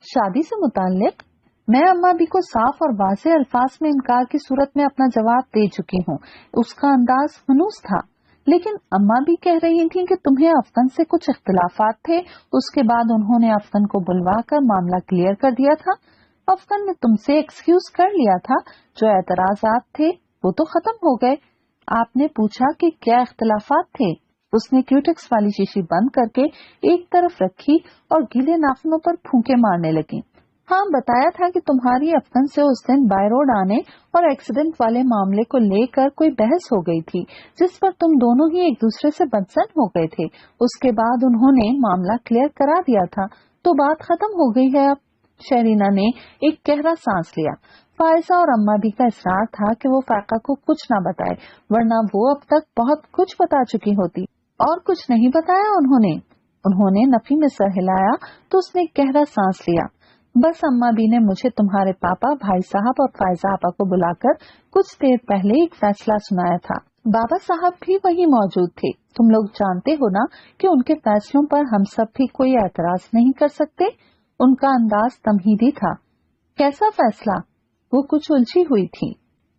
शादी से मुताल्लिक? मैं अम्मा भी को साफ और वाज़ेह अल्फाज में इनकार की सूरत में अपना जवाब दे चुकी हूँ। उसका अंदाज मनूस था, लेकिन अम्मा भी कह रही थी कि तुम्हें अफगन से कुछ इख्तिलाफात थे। उसके बाद उन्होंने अफगन को बुलवाकर मामला क्लियर कर दिया था। अफगन ने तुमसे एक्सक्यूज कर लिया था, जो एतराजात थे वो तो खत्म हो गए। आपने पूछा कि क्या इख्तिलाफात थे। उसने क्यूटेक्स वाली शीशी बंद करके एक तरफ रखी और गीले नाखूनों पर फूंके मारने लगी। हाँ, बताया था कि तुम्हारी अफगन से उस दिन बाय रोड आने और एक्सीडेंट वाले मामले को लेकर कोई बहस हो गई थी, जिस पर तुम दोनों ही एक दूसरे से बदसन हो गए थे। उसके बाद उन्होंने मामला क्लियर करा दिया था, तो बात खत्म हो गई है अब। शहरीना ने एक गहरा सांस लिया। फायजा और अम्मा भी का इसरार था कि वो फायका को कुछ ना बताए, वरना वो अब तक बहुत कुछ बता चुकी होती। और कुछ नहीं बताया उन्होंने नफी में सर हिलाया तो उसने गहरा सांस लिया। बस अम्मा भी ने मुझे तुम्हारे पापा, भाई साहब और फायजा आपा को बुलाकर कुछ देर पहले एक फैसला सुनाया था। बाबा साहब भी वही मौजूद थे। तुम लोग जानते हो ना कि उनके फैसलों पर हम सब भी कोई एतराज नहीं कर सकते। उनका अंदाज तमहीदी था। कैसा फैसला? वो कुछ उलझी हुई थी।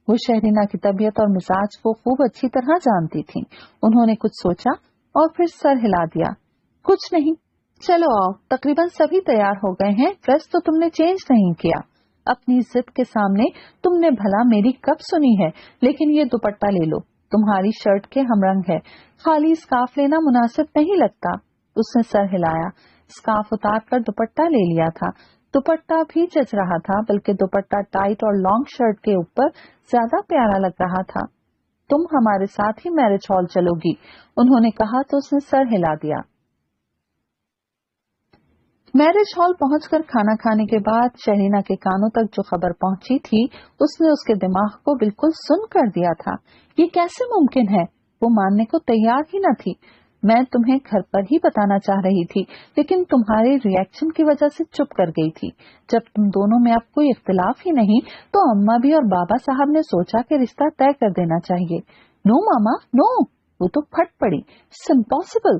वो शहरीना की तबीयत और मिजाज को खूब अच्छी तरह जानती थी। उन्होंने कुछ सोचा और फिर सर हिला दिया। कुछ नहीं, चलो आओ, तकरीबन सभी तैयार हो गए हैं। ड्रेस तो तुमने चेंज नहीं किया। अपनी जिद के सामने तुमने भला मेरी कब सुनी है, लेकिन ये दुपट्टा ले लो, तुम्हारी शर्ट के हमरंग है। खाली स्कार्फ लेना मुनासिब नहीं लगता। उसने सर हिलाया। स्कार्फ उतार कर दुपट्टा ले लिया था। दुपट्टा भी जच रहा था, बल्कि दुपट्टा टाइट और लॉन्ग शर्ट के ऊपर ज्यादा प्यारा लग रहा था। तुम हमारे साथ ही मैरिज हॉल चलोगी, उन्होंने कहा तो उसने सर हिला दिया। मैरिज हॉल पहुंचकर खाना खाने के बाद शहरीना के कानों तक जो खबर पहुंची थी, उसने उसके दिमाग को बिल्कुल सुन कर दिया था। ये कैसे मुमकिन है? वो मानने को तैयार ही न थी। मैं तुम्हें घर पर ही बताना चाह रही थी, लेकिन तुम्हारे रिएक्शन की वजह से चुप कर गई थी। जब तुम दोनों में अब कोई इख्तिलाफ ही नहीं, तो अम्मा भी और बाबा साहब ने सोचा कि रिश्ता तय कर देना चाहिए। नो मामा, नो, वो तो फट पड़ी। It's impossible.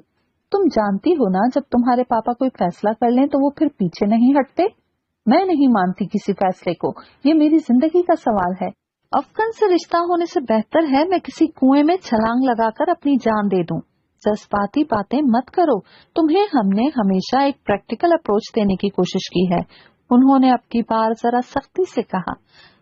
तुम जानती हो ना, जब तुम्हारे पापा कोई फैसला कर लें तो वो फिर पीछे नहीं हटते। मैं नहीं मानती किसी फैसले को। ये मेरी जिंदगी का सवाल है। अफगन से रिश्ता होने से बेहतर है मैं किसी कुएं में छलांग लगाकर अपनी जान दे दूं। जज्बाती बातें मत करो। तुम्हें हमने हमेशा एक प्रैक्टिकल अप्रोच देने की कोशिश की है, उन्होंने अब की बार जरा सख्ती से कहा।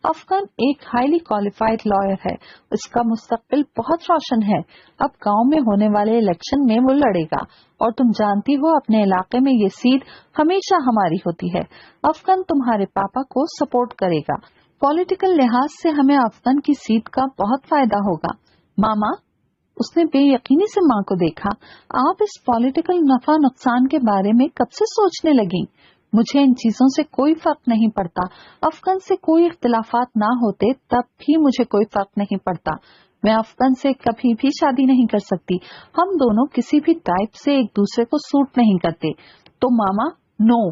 अफगन एक हाईली क्वालिफाइड लॉयर है, उसका मुस्तकबिल बहुत रोशन है। अब गांव में होने वाले इलेक्शन में वो लड़ेगा, और तुम जानती हो अपने इलाके में ये सीट हमेशा हमारी होती है। अफगन तुम्हारे पापा को सपोर्ट करेगा। पॉलिटिकल लिहाज से हमें अफगन की सीट का बहुत फायदा होगा। मामा, उसने बेयकीनी से माँ को देखा, आप इस पॉलिटिकल नफा नुकसान के बारे में कब से सोचने लगी? मुझे इन चीजों से कोई फर्क नहीं पड़ता। अफगन से कोई इख्तिलाफात ना होते तब भी मुझे कोई फर्क नहीं पड़ता। मैं अफगन से कभी भी शादी नहीं कर सकती। हम दोनों किसी भी टाइप से एक दूसरे को सूट नहीं करते। तो मामा, नो।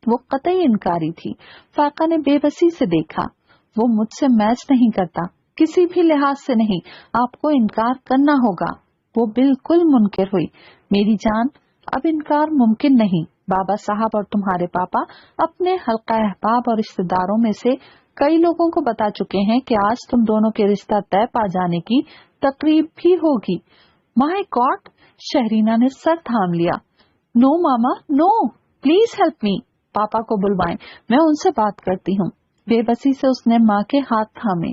वो कतई इनकारी थी। फाका ने बेबसी से देखा। वो मुझसे मैच नहीं करता, किसी भी लिहाज से नहीं। आपको इनकार करना होगा। वो बिल्कुल मुनकिर हुई। मेरी जान, अब इनकार मुमकिन नहीं। बाबा साहब और तुम्हारे पापा अपने हल्का अहबाब और रिश्तेदारों में से कई लोगों को बता चुके हैं कि आज तुम दोनों के रिश्ता तय पा जाने की तकरीब भी होगी। माय गॉड, शहरीना ने सर थाम लिया। नो मामा, नो, प्लीज हेल्प मी। पापा को बुलवाएं, मैं उनसे बात करती हूँ। बेबसी से उसने माँ के हाथ थामे।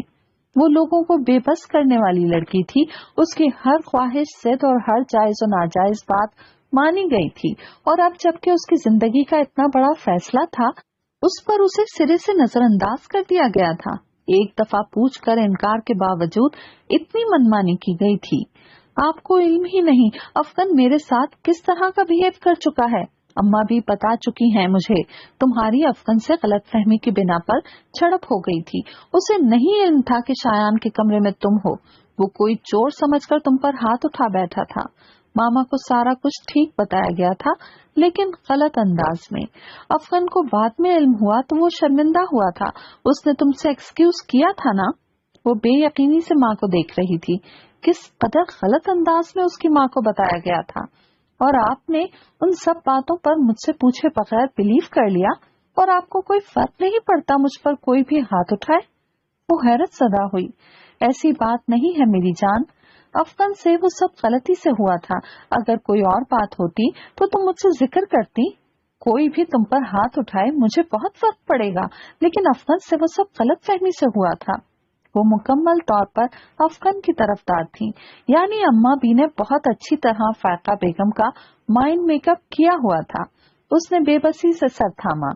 वो लोगों को बेबस करने वाली लड़की थी। उसकी हर ख्वाहिश, जिद और हर जायज और नाजायज बात मानी गई थी, और अब जबकि उसकी जिंदगी का इतना बड़ा फैसला था, उस पर उसे सिरे से नजरअंदाज कर दिया गया था। एक दफा पूछकर इनकार के बावजूद इतनी मनमानी की गई थी। आपको इल्म ही नहीं अफगन मेरे साथ किस तरह का बिहेव कर चुका है। अम्मा भी बता चुकी हैं मुझे। तुम्हारी अफगन से गलतफहमी की बिना पर झड़प हो गई थी। उसे नहीं इल्म था कि शायान के कमरे में तुम हो। वो कोई चोर समझकर तुम पर हाथ उठा बैठा था। मामा को सारा कुछ ठीक बताया गया था, लेकिन गलत अंदाज में। अफगन को बाद में इल्म हुआ तो वो शर्मिंदा हुआ था। उसने तुमसे एक्सक्यूज किया था ना। वो बेयकीनी से माँ को देख रही थी। किस कदर गलत अंदाज में उसकी माँ को बताया गया था, और आपने उन सब बातों पर मुझसे पूछे बगैर बिलीव कर लिया, और आपको कोई फर्क नहीं पड़ता मुझ पर कोई भी हाथ उठाए। वो हैरत सदा हुई। ऐसी बात नहीं है मेरी जान, अफगन से वो सब गलती से हुआ था। अगर कोई और बात होती तो तुम मुझसे जिक्र करती। कोई भी तुम पर हाथ उठाए मुझे बहुत फर्क पड़ेगा, लेकिन अफगन से वो सब गलत फहमी से हुआ था। वो मुकम्मल तौर पर अफगन की तरफदार थी, यानी अम्मा बी ने बहुत अच्छी तरह फायका बेगम का माइंड मेकअप किया हुआ था। उसने बेबसी से सर थामा।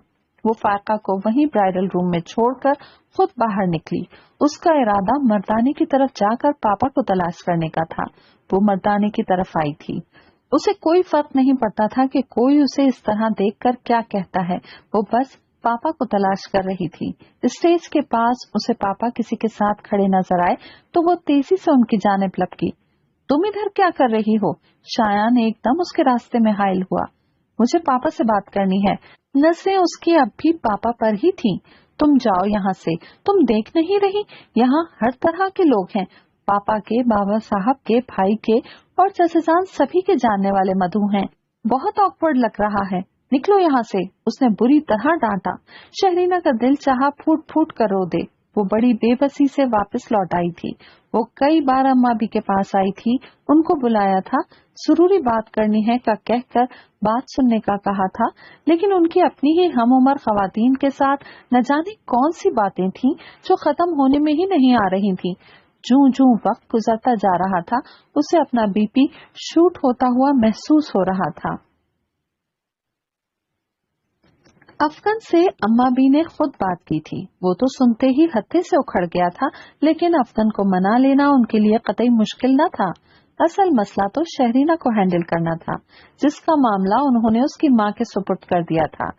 वो फायका को वहीं ब्राइडल रूम में छोड़कर खुद बाहर निकली। उसका इरादा मर्दाने की तरफ जाकर पापा को तलाश करने का था। वो मर्दाने की तरफ आई थी। उसे कोई फर्क नहीं पड़ता था कि कोई उसे इस तरह देखकर क्या कहता है। वो बस पापा को तलाश कर रही थी। स्टेज के पास उसे पापा किसी के साथ खड़े नजर आए तो वो तेजी से उनकी जानिब लपकी। तुम इधर क्या कर रही हो? शायान एकदम उसके रास्ते में हाइल हुआ। मुझे पापा से बात करनी है। नजरें उसकी अब भी पापा पर ही थी। तुम जाओ यहाँ से। तुम देख नहीं रही यहाँ हर तरह के लोग हैं। पापा के, बाबा साहब के, भाई के और चचेजान सभी के जानने वाले मधु हैं। बहुत ऑकवर्ड लग रहा है। निकलो यहाँ से। उसने बुरी तरह डांटा। शहरीना का दिल चाहा फूट फूट कर रो दे। वो बड़ी बेबसी से वापस लौट आई थी। वो कई बार अम्मा बी के पास आई थी, उनको बुलाया था, जरूरी बात करनी है का कहकर बात सुनने का कहा था, लेकिन उनकी अपनी ही हम उम्र खवातीन के साथ न जाने कौन सी बातें थीं जो खत्म होने में ही नहीं आ रही थी। जूं जूं वक्त गुजरता जा रहा था, उसे अपना बीपी शूट होता हुआ महसूस हो रहा था। अफगन से अम्मा बी ने खुद बात की थी। वो तो सुनते ही हत्थे से उखड़ गया था, लेकिन अफगन को मना लेना उनके लिए कतई मुश्किल न था। असल मसला तो शहरीना को हैंडल करना था, जिसका मामला उन्होंने उसकी माँ के सुपुर्द कर दिया था।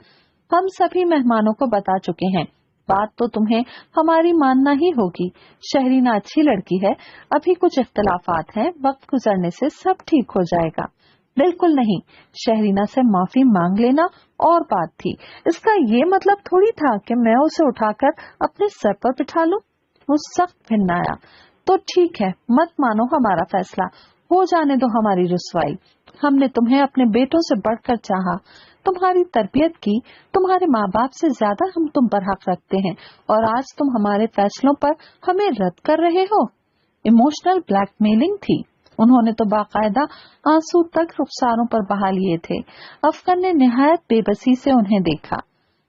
हम सभी मेहमानों को बता चुके हैं। बात तो तुम्हें हमारी मानना ही होगी। शहरीना अच्छी लड़की है। अभी कुछ इख्तलाफात हैं, वक्त गुजरने से सब ठीक हो जाएगा। बिल्कुल नहीं। शहरीना से माफी मांग लेना और बात थी। इसका ये मतलब थोड़ी था कि मैं उसे उठाकर अपने सर पर बिठा लूं। वो सख्त भिन्नाया। तो ठीक है, मत मानो हमारा फैसला, हो जाने दो हमारी रुसवाई। हमने तुम्हें अपने बेटों से बढ़कर चाहा, तुम्हारी तरबियत की। तुम्हारे माँ बाप से ज्यादा हम तुम पर हक रखते हैं, और आज तुम हमारे फैसलों पर हमें रद्द कर रहे हो। इमोशनल ब्लैकमेलिंग थी। उन्होंने तो बाकायदा आंसू तक रुखसारों पर बहा लिए थे। अफगन ने निहायत बेबसी से उन्हें देखा।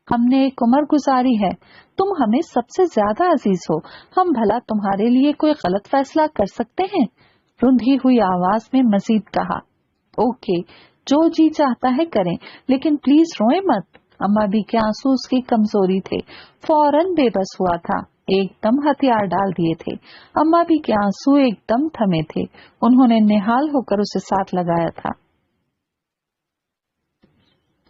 हमने एक उम्र गुजारी है, तुम हमें सबसे ज्यादा अजीज हो, हम भला तुम्हारे लिए कोई गलत फैसला कर सकते हैं? रुंधी हुई आवाज में मजीद कहा। ओके, जो जी चाहता है करें, लेकिन प्लीज रोए मत। अम्मा बी के आंसू उसकी कमजोरी थे। फौरन बेबस हुआ था, एकदम हथियार डाल दिए थे। अम्मा बी के आंसू एकदम थमे थे। उन्होंने निहाल होकर उसे साथ लगाया था।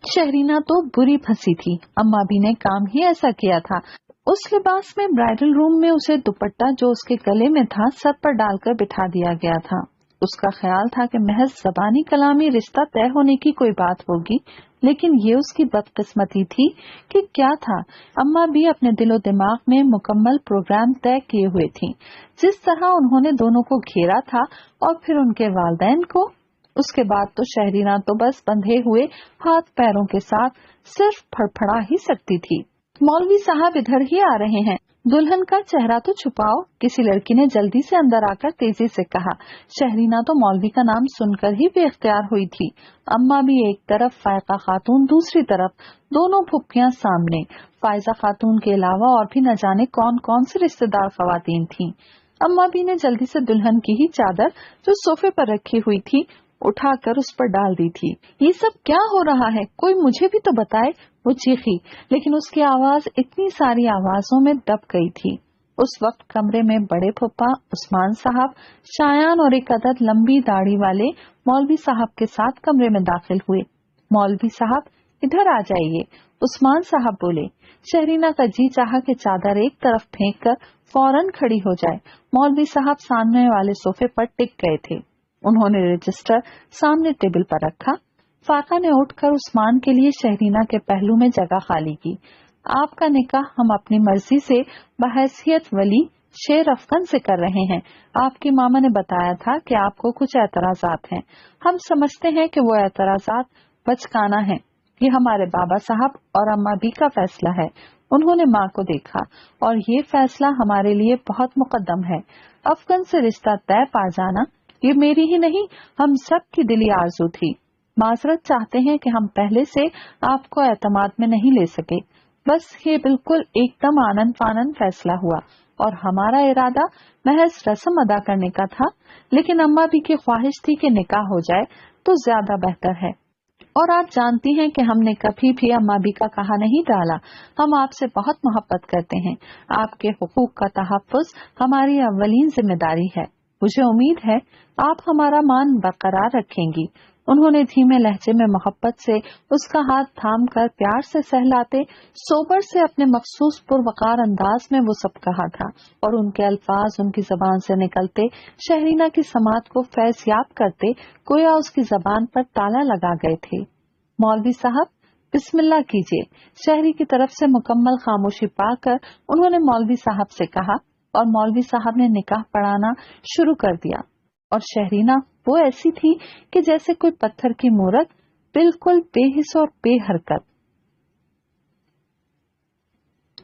शहरीना तो बुरी फंसी थी। अम्मा बी ने काम ही ऐसा किया था। उस लिबास में ब्राइडल रूम में उसे दुपट्टा जो उसके गले में था सर पर डालकर बिठा दिया गया था। उसका ख्याल था कि महज ज़बानी कलामी रिश्ता तय होने की कोई बात होगी, लेकिन ये उसकी बदकिस्मती थी कि क्या था, अम्मा भी अपने दिलो दिमाग में मुकम्मल प्रोग्राम तय किए हुए थी। जिस तरह उन्होंने दोनों को घेरा था और फिर उनके वालिदैन को, उसके बाद तो शहरीना तो बस बंधे हुए हाथ पैरों के साथ सिर्फ फड़फड़ा ही सकती थी। मौलवी साहब इधर ही आ रहे हैं, दुल्हन का चेहरा तो छुपाओ, किसी लड़की ने जल्दी से अंदर आकर तेजी से कहा। शहरीना तो मौलवी का नाम सुनकर ही बेख्तियार हुई थी। अम्मा भी एक तरफ, फायका खातून दूसरी तरफ, दोनों फुप्पियां सामने। फायजा खातून के अलावा और भी न जाने कौन कौन सी रिश्तेदार खवातीन थीं। अम्मा भी ने जल्दी से दुल्हन की ही चादर जो सोफे पर रखी हुई थी उठा कर उस पर डाल दी थी। ये सब क्या हो रहा है, कोई मुझे भी तो बताए, वो चीखी, लेकिन उसकी आवाज इतनी सारी आवाजों में दब गई थी। उस वक्त कमरे में बड़े फूफा, उस्मान साहब, शायान और एक अदद लंबी दाढ़ी वाले मौलवी साहब के साथ कमरे में दाखिल हुए। मौलवी साहब, इधर आ जाइए, उस्मान साहब बोले। शहरीना का जी चाहा कि चादर एक तरफ फेंक कर फौरन खड़ी हो जाए। मौलवी साहब सामने वाले सोफे पर टिक गए थे। उन्होंने रजिस्टर सामने टेबल पर रखा। फाका ने उठकर उस्मान के लिए शहरीना के पहलू में जगह खाली की। आपका निकाह हम अपनी मर्जी से बहैसियत वली शेर अफगन से कर रहे हैं। आपकी मामा ने बताया था कि आपको कुछ एतराजात हैं। हम समझते हैं कि वो एतराजात बचकाना है। ये हमारे बाबा साहब और अम्मा बी का फैसला है। उन्होंने माँ को देखा और ये फैसला हमारे लिए बहुत मुकद्दम है। अफगन से रिश्ता तय पा जाना ये मेरी ही नहीं, हम सब की दिली आरजू थी। माजरत चाहते हैं कि हम पहले से आपको एतमाद में नहीं ले सके। बस ये बिल्कुल एकदम आनंद फानन फैसला हुआ और हमारा इरादा महज रस्म अदा करने का था, लेकिन अम्मा भी की ख्वाहिश थी कि निकाह हो जाए तो ज्यादा बेहतर है। और आप जानती हैं कि हमने कभी भी अम्मा बी का कहा नहीं डाला। हम आपसे बहुत मोहब्बत करते हैं। आपके हुकूक का तहफ़्फ़ुज़ हमारी अव्वलीन जिम्मेदारी है। मुझे उम्मीद है आप हमारा मान बरकरार रखेंगी। उन्होंने धीमे लहजे में मोहब्बत से उसका हाथ थाम कर प्यार से सहलाते सोबर से अपने मखसूस पुरवकार अंदाज में वो सब कहा था और उनके अल्फाज उनकी जबान से निकलते शहरीना की समात को फैज़याब करते गोया उसकी जबान पर ताला लगा गए थे। मौलवी साहब, बिस्मिल्लाह कीजिए। शहरी की तरफ से मुकम्मल खामोशी पाकर उन्होंने मौलवी साहब से कहा और मौलवी साहब ने निकाह पढ़ाना शुरू कर दिया। और शहरीना वो ऐसी थी कि जैसे कोई पत्थर की मूरत, बिल्कुल बेहिस और बेहरकत।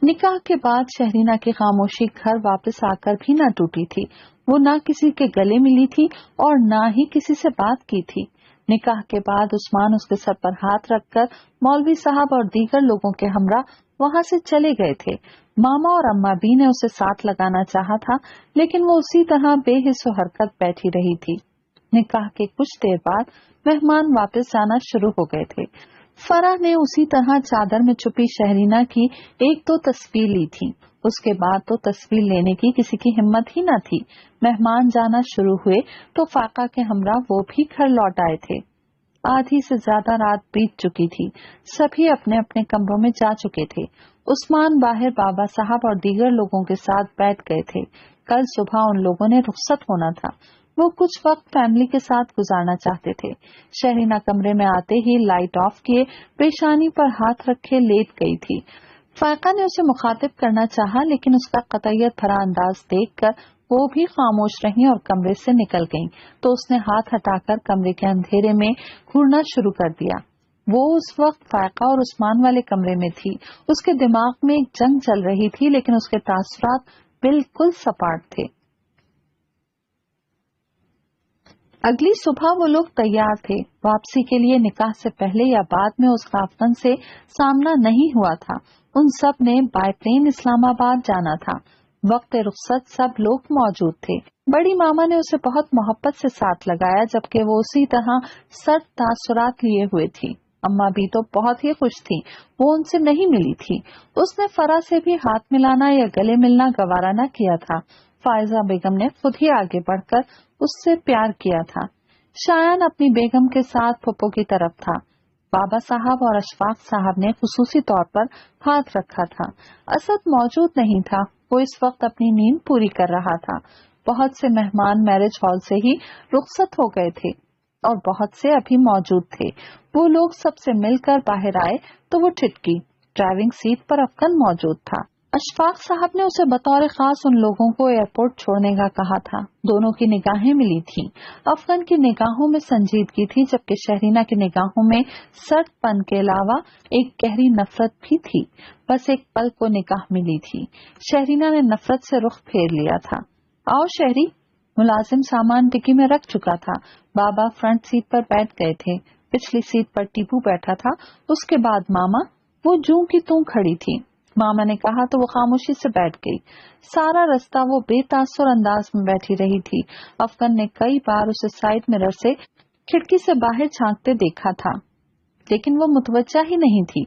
निकाह के बाद शहरीना की खामोशी घर वापस आकर भी न टूटी थी। वो ना किसी के गले मिली थी और ना ही किसी से बात की थी। निकाह के बाद उस्मान उसके सर पर हाथ रखकर मौलवी साहब और दीगर लोगों के हमरा वहां से चले गए थे। मामा और अम्मा बी ने उसे साथ लगाना चाहा था, लेकिन वो उसी तरह बेहिस्सो हरकत बैठी रही थी। निकाह के कुछ देर बाद मेहमान वापस जाना शुरू हो गए थे। फराह ने उसी तरह चादर में छुपी शहरीना की एक दो तस्वीर ली थी। उसके बाद तो तस्वीर लेने की किसी की हिम्मत ही न थी। मेहमान जाना शुरू हुए तो फाका के हमरा वो भी घर लौट आए थे। आधी से ज्यादा रात बीत चुकी थी। सभी अपने अपने कमरों में जा चुके थे। उस्मान बाहर बाबा साहब और दीगर लोगों के साथ बैठ गए थे। कल सुबह उन लोगों ने रुखसत होना था। वो कुछ वक्त फैमिली के साथ गुजारना चाहते थे। शहरीना कमरे में आते ही लाइट ऑफ किए पेशानी पर हाथ रखे लेट गई थी। फाका ने उसे मुखातिब करना चाहा, लेकिन उसका कतईयत भरा अंदाज देखकर वो भी खामोश रही और कमरे से निकल गईं। तो उसने हाथ हटाकर कमरे के अंधेरे में घूरना शुरू कर दिया। वो उस वक्त फाका और उस्मान वाले कमरे में थी। उसके दिमाग में एक जंग चल रही थी, लेकिन उसके तासुरात बिल्कुल सपाट थे। अगली सुबह वो लोग तैयार थे। वापसी के लिए निकाह से पहले या बाद में उसका अफगन से सामना नहीं हुआ था। उन सब ने बाय प्लेन इस्लामाबाद जाना था। वक्त रुखसत सब लोग मौजूद थे। बड़ी मामा ने उसे बहुत मोहब्बत से साथ लगाया, जबकि वो उसी तरह सर्द तासुरात लिए हुए थी। अम्मा भी तो बहुत ही खुश थी। वो उनसे नहीं मिली थी। उसने फरा से भी हाथ मिलाना या गले मिलना गवारा न किया था। फायजा बेगम ने खुद ही आगे बढ़कर उससे प्यार किया था। शायान अपनी बेगम के साथ फुप्पो की तरफ था। बाबा साहब और अशफाक साहब ने खुसूसी तौर पर हाथ रखा था। असद मौजूद नहीं था। वो इस वक्त अपनी नींद पूरी कर रहा था। बहुत से मेहमान मैरिज हॉल से ही रुखसत हो गए थे और बहुत से अभी मौजूद थे। वो लोग सबसे मिलकर बाहर आए तो वो ठिठकी। ड्राइविंग सीट पर अफगन मौजूद था। अशफाक साहब ने उसे बतौर खास उन लोगों को एयरपोर्ट छोड़ने का कहा था। दोनों की निगाहें मिली थीं। अफगन की निगाहों में संजीदगी थी, जबकि शहरीना की निगाहों में सर्दपन के अलावा एक गहरी नफरत भी थी। बस एक पल को निगाह मिली थी। शहरीना ने नफरत से रुख फेर लिया था। आओ शहरी। मुलाजिम सामान डिक्की में रख चुका था। बाबा फ्रंट सीट पर बैठ गए थे। पिछली सीट पर टीपू बैठा था। उसके बाद मामा। वो जूं की तूं खड़ी थी। मामा ने कहा तो वो खामोशी से बैठ गई। सारा रास्ता वो बेतासुर अंदाज में बैठी रही थी। अफगन ने कई बार उसे साइड मिरर से खिड़की से बाहर झांकते देखा था, लेकिन वो मुतवज्जा ही नहीं थी।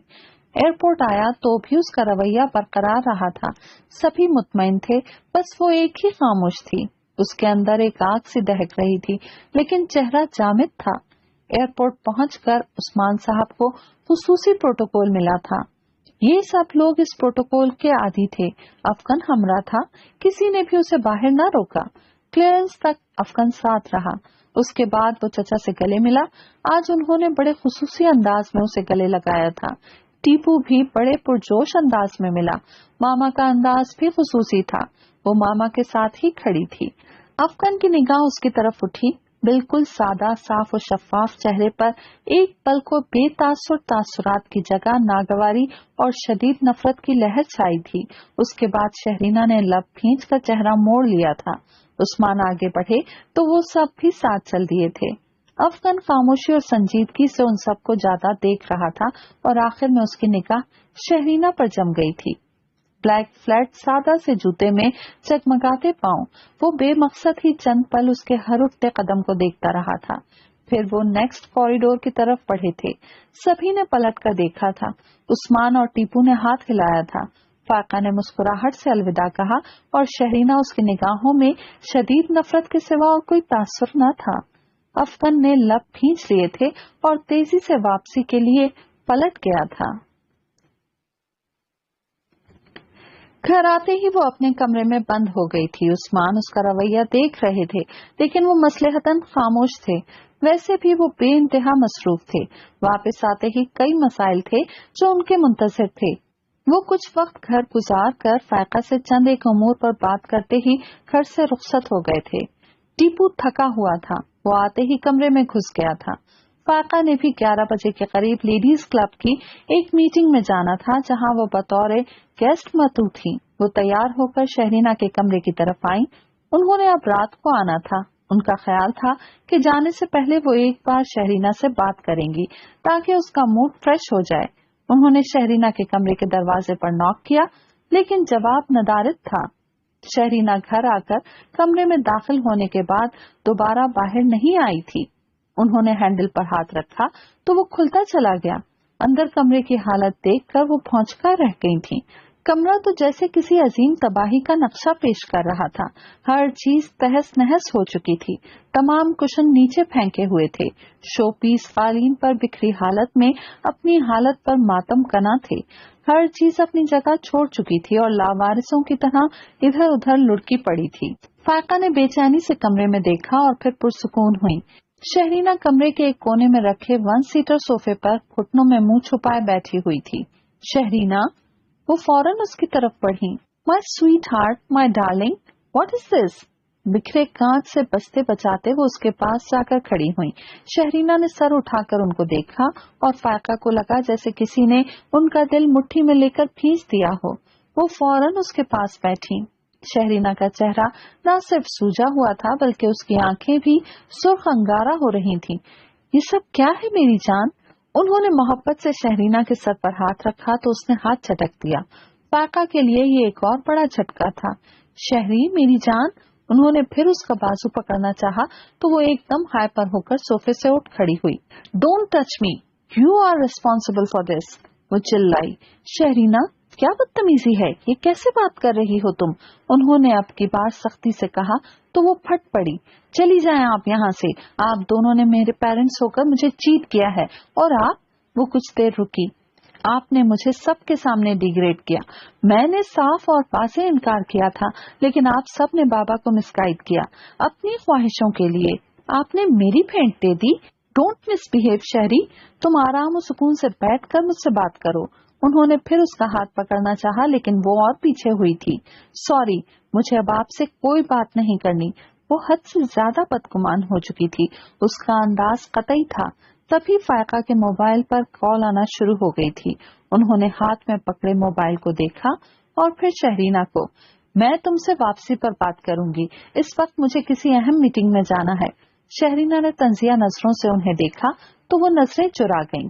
एयरपोर्ट आया तो भी उसका रवैया बरकरार रहा था। सभी मुतमईन थे, बस वो एक ही खामोश थी। उसके अंदर एक आग सी दहक रही थी, लेकिन चेहरा जामिद था। एयरपोर्ट पहुंचकर उस्मान साहब को खुसूसी प्रोटोकॉल मिला था। ये सब लोग इस प्रोटोकॉल के आदी थे। अफगन हमरा था, किसी ने भी उसे बाहर न रोका। क्लियरेंस तक अफगन साथ रहा। उसके बाद वो चचा से गले मिला। आज उन्होंने बड़े खुसूसी अंदाज में उसे गले लगाया था। टीपू भी बड़े पुरजोश अंदाज में मिला। मामा का अंदाज भी खुसूसी था। वो मामा के साथ ही खड़ी थी। अफगन की निगाह उसकी तरफ उठी। बिल्कुल सादा, साफ और शफाफ चेहरे पर एक पल को बेतासुर तासुरात की जगह नागवारी और शदीद नफरत की लहर छाई थी। उसके बाद शहरीना ने लब खींच कर चेहरा मोड़ लिया था। उस्मान आगे बढ़े तो वो सब भी साथ चल दिए थे। अफगन खामोशी और संजीदगी से उन सबको ज्यादा देख रहा था और आखिर में उसकी निगाह शहरीना पर जम गई थी। ब्लैक फ्लैट सादा से जूते में चकमगाते पांव, वो बेमकसद ही चंद पल उसके हर उठते कदम को देखता रहा था। फिर वो नेक्स्ट कॉरिडोर की तरफ बढ़े थे। सभी ने पलट कर देखा था। उस्मान और टीपू ने हाथ हिलाया था। फाका ने मुस्कुराहट से अलविदा कहा और शहरीना उसकी निगाहों में शदीद नफरत के सिवा और कोई तासुर न था। अफगन ने लब खींच लिए थे और तेजी से वापसी के लिए पलट गया था। घर आते ही वो अपने कमरे में बंद हो गई थी। उस्मान उसका रवैया देख रहे थे, लेकिन वो मसलहतन खामोश थे। वैसे भी वो बेइंतहा मसरूफ थे। वापस आते ही कई मसाइल थे जो उनके मुंतज़िर थे। वो कुछ वक्त घर गुजार कर फायका से चंद एक उमूर पर बात करते ही घर से रुखसत हो गए थे। टीपू थका हुआ था। वो आते ही कमरे में घुस गया था। फाका ने भी 11 बजे के करीब लेडीज क्लब की एक मीटिंग में जाना था, जहां वो बतौर गेस्ट मतू थी। वो तैयार होकर शहरीना के कमरे की तरफ आई। उन्होंने अब रात को आना था। उनका ख्याल था कि जाने से पहले वो एक बार शहरीना से बात करेंगी ताकि उसका मूड फ्रेश हो जाए। उन्होंने शहरीना के कमरे के दरवाजे पर नॉक किया, लेकिन जवाब नदारद था। शहरीना घर आकर कमरे में दाखिल होने के बाद दोबारा बाहर नहीं आई थी। उन्होंने हैंडल पर हाथ रखा तो वो खुलता चला गया। अंदर कमरे की हालत देखकर वो भौंचकर रह गई थी। कमरा तो जैसे किसी अजीम तबाही का नक्शा पेश कर रहा था। हर चीज तहस नहस हो चुकी थी। तमाम कुशन नीचे फेंके हुए थे। शो पीस कालीन पर बिखरी हालत में अपनी हालत पर मातम कना थे। हर चीज अपनी जगह छोड़ चुकी थी और लावारिसों की तरह इधर उधर लुढ़की पड़ी थी। फाका ने बेचैनी से कमरे में देखा और फिर पुरसुकून हुई। शहरीना कमरे के एक कोने में रखे 1 सीटर सोफे पर घुटनों में मुंह छुपाए बैठी हुई थी। शहरीना, वो फौरन उसकी तरफ बढ़ी। My sweet heart, my darling, what is this? बिखरे कांच से बचते बचाते वो उसके पास जाकर खड़ी हुई। शहरीना ने सर उठाकर उनको देखा और फाका को लगा जैसे किसी ने उनका दिल मुट्ठी में लेकर खींच दिया हो। वो फौरन उसके पास बैठी। शहरीना का चेहरा न सिर्फ सूजा हुआ था, बल्कि उसकी आंखें भी सुर्ख अंगारा हो रही थीं। ये सब क्या है मेरी जान? उन्होंने मोहब्बत से शहरीना के सर पर हाथ रखा तो उसने हाथ झटक दिया। फाका के लिए ये एक और बड़ा झटका था। शहरी, मेरी जान। उन्होंने फिर उसका बाजू पकड़ना चाहा तो वो एकदम हाइपर होकर सोफे से उठ खड़ी हुई। Don't touch me, you are responsible for this, वो चिल्लाई। शहरीना, क्या बदतमीजी है, ये कैसे बात कर रही हो तुम? उन्होंने अब की बार सख्ती से कहा तो वो फट पड़ी। चली जाएं आप यहाँ से। आप दोनों ने मेरे पेरेंट्स होकर मुझे चीट किया है और आप। वो कुछ देर रुकी। आपने मुझे सबके सामने डिग्रेड किया। मैंने साफ और वाज़ेह इनकार किया था, लेकिन आप सब ने बाबा को मिसगाइड किया अपनी ख्वाहिशों के लिए। आपने मेरी भेंट दे दी। डोंट मिसबिहेव शहरी, तुम आराम और सुकून से बैठकर मुझसे बात करो। उन्होंने फिर उसका हाथ पकड़ना चाहा, लेकिन वो और पीछे हुई थी। सॉरी, मुझे अब आपसे कोई बात नहीं करनी। वो हद से ज्यादा बदगुमान हो चुकी थी। उसका अंदाज कतई था। तभी फायका के मोबाइल पर कॉल आना शुरू हो गई थी। उन्होंने हाथ में पकड़े मोबाइल को देखा और फिर शहरीना को। मैं तुमसे वापसी पर बात करूंगी, इस वक्त मुझे किसी अहम मीटिंग में जाना है। शहरीना ने तंजिया नजरों से उन्हें देखा तो वो नजरें चुरा गईं।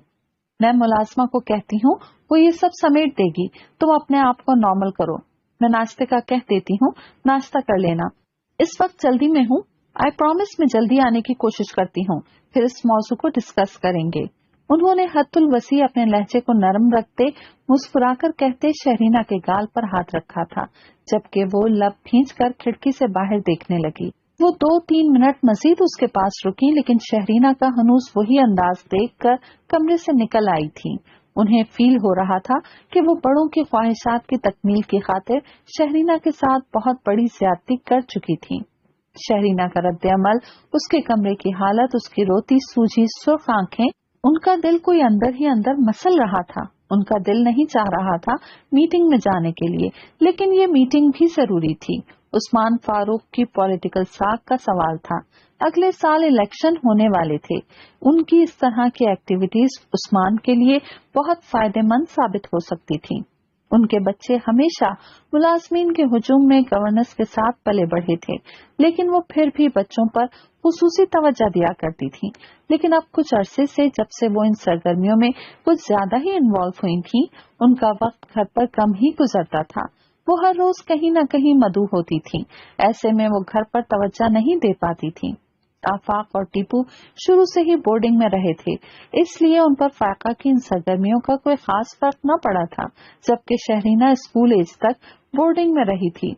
मैं मुलाजमा को कहती हूँ, वो ये सब समेट देगी। तुम अपने आप को नॉर्मल करो। मैं नाश्ते का कह देती हूँ, नाश्ता कर लेना। इस वक्त जल्दी में हूँ। आई प्रॉमिस में जल्दी आने की कोशिश करती हूँ, फिर इस मौजू को डिस्कस करेंगे। उन्होंने हद्दुल वसी अपने लहजे को नरम रखते मुस्कुराकर कहते शहरीना के गाल पर हाथ रखा था, जबकि वो लब खींचकर खिड़की से बाहर देखने लगी। वो 2-3 मिनट मजीद उसके पास रुकी, लेकिन शहरीना का हनूस वही अंदाज देखकर कमरे से निकल आई थी। उन्हें फील हो रहा था कि वो बड़ों की ख्वाहिशात की तकमील की खातिर शहरीना के साथ बहुत बड़ी ज्यादती कर चुकी थी। शहरीना का रद्द अमल, उसके कमरे की हालत, उसकी रोती सूझी सुर्ख आंखें, उनका दिल कोई अंदर ही अंदर मसल रहा था। उनका दिल नहीं चाह रहा था मीटिंग में जाने के लिए, लेकिन ये मीटिंग भी जरूरी थी। उस्मान फारूक की पॉलिटिकल साख का सवाल था। अगले साल इलेक्शन होने वाले थे। उनकी इस तरह की एक्टिविटीज उस्मान के लिए बहुत फायदेमंद साबित हो सकती थी। उनके बच्चे हमेशा मुलाजमीन के हुजूम में गवर्नेंस के साथ पले बढ़े थे, लेकिन वो फिर भी बच्चों पर खुसूसी तवज्जो दिया करती थी। लेकिन अब कुछ अरसे से, जब से वो इन सरगर्मियों में कुछ ज्यादा ही इन्वॉल्व हुई थी, उनका वक्त घर पर कम ही गुजरता था। वो हर रोज कहीं न कहीं मदऊ होती थी। ऐसे में वो घर पर तवज्जो नहीं दे पाती थी। आफाक और टीपू शुरू से ही बोर्डिंग में रहे थे, इसलिए उन पर फाका की इन सरगर्मियों का कोई खास फर्क न पड़ा था। जबकि शहरीना स्कूल एज तक बोर्डिंग में रही थी,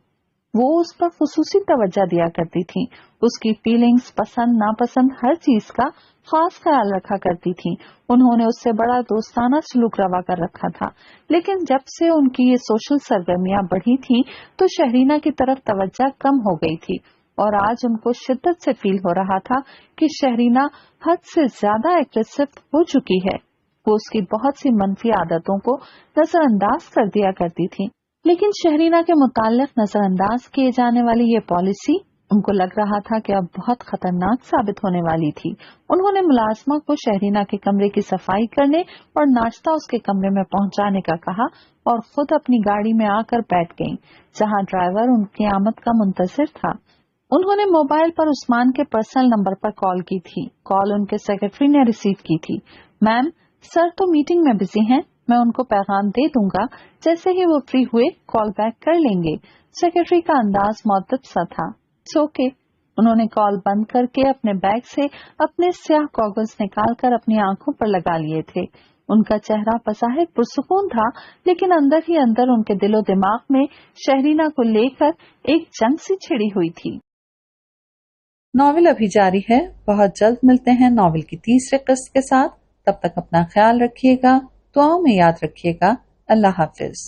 वो उस पर खुसूसी तवज्जो दिया करती थी। उसकी फीलिंग्स, पसंद नापसंद, हर चीज का खास ख्याल रखा करती थी। उन्होंने उससे बड़ा दोस्ताना सलूक रवा कर रखा था। लेकिन जब से उनकी ये सोशल सरगर्मियां बढ़ी थी, तो शहरीना की तरफ तवज्जो कम हो गई थी, और आज उनको शिद्दत से फील हो रहा था कि शहरीना हद से ज्यादा एग्रेसिव हो चुकी है। वो उसकी बहुत सी मनफी आदतों को नजरअंदाज कर दिया करती थी, लेकिन शहरीना के मुताल्लिक नजरअंदाज किए जाने वाली ये पॉलिसी उनको लग रहा था कि अब बहुत खतरनाक साबित होने वाली थी। उन्होंने मुलाजमा को शहरीना के कमरे की सफाई करने और नाश्ता उसके कमरे में पहुंचाने का कहा, और खुद अपनी गाड़ी में आकर बैठ गईं, जहां ड्राइवर उनकी आमद का मुंतजिर था। उन्होंने मोबाइल पर उस्मान के पर्सनल नंबर पर कॉल की थी। कॉल उनके सेक्रेटरी ने रिसीव की थी। मैम, सर तो मीटिंग में बिजी हैं, मैं उनको पैगाम दे दूंगा, जैसे ही वो फ्री हुए कॉल बैक कर लेंगे। सेक्रेटरी का अंदाज मुअद्दब सा था। It's okay. उन्होंने कॉल बंद करके अपने बैग से अपने स्याह गॉगल्स निकालकर अपनी आंखों पर लगा लिए थे। उनका चेहरा बज़ाहिर पुरसुकून था, लेकिन अंदर ही अंदर उनके दिलो दिमाग में शहरीना को लेकर एक जंग सी छिड़ी हुई थी। नॉवेल अभी जारी है। बहुत जल्द मिलते हैं नॉवेल की तीसरे किस्त के साथ। तब तक अपना ख्याल रखिएगा, दुआओं में याद रखिएगा। अल्लाह हाफिज।